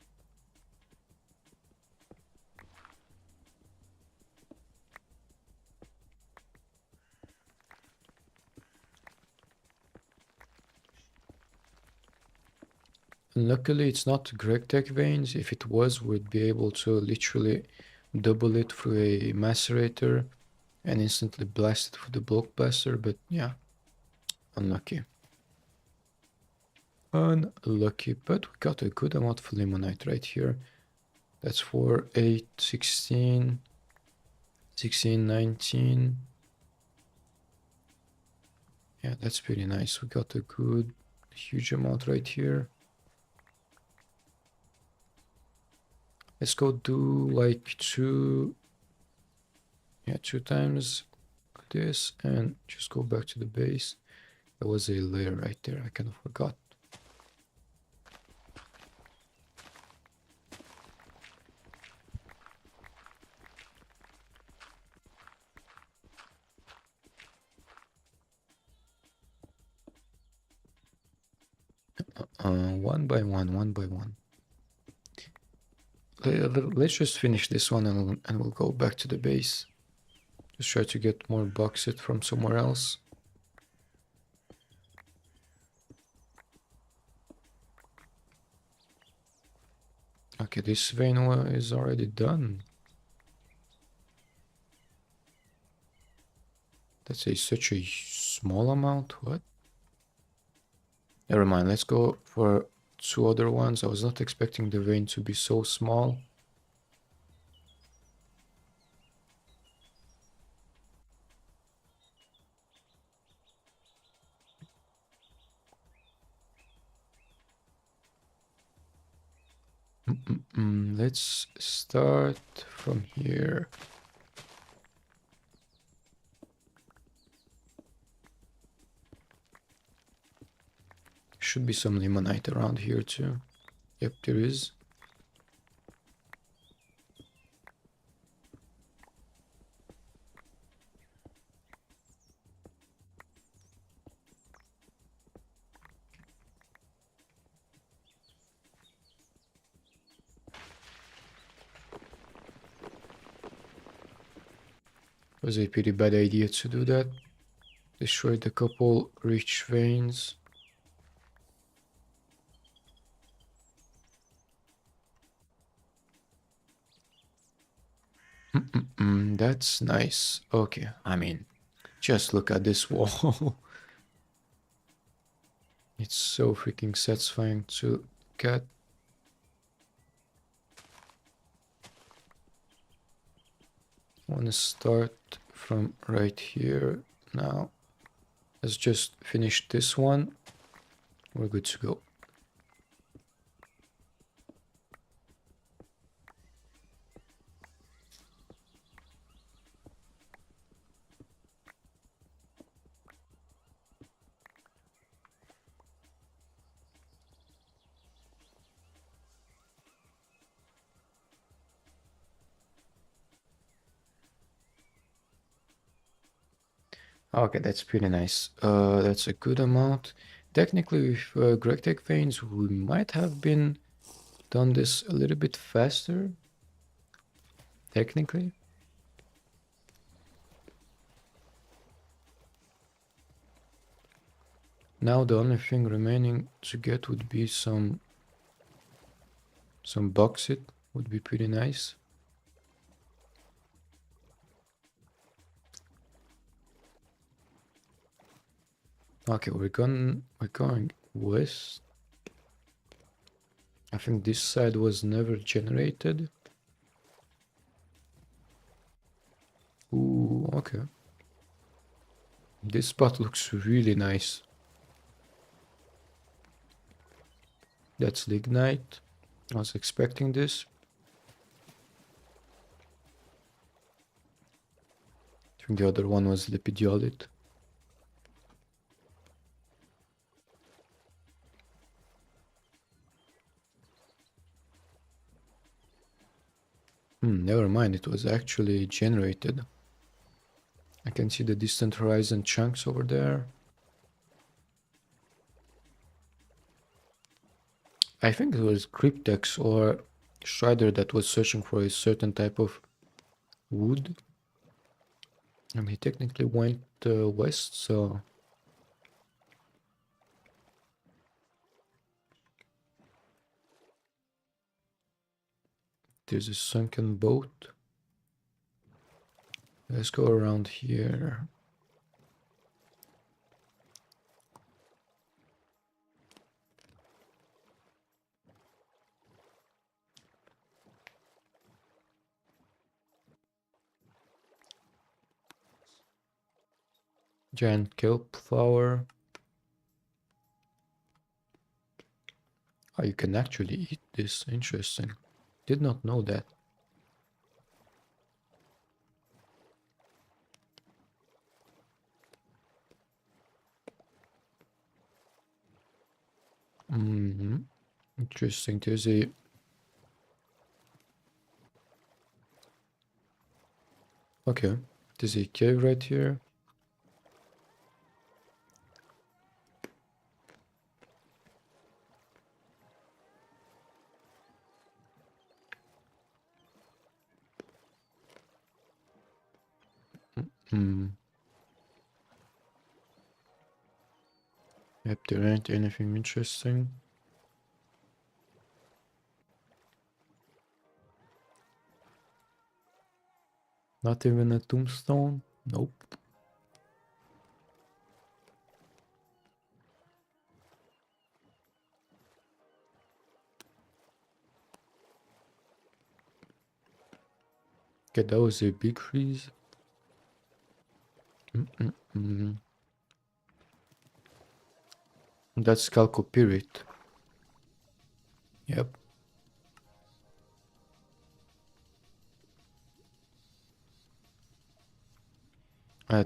And luckily it's not GregTech veins. If it was, we'd be able to literally double it through a macerator and instantly blast it with the bulk blaster, but yeah, unlucky. Unlucky, but we got a good amount of limonite right here. That's for 8, 16, 16, 19. Yeah, that's pretty nice. We got a good, huge amount right here. Let's go do like 2 times this and just go back to the base. There was a layer right there. I kind of forgot. One by one, one by one. Let's just finish this one and we'll go back to the base. Just try to get more bauxite from somewhere else. Okay, this vein is already done. That's such a small amount. What? Never mind. Let's go for 2 other ones. I was not expecting the vein to be so small. Let's start from here. Should be some limonite around here too. Yep, there is. It was a pretty bad idea to do that. Destroyed a couple rich veins. That's nice. Okay, I mean, just look at this wall. It's so freaking satisfying to look at. want to start from right here. Now, let's just finish this one. We're good to go. Okay, that's pretty nice. That's a good amount. Technically, with GregTech veins, we might have been done this a little bit faster. Technically. Now the only thing remaining to get would be some bauxite. Would be pretty nice. Okay, we're going west. I think this side was never generated. Ooh, okay. This spot looks really nice. That's lignite. I was expecting this. I think the other one was lipidiolite. Never mind, it was actually generated. I can see the distant horizon chunks over there. I think it was Cryptex or Strider that was searching for a certain type of wood. And he technically went west, so... There's a sunken boat. Let's go around here. Giant kelp flower. Oh, you can actually eat this. Interesting. Did not know that. Interesting. There's a... Okay. There's a cave right here. Yep, there ain't anything interesting. Not even a tombstone? Nope. Okay, that was a big freeze. That's chalcopyrite. Yep.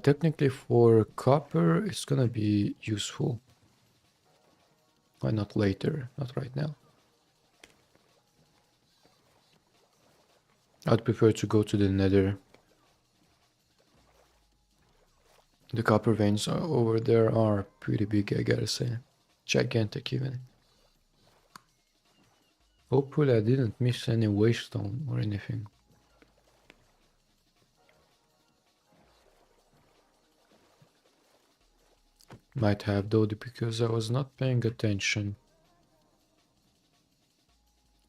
Technically for copper, it's gonna be useful. Why not later? Not right now. I'd prefer to go to the nether. The copper veins over there are pretty big, I gotta say. Gigantic even. Hopefully I didn't miss any waystone or anything. Might have though, because I was not paying attention.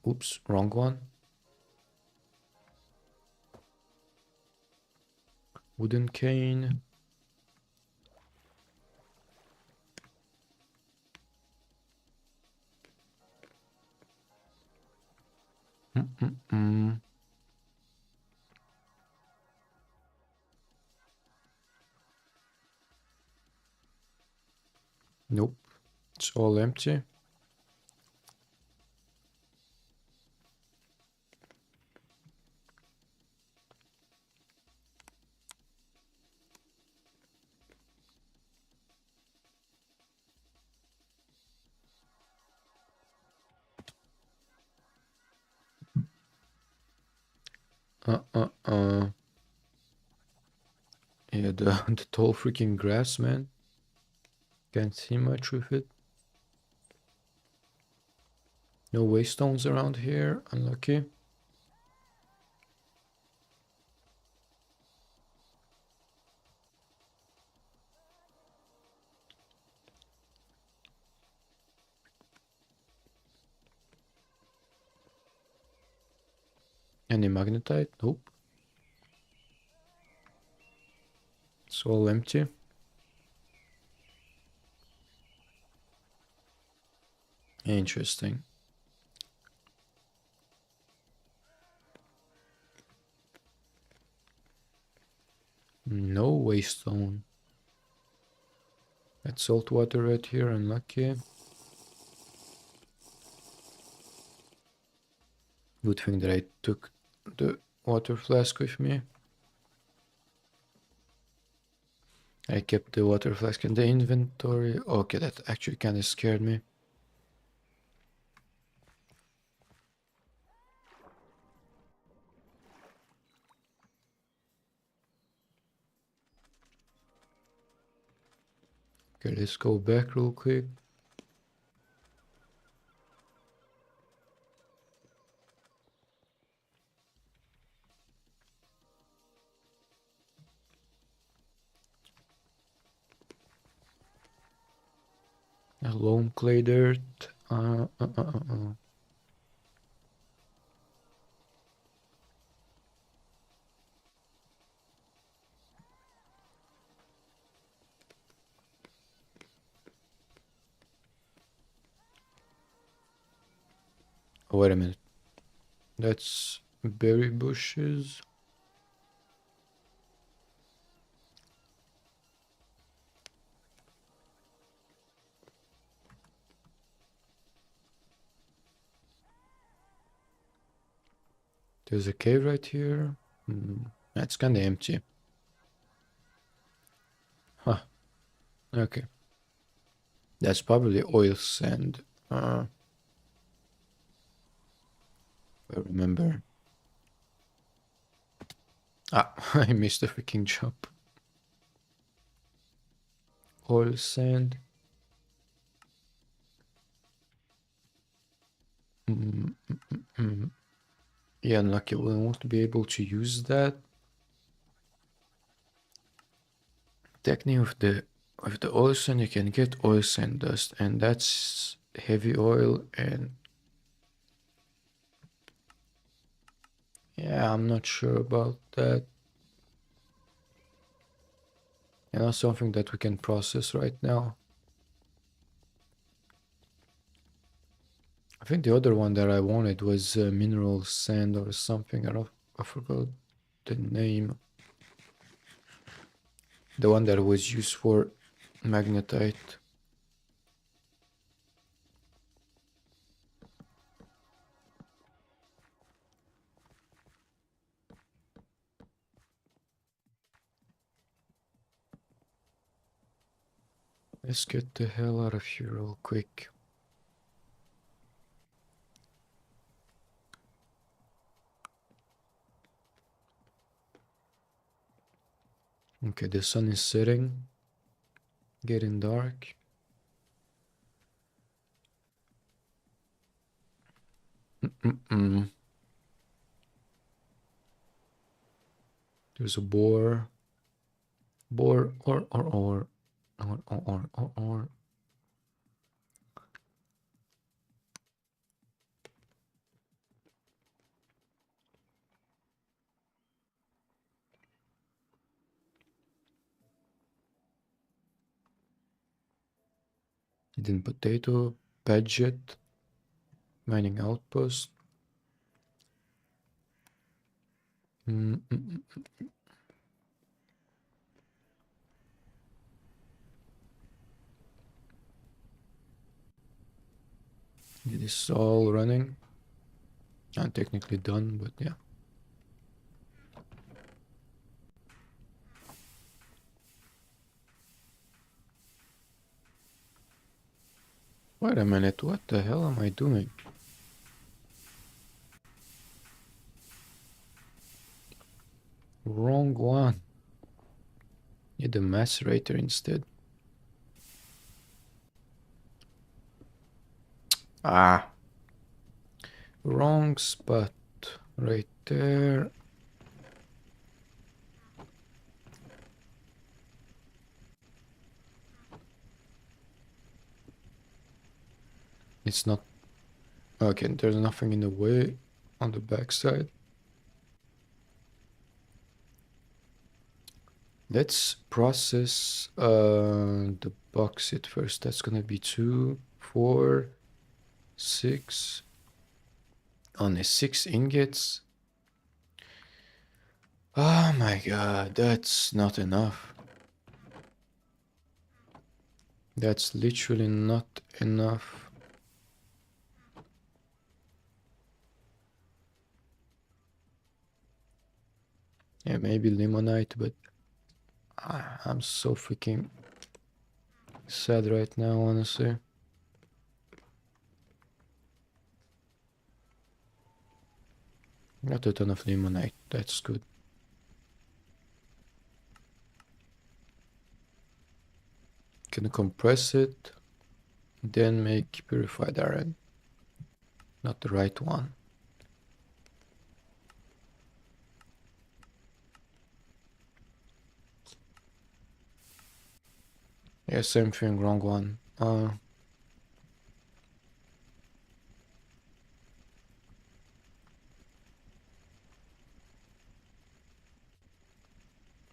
Oops, wrong one. Wooden cane. Nope. It's all empty. Yeah, the tall freaking grass, man. Can't see much with it. No waystones around here. Unlucky. Any magnetite? Nope. It's all empty. Interesting. No waystone. That's salt water right here. Unlucky. Good thing that I took the water flask with me. I kept the water flask in the inventory. Okay, that actually kind of scared me. Okay, let's go back real quick. A loam clay dirt. Oh, wait a minute. That's berry bushes. There's a cave right here. That's kind of empty. Huh. Okay. That's probably oil sand. I remember. Ah, I missed the freaking jump. Oil sand. Yeah, unlucky. We won't be able to use that. Technically, with the oil sand, you can get oil sand dust, and that's heavy oil. And yeah, I'm not sure about that. And that's something that we can process right now. I think the other one that I wanted was mineral sand or something. I forgot the name. The one that was used for magnetite. Let's get the hell out of here real quick. Okay, the sun is setting. Getting dark. There's a boar. Boar or. Hidden potato. Budget. Mining outpost. It is all running. I'm technically done, but yeah. Wait a minute, what the hell am I doing? Wrong one. Need a macerator instead. Ah. Wrong spot. Right there. It's not... Okay, there's nothing in the way on the backside. Let's process the bauxite first. That's gonna be 2, 4, 6. Only 6 ingots. Oh my god, that's not enough. That's literally not enough. Yeah, maybe limonite, but I'm so freaking sad right now, honestly. Not a ton of limonite, that's good. Can compress it, then make purified iron. Not the right one. Yeah, same thing, wrong one. Oh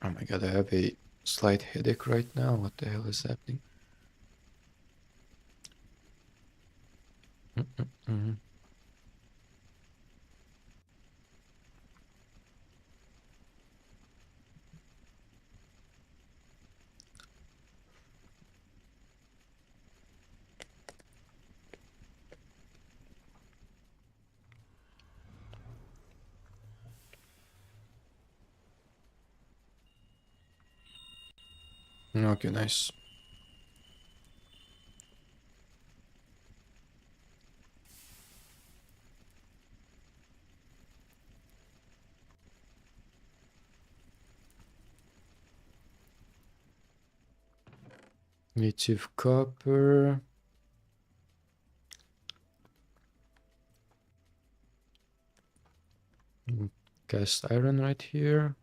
my god, I have a slight headache right now. What the hell is happening? Okay, nice. Native copper. Cast iron right here.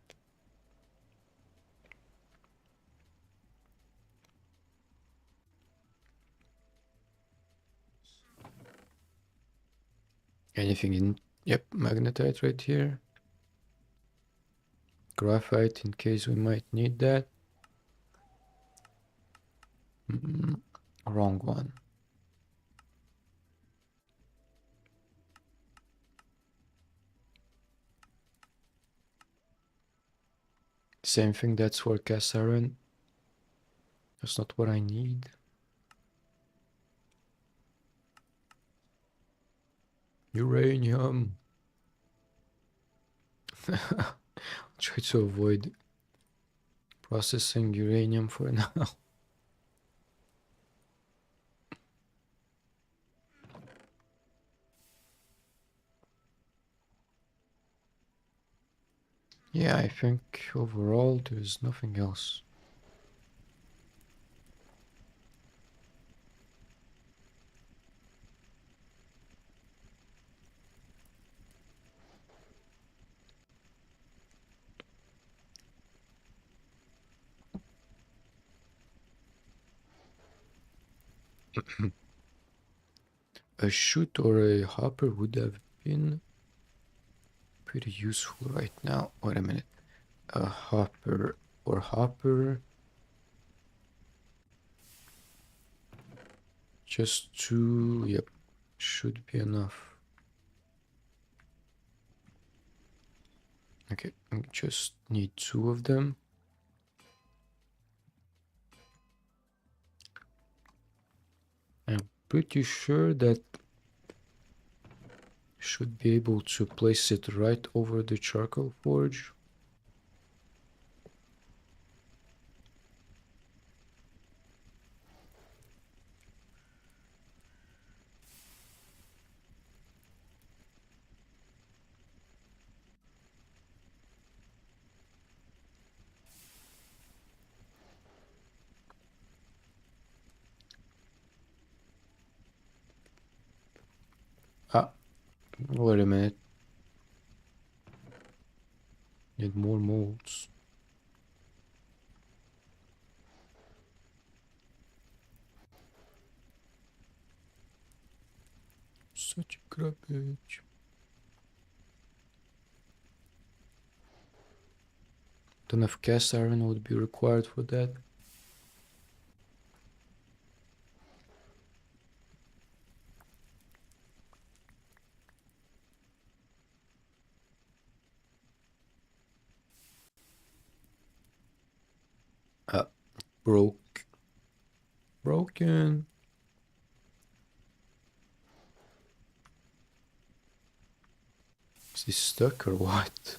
Anything in... Yep, magnetite right here. Graphite in case we might need that. Wrong one. Same thing, that's for cast iron. That's not what I need. Uranium. Try to avoid processing uranium for now. Yeah, I think overall there's nothing else. A chute or a hopper would have been pretty useful right now. Wait a minute. A hopper or hopper. Just 2, yep, should be enough. Okay, I just need 2 of them. I'm pretty sure that Should be able to place it right over the charcoal forge. Ah, wait a minute. Need more molds. Such garbage. Ton of cast iron would be required for that. Ah, broken. Is this stuck or what?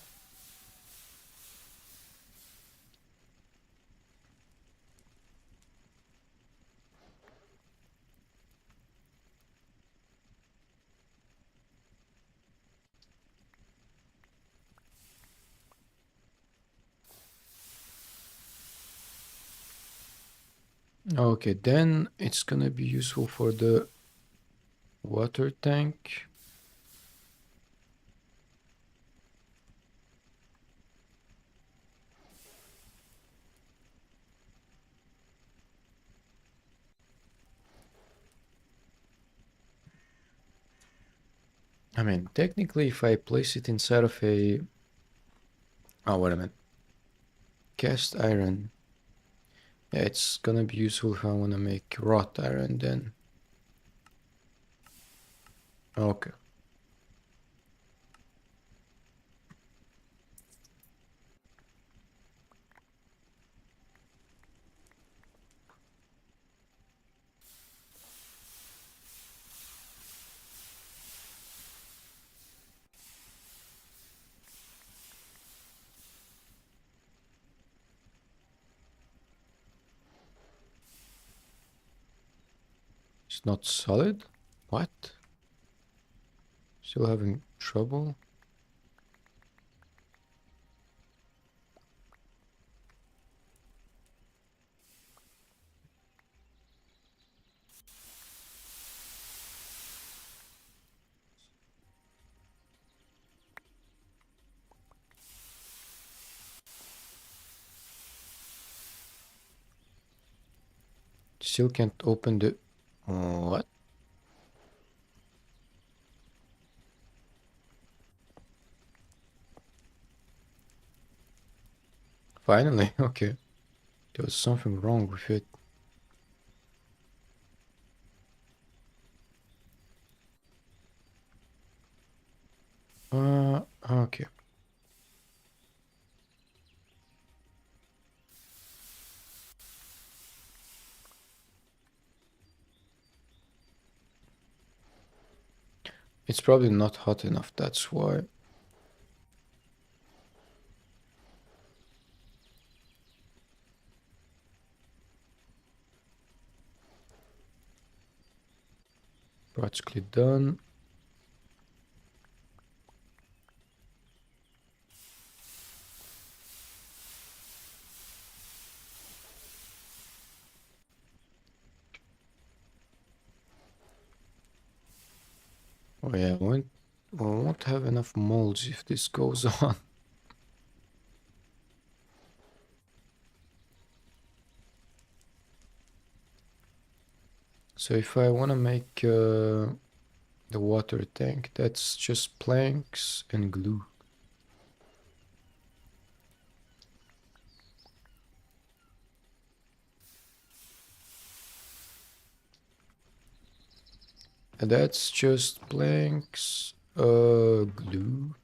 Okay, then it's gonna be useful for the water tank. I mean, technically, if I place it inside of a... Oh, wait a minute. Cast iron. Yeah, it's gonna be useful if I wanna make wrought iron then. Okay. It's not solid? What? Still having trouble? Still can't open the... What? Finally, okay. There was something wrong with it. Okay. It's probably not hot enough, that's why. Practically done. Oh yeah, we won't have enough molds if this goes on. So if I want to make the water tank, that's just planks and glue. And that's just planks, glue.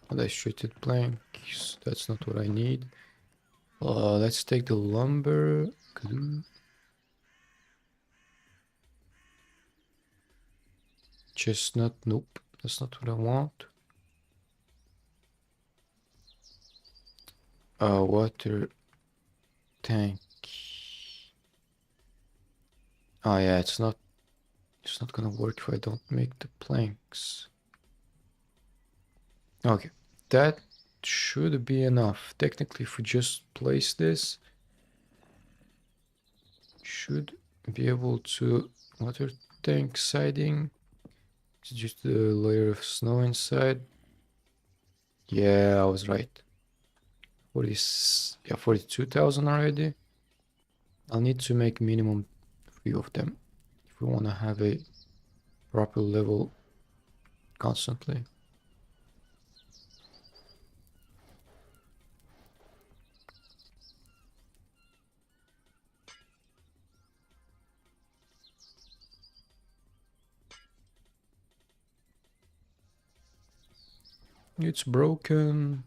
And I treated planks, that's not what I need. Let's take the lumber, glue. Chestnut, nope, that's not what I want. Water tank. Oh yeah, it's not gonna work if I don't make the planks. Okay, that should be enough. Technically, if we just place this, should be able to water tank siding. It's just a layer of snow inside. Yeah, I was right. 42,000 already. I'll need to make minimum 3 of them if we want to have a proper level constantly. It's broken.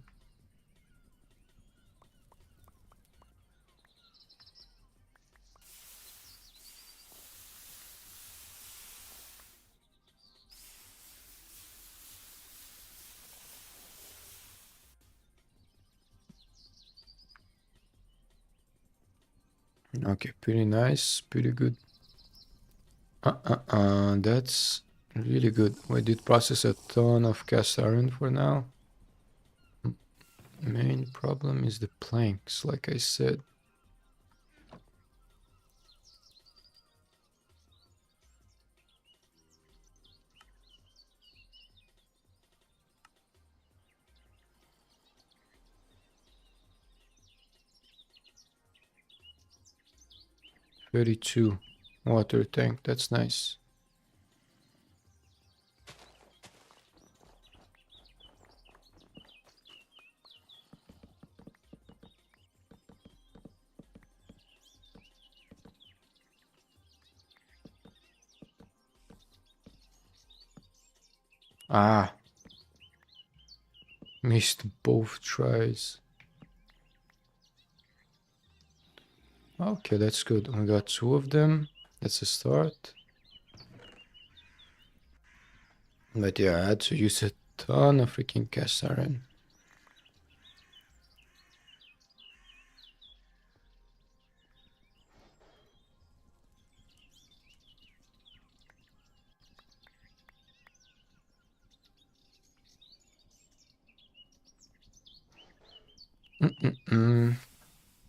Okay, pretty nice, pretty good. That's really good. We did process a ton of cast iron for now. Main problem is the planks, like I said. "32 water tank, that's nice." Ah, missed both tries. Okay, that's good. We got 2 of them. That's a start. But yeah, I had to use a ton of freaking cast iron.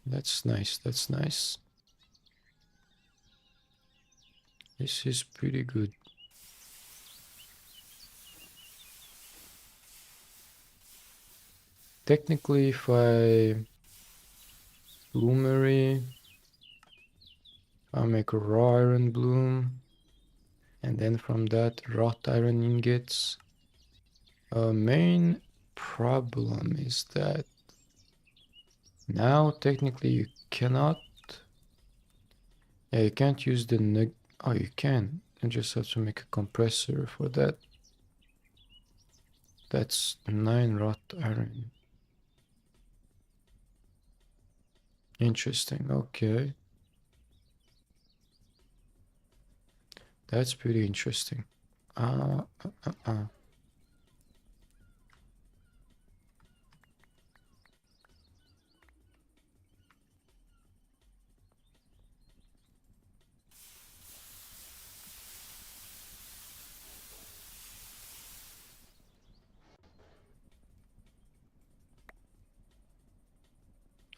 That's nice, that's nice. This is pretty good. Technically, if I bloomery, I'll make a raw iron bloom, and then from that wrought iron ingots. Main problem is that now technically you cannot. Yeah, you can't use the oh, you can. You just have to make a compressor for that. That's 9 wrought iron. Interesting. Okay, that's pretty interesting. Uh, uh, uh, uh.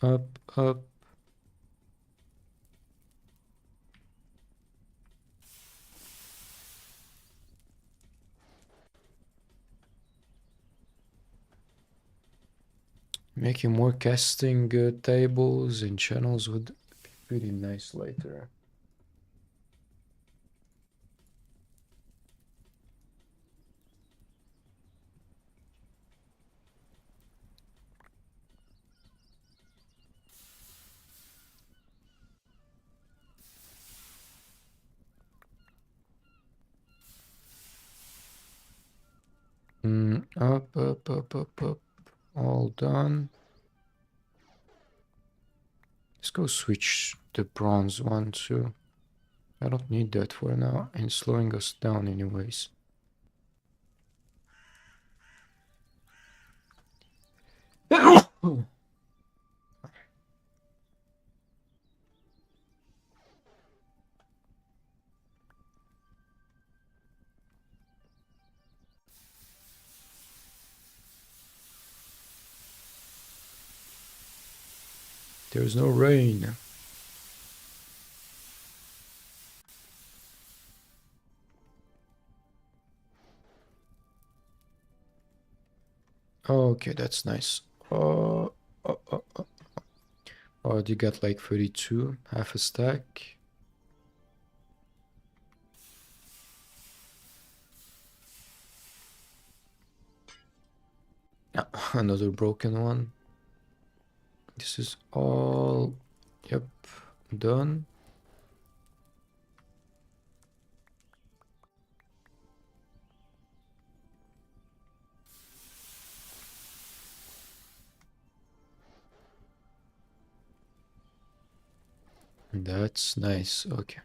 Up, up. Making more casting tables and channels would be pretty nice later. Up, up, up, up, up. All done. Let's go switch the bronze one too. I don't need that for now, and slowing us down anyways. There's no rain. Okay, that's nice. Oh, you got like 32, half a stack. Ah, another broken one. This is all, yep, done. That's nice. Okay.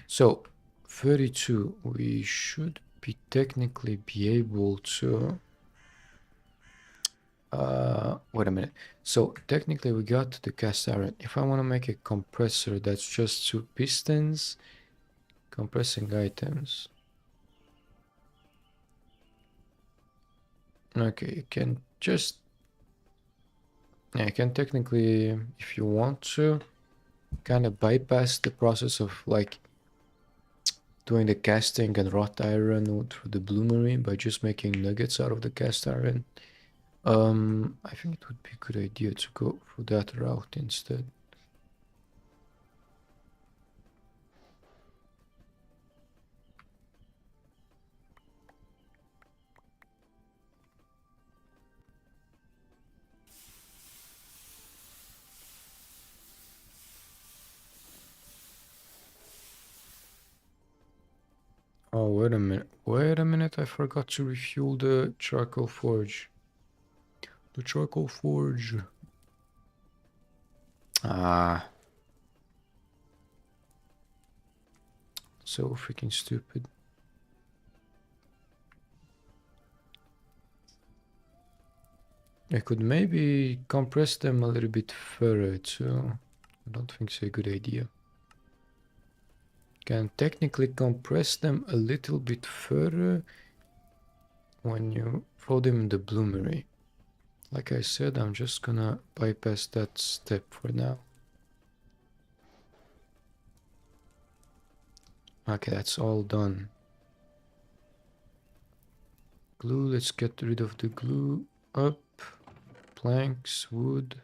So 32, we should be technically be able to wait a minute. So technically we got the cast iron. If I want to make a compressor that's just 2 pistons, compressing items. Okay, you can just, yeah, you can technically, if you want to, kind of bypass the process of like doing the casting and wrought iron through the bloomery by just making nuggets out of the cast iron. I think it would be a good idea to go for that route instead. Oh, wait a minute. Wait a minute, I forgot to refuel the charcoal forge. The charcoal forge. Ah. So freaking stupid. I could maybe compress them a little bit further too. I don't think it's a good idea. Can technically compress them a little bit further when you throw them in the bloomery. Like I said, I'm just gonna bypass that step for now. Okay, that's all done. Glue, let's get rid of the glue. Up, planks, wood.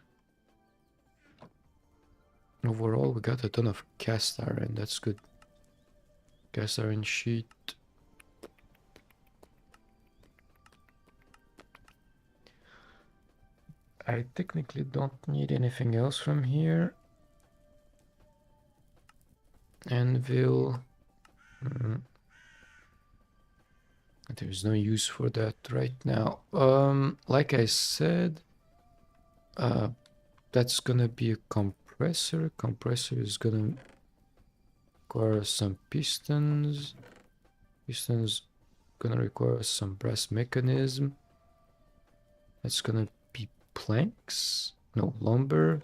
Overall, we got a ton of cast iron, that's good. Cast iron sheet. I technically don't need anything else from here. Anvil. There's no use for that right now. Like I said, that's gonna be a compressor. Compressor is gonna require some pistons. Pistons gonna require some brass mechanism. That's gonna be planks. No, lumber.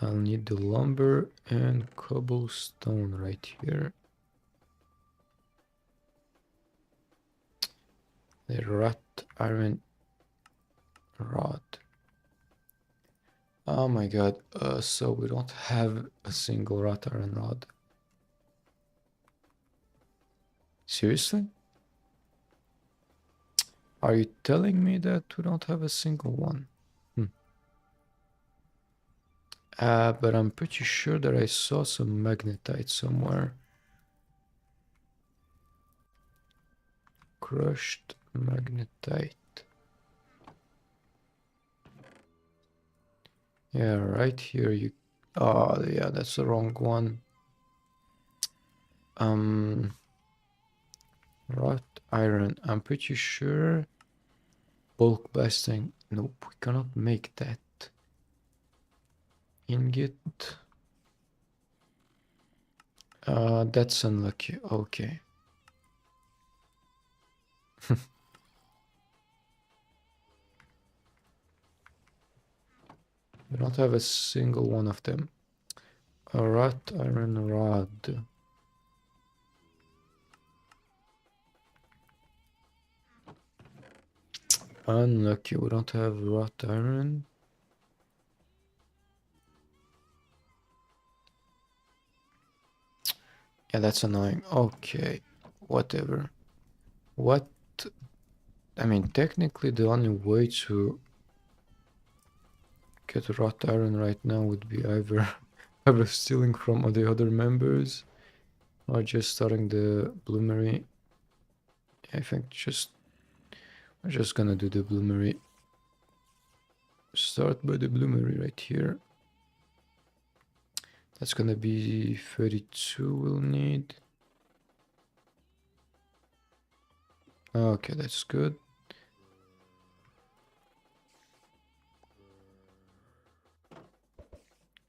I'll need the lumber and cobblestone right here. The wrought iron rod. Oh my god, so we don't have a single wrought iron rod. Seriously? Are you telling me that we don't have a single one? But I'm pretty sure that I saw some magnetite somewhere. Crushed magnetite. Yeah, right here you... Oh, yeah, that's the wrong one. Wrought iron. I'm pretty sure... Bulk blasting. Nope, we cannot make that. Ingot. That's unlucky. Okay. We don't have a single one of them. A wrought iron rod. Unlucky, we don't have wrought iron. Yeah, that's annoying. Okay, whatever. What? I mean, technically the only way to get wrought iron right now would be either either stealing from the other members or just starting the bloomery. I think we're just gonna do the bloomery. Start by the bloomery right here. That's gonna be 32 we'll need. Okay, that's good.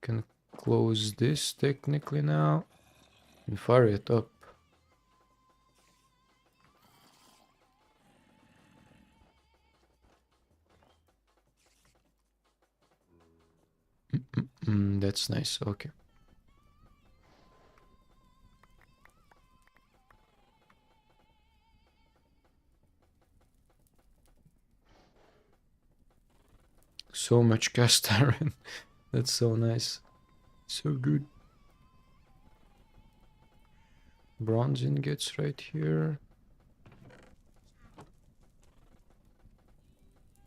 Can close this technically now and fire it up. That's nice. Okay. So much cast iron. That's so nice. So good. Bronze ingots right here.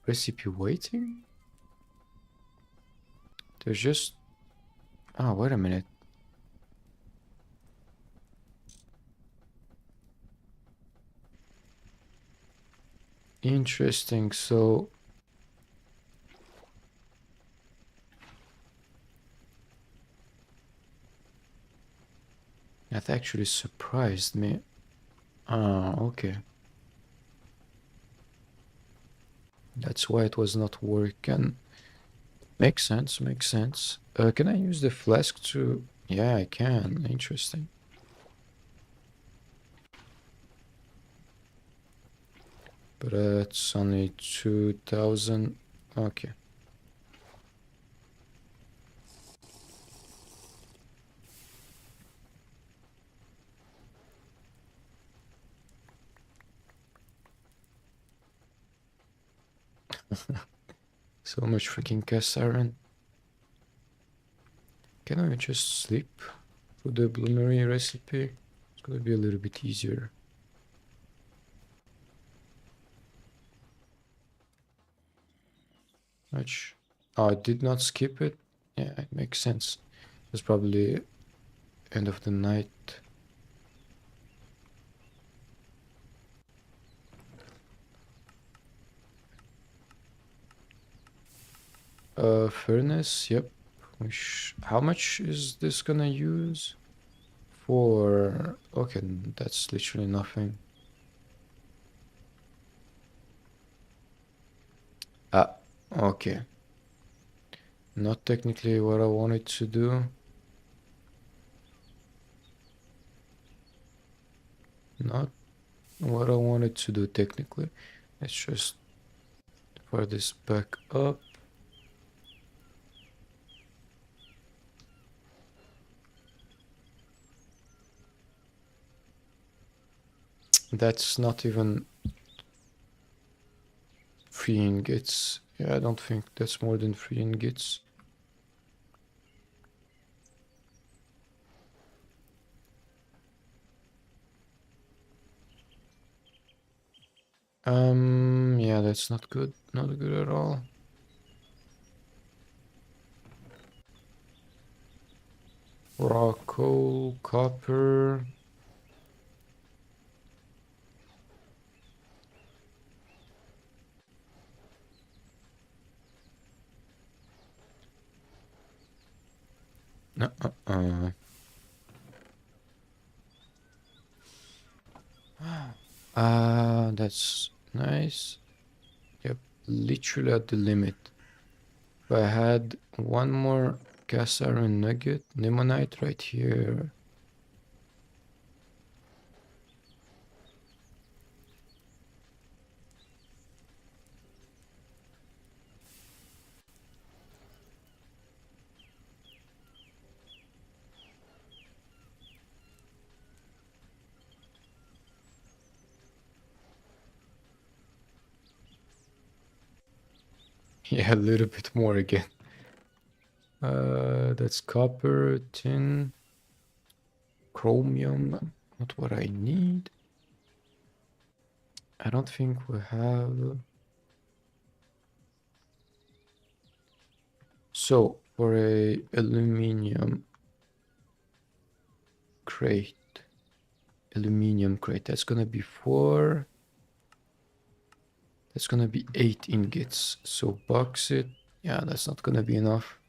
Recipe waiting? There's just... Oh, wait a minute. Interesting. So... That actually surprised me. Ah, okay. That's why it was not working. Makes sense, makes sense. Can I use the flask to... Yeah, I can. Interesting. But it's only 2000. Okay. So much freaking cast iron. Can I just sleep through the bloomery recipe? It's gonna be a little bit easier. Much. Oh, I did not skip it. Yeah, it makes sense. It's probably end of the night. Furnace, yep. How much is this gonna use? For... Okay, that's literally nothing. Ah, okay. Not technically what I wanted to do. Not what I wanted to do technically. Let's just fire this back up. That's not even 3 ingots. Yeah, I don't think that's more than 3 ingots. Yeah, that's not good. Not good at all. Raw coal, copper. No, that's nice. Yep, literally at the limit. If I had one more cast iron nugget, Nemonite right here. Yeah, a little bit more again. That's copper, tin, chromium. Not what I need. I don't think we have. So for a aluminium crate, that's gonna be 4. That's gonna be 8 ingots. So bauxite, yeah, that's not gonna be enough.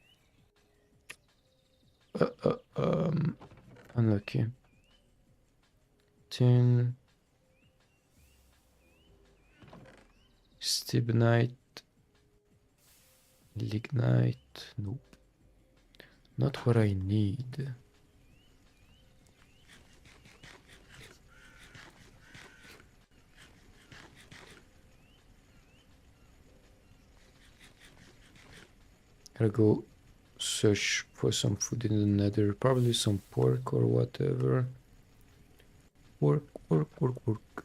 Unlucky. Tin, stibnite, lignite. Nope, not what I need. Gotta go search for some food in the nether. Probably some pork or whatever. Pork, pork, pork, pork.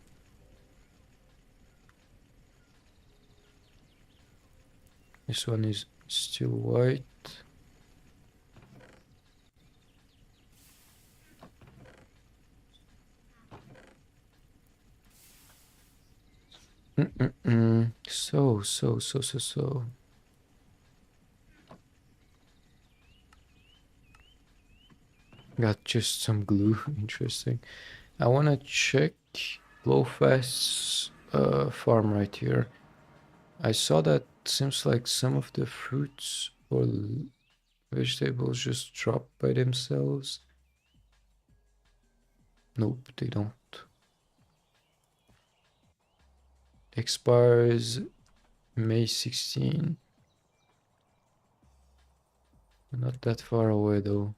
This one is still white. So. Got just some glue. Interesting. I want to check Blowfast's farm right here. I saw that seems like some of the fruits or vegetables just drop by themselves. Nope, they don't. Expires May 16. Not that far away though.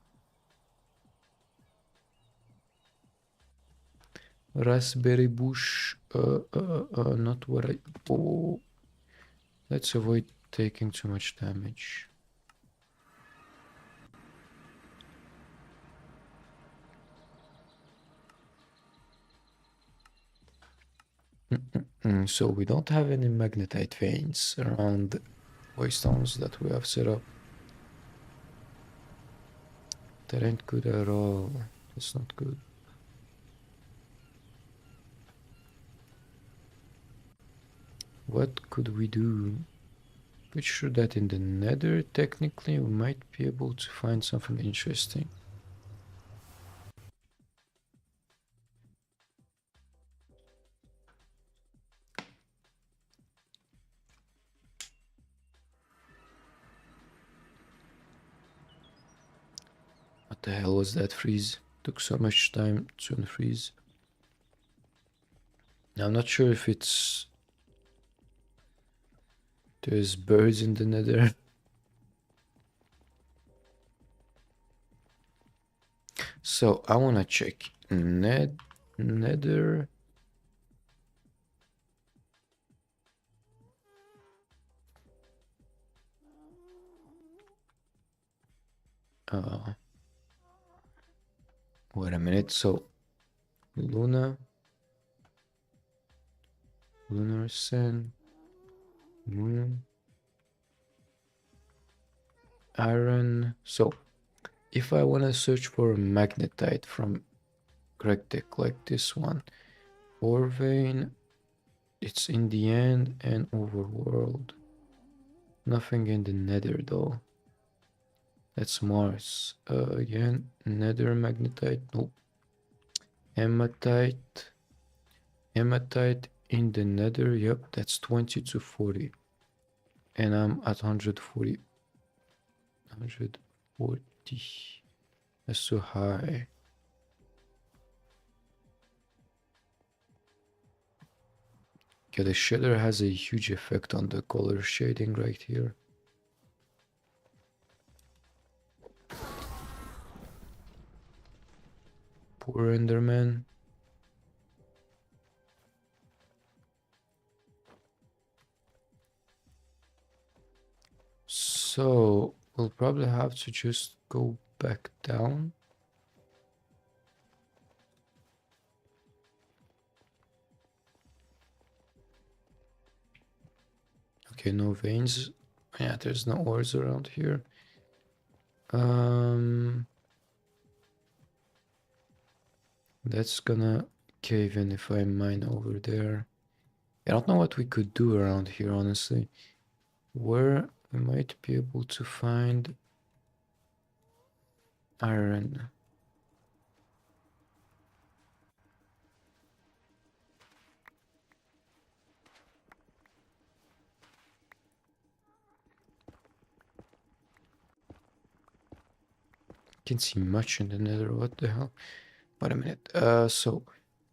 Raspberry bush. Not what I. Oh, let's avoid taking too much damage. So we don't have any magnetite veins around the waystones that we have set up. That ain't good at all. That's not good. What could we do? Pretty sure that in the nether, technically, we might be able to find something interesting. What the hell was that freeze? Took so much time to unfreeze. Now, I'm not sure if it's... There's birds in the nether. So, I wanna check nether... Wait a minute, so... Lunar sand... Moon... Iron... So, if I want to search for magnetite from Gregtech like this one, ore vein, it's in the end and overworld. Nothing in the nether though. That's Mars. Again, nether magnetite, nope. Hematite. Hematite in the nether, yep, that's 20 to 40. And I'm at 140. 140. That's so high. Yeah, the shader has a huge effect on the color shading right here. Poor Enderman. So we'll probably have to just go back down. Okay, no veins. Yeah, there's no ores around here. That's gonna cave in if I mine over there. I don't know what we could do around here, honestly. Where we might be able to find iron. Can't see much in the nether, what the hell? Wait a minute. So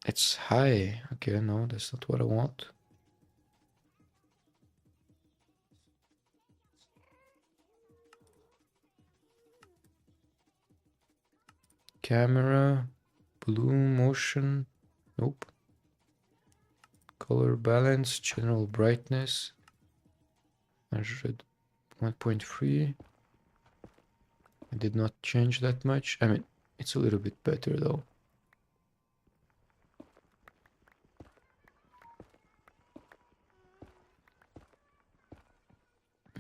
it's high. Okay, no, that's not what I want. Camera, blue motion. Nope. Color balance, general brightness. Measured 1.3. I did not change that much. I mean, it's a little bit better though.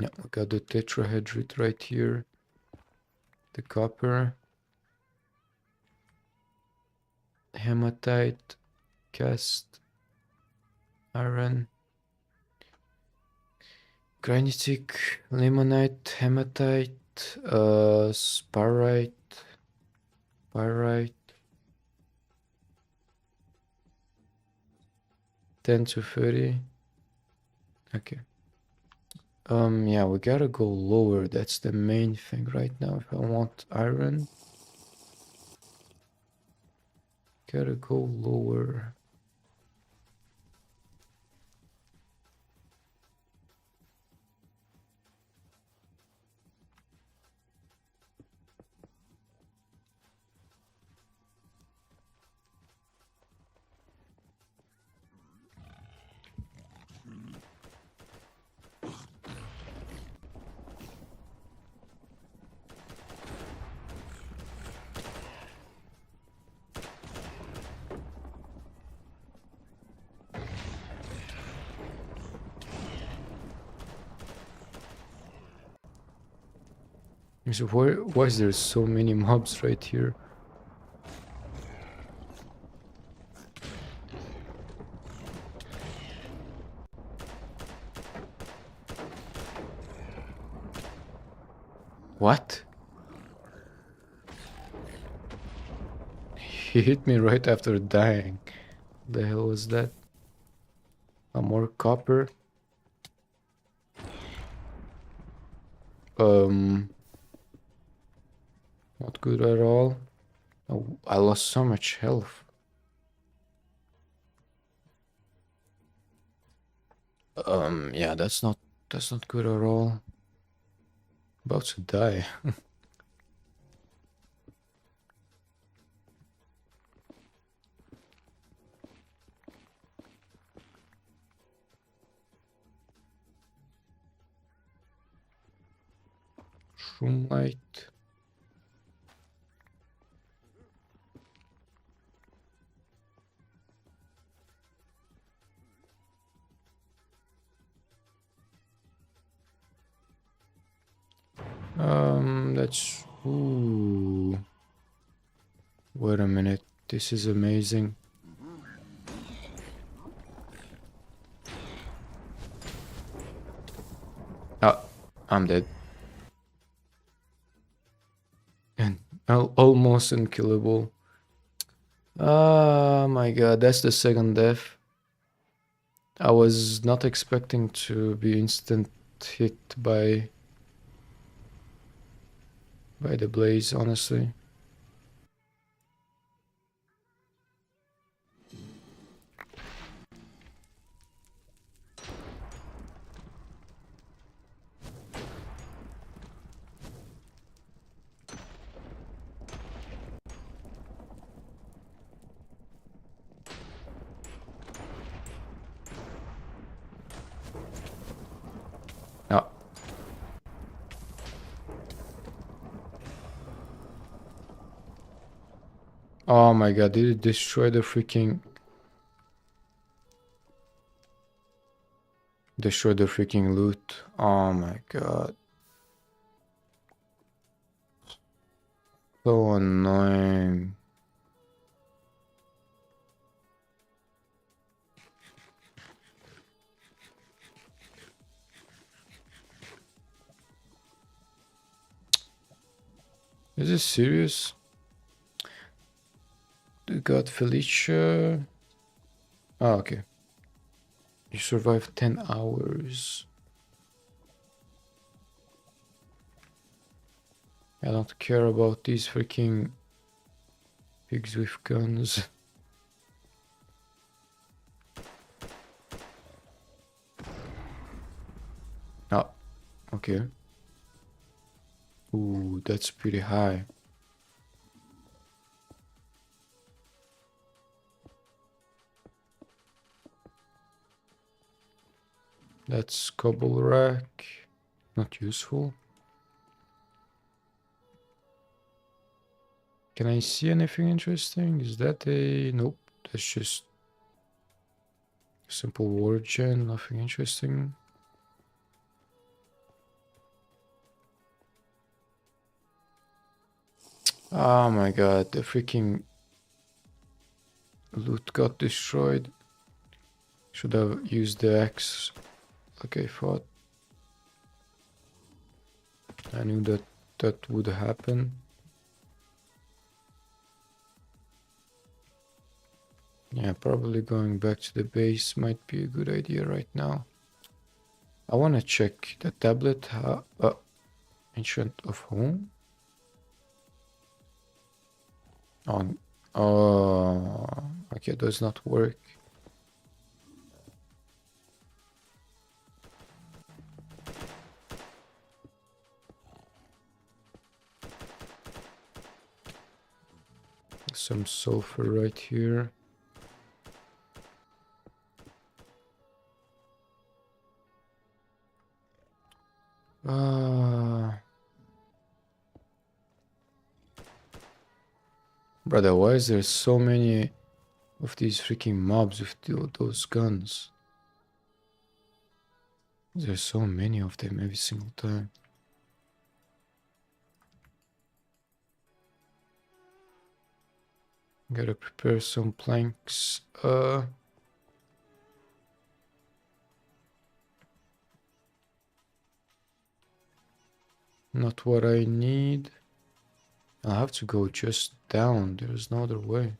Yeah, we got the tetrahedrite right here. The copper. Hematite. Cast. Iron. Granitic. Limonite. Hematite. Sparite. Pyrite. 10 to 30. Okay. Yeah, we gotta go lower. That's the main thing right now. If I want iron, gotta go lower. So why is there so many mobs right here? What? He hit me right after dying. The hell was that? More copper. Not good at all. Oh, I lost so much health. Yeah, that's not good at all. About to die. Shroomlight. That's... Ooh. Wait a minute. This is amazing. Oh, I'm dead. And almost unkillable. Oh my god, that's the second death. I was not expecting to be instant hit by the blaze, honestly. Oh. Oh my god, did it destroy the freaking... Destroy the freaking loot. Oh my god. So annoying. Is this serious? We got Felicia. Oh, okay. You survived 10 hours. I don't care about these freaking pigs with guns. Oh, okay. Ooh, that's pretty high. That's cobble rack. Not useful. Can I see anything interesting? Is that a... Nope. That's just simple word gen. Nothing interesting. Oh my god. The freaking loot got destroyed. Should have used the axe like I thought. I knew that that would happen. Yeah, probably going back to the base might be a good idea right now. I want to check the tablet. Ancient of Home? On. Oh, okay, does not work. Some sulfur right here. Brother, why is there so many of these freaking mobs with those guns? There's so many of them every single time. Gotta prepare some planks. Not what I need. I'll have to go just down. There's no other way.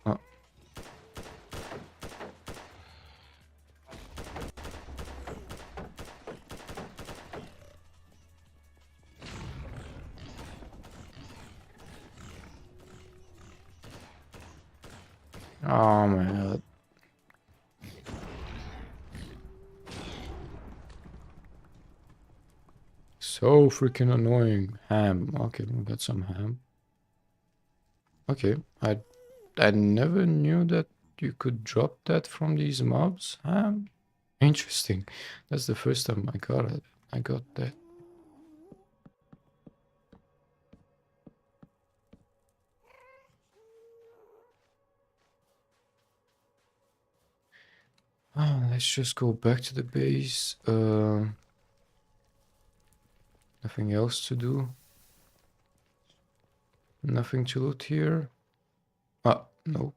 Oh. Oh my god. So freaking annoying. Ham. Okay, we got some ham. Okay, I never knew that you could drop that from these mobs. Ham. Interesting. That's the first time I got it. I got that. Let's just go back to the base. Nothing else to do. Nothing to loot here. Ah, no.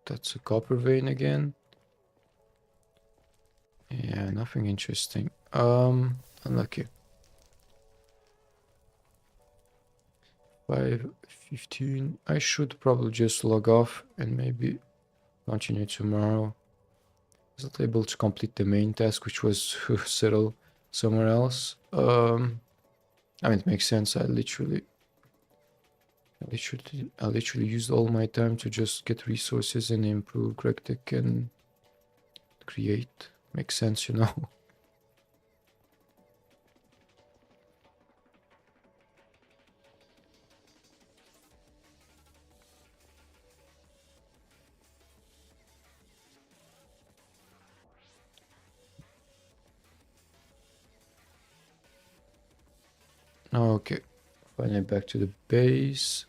That's a copper vein again. Yeah, nothing interesting. Unlucky. 5:15. I should probably just log off and maybe continue tomorrow. I was not able to complete the main task, which was to settle somewhere else. I mean, it makes sense. I literally used all my time to just get resources and improve GregTech and create. Makes sense, you know. Okay, finally back to the base.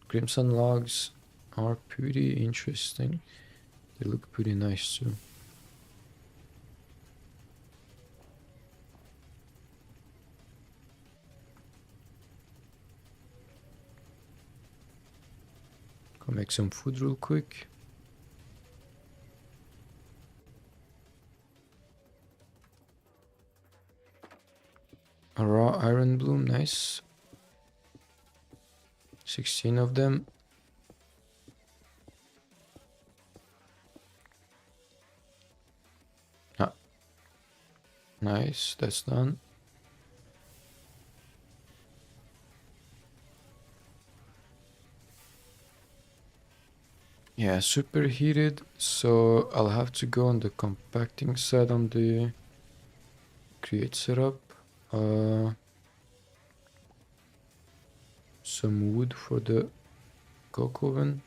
Crimson logs are pretty interesting. They look pretty nice too. Go make some food real quick. A raw iron bloom, nice. 16 of them. Ah, nice, that's done. Yeah, superheated, so I'll have to go on the compacting side on the create setup. Some wood for the coke oven.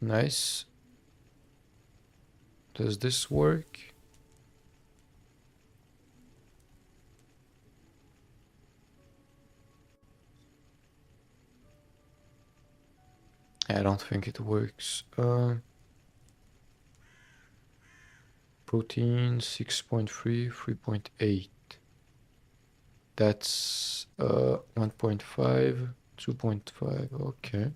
Nice. Does this work? I don't think it works. Protein 6.3, 3.8. That's 1.5, 2.5. Okay.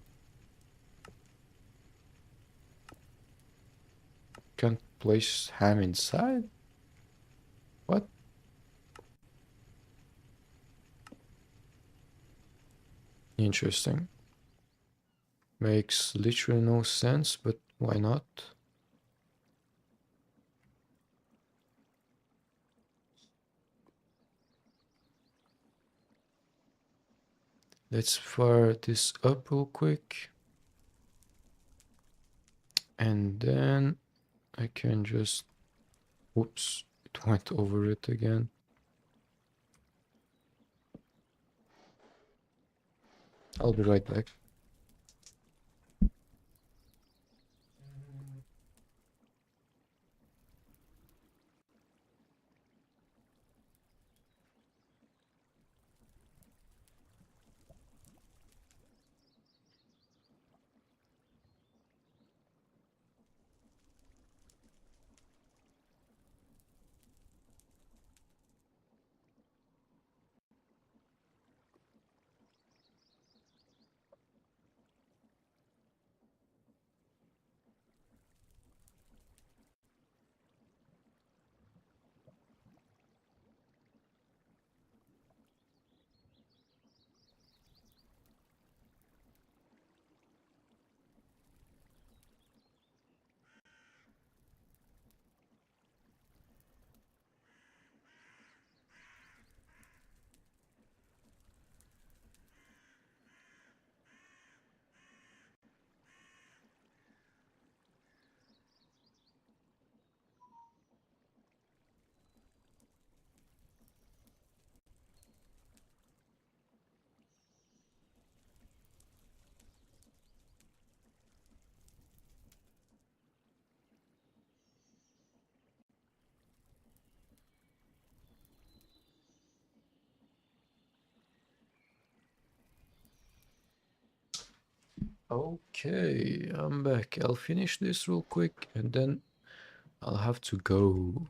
Can't place ham inside? What? Interesting. Makes literally no sense, but why not? Let's fire this up real quick. And then I can just... Oops, it went over it again. I'll be right back. Okay, I'm back. I'll finish this real quick and then I'll have to go.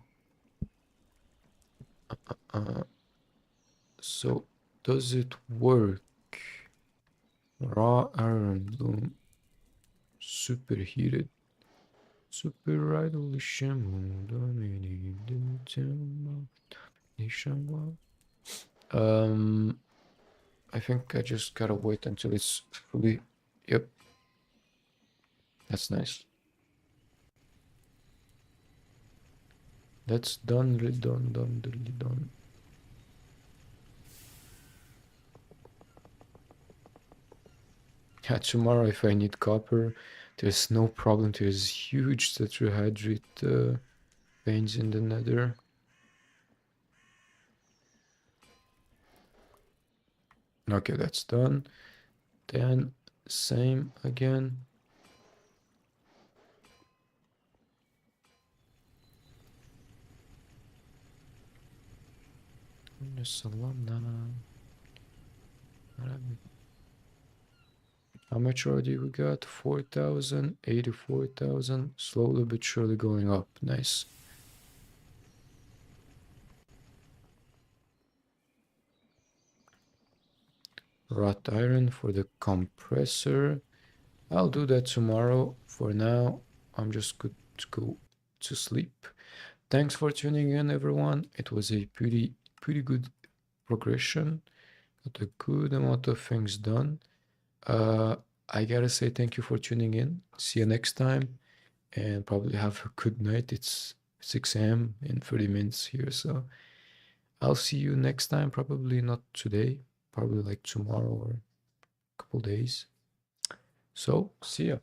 So, does it work? Raw iron bloom. Superheated. Super revolution. I think I just gotta wait until it's fully... Yep. That's nice. That's done, really done, really done. Yeah, tomorrow if I need copper, there's no problem. There's huge tetrahedrite veins in the nether. Okay, that's done. Then same again. How much already we got? 4,000, 84,000. Slowly but surely going up. Nice. Wrought iron for the compressor. I'll do that tomorrow. For now, I'm just good to go to sleep. Thanks for tuning in, everyone. It was a pretty good progression. Got a good amount of things done. Uh, I gotta say thank you for tuning in. See you next time, and probably have a good night. It's 6 a.m. in 30 minutes here, so I'll see you next time. Probably not today, probably like tomorrow or a couple days. So, see ya.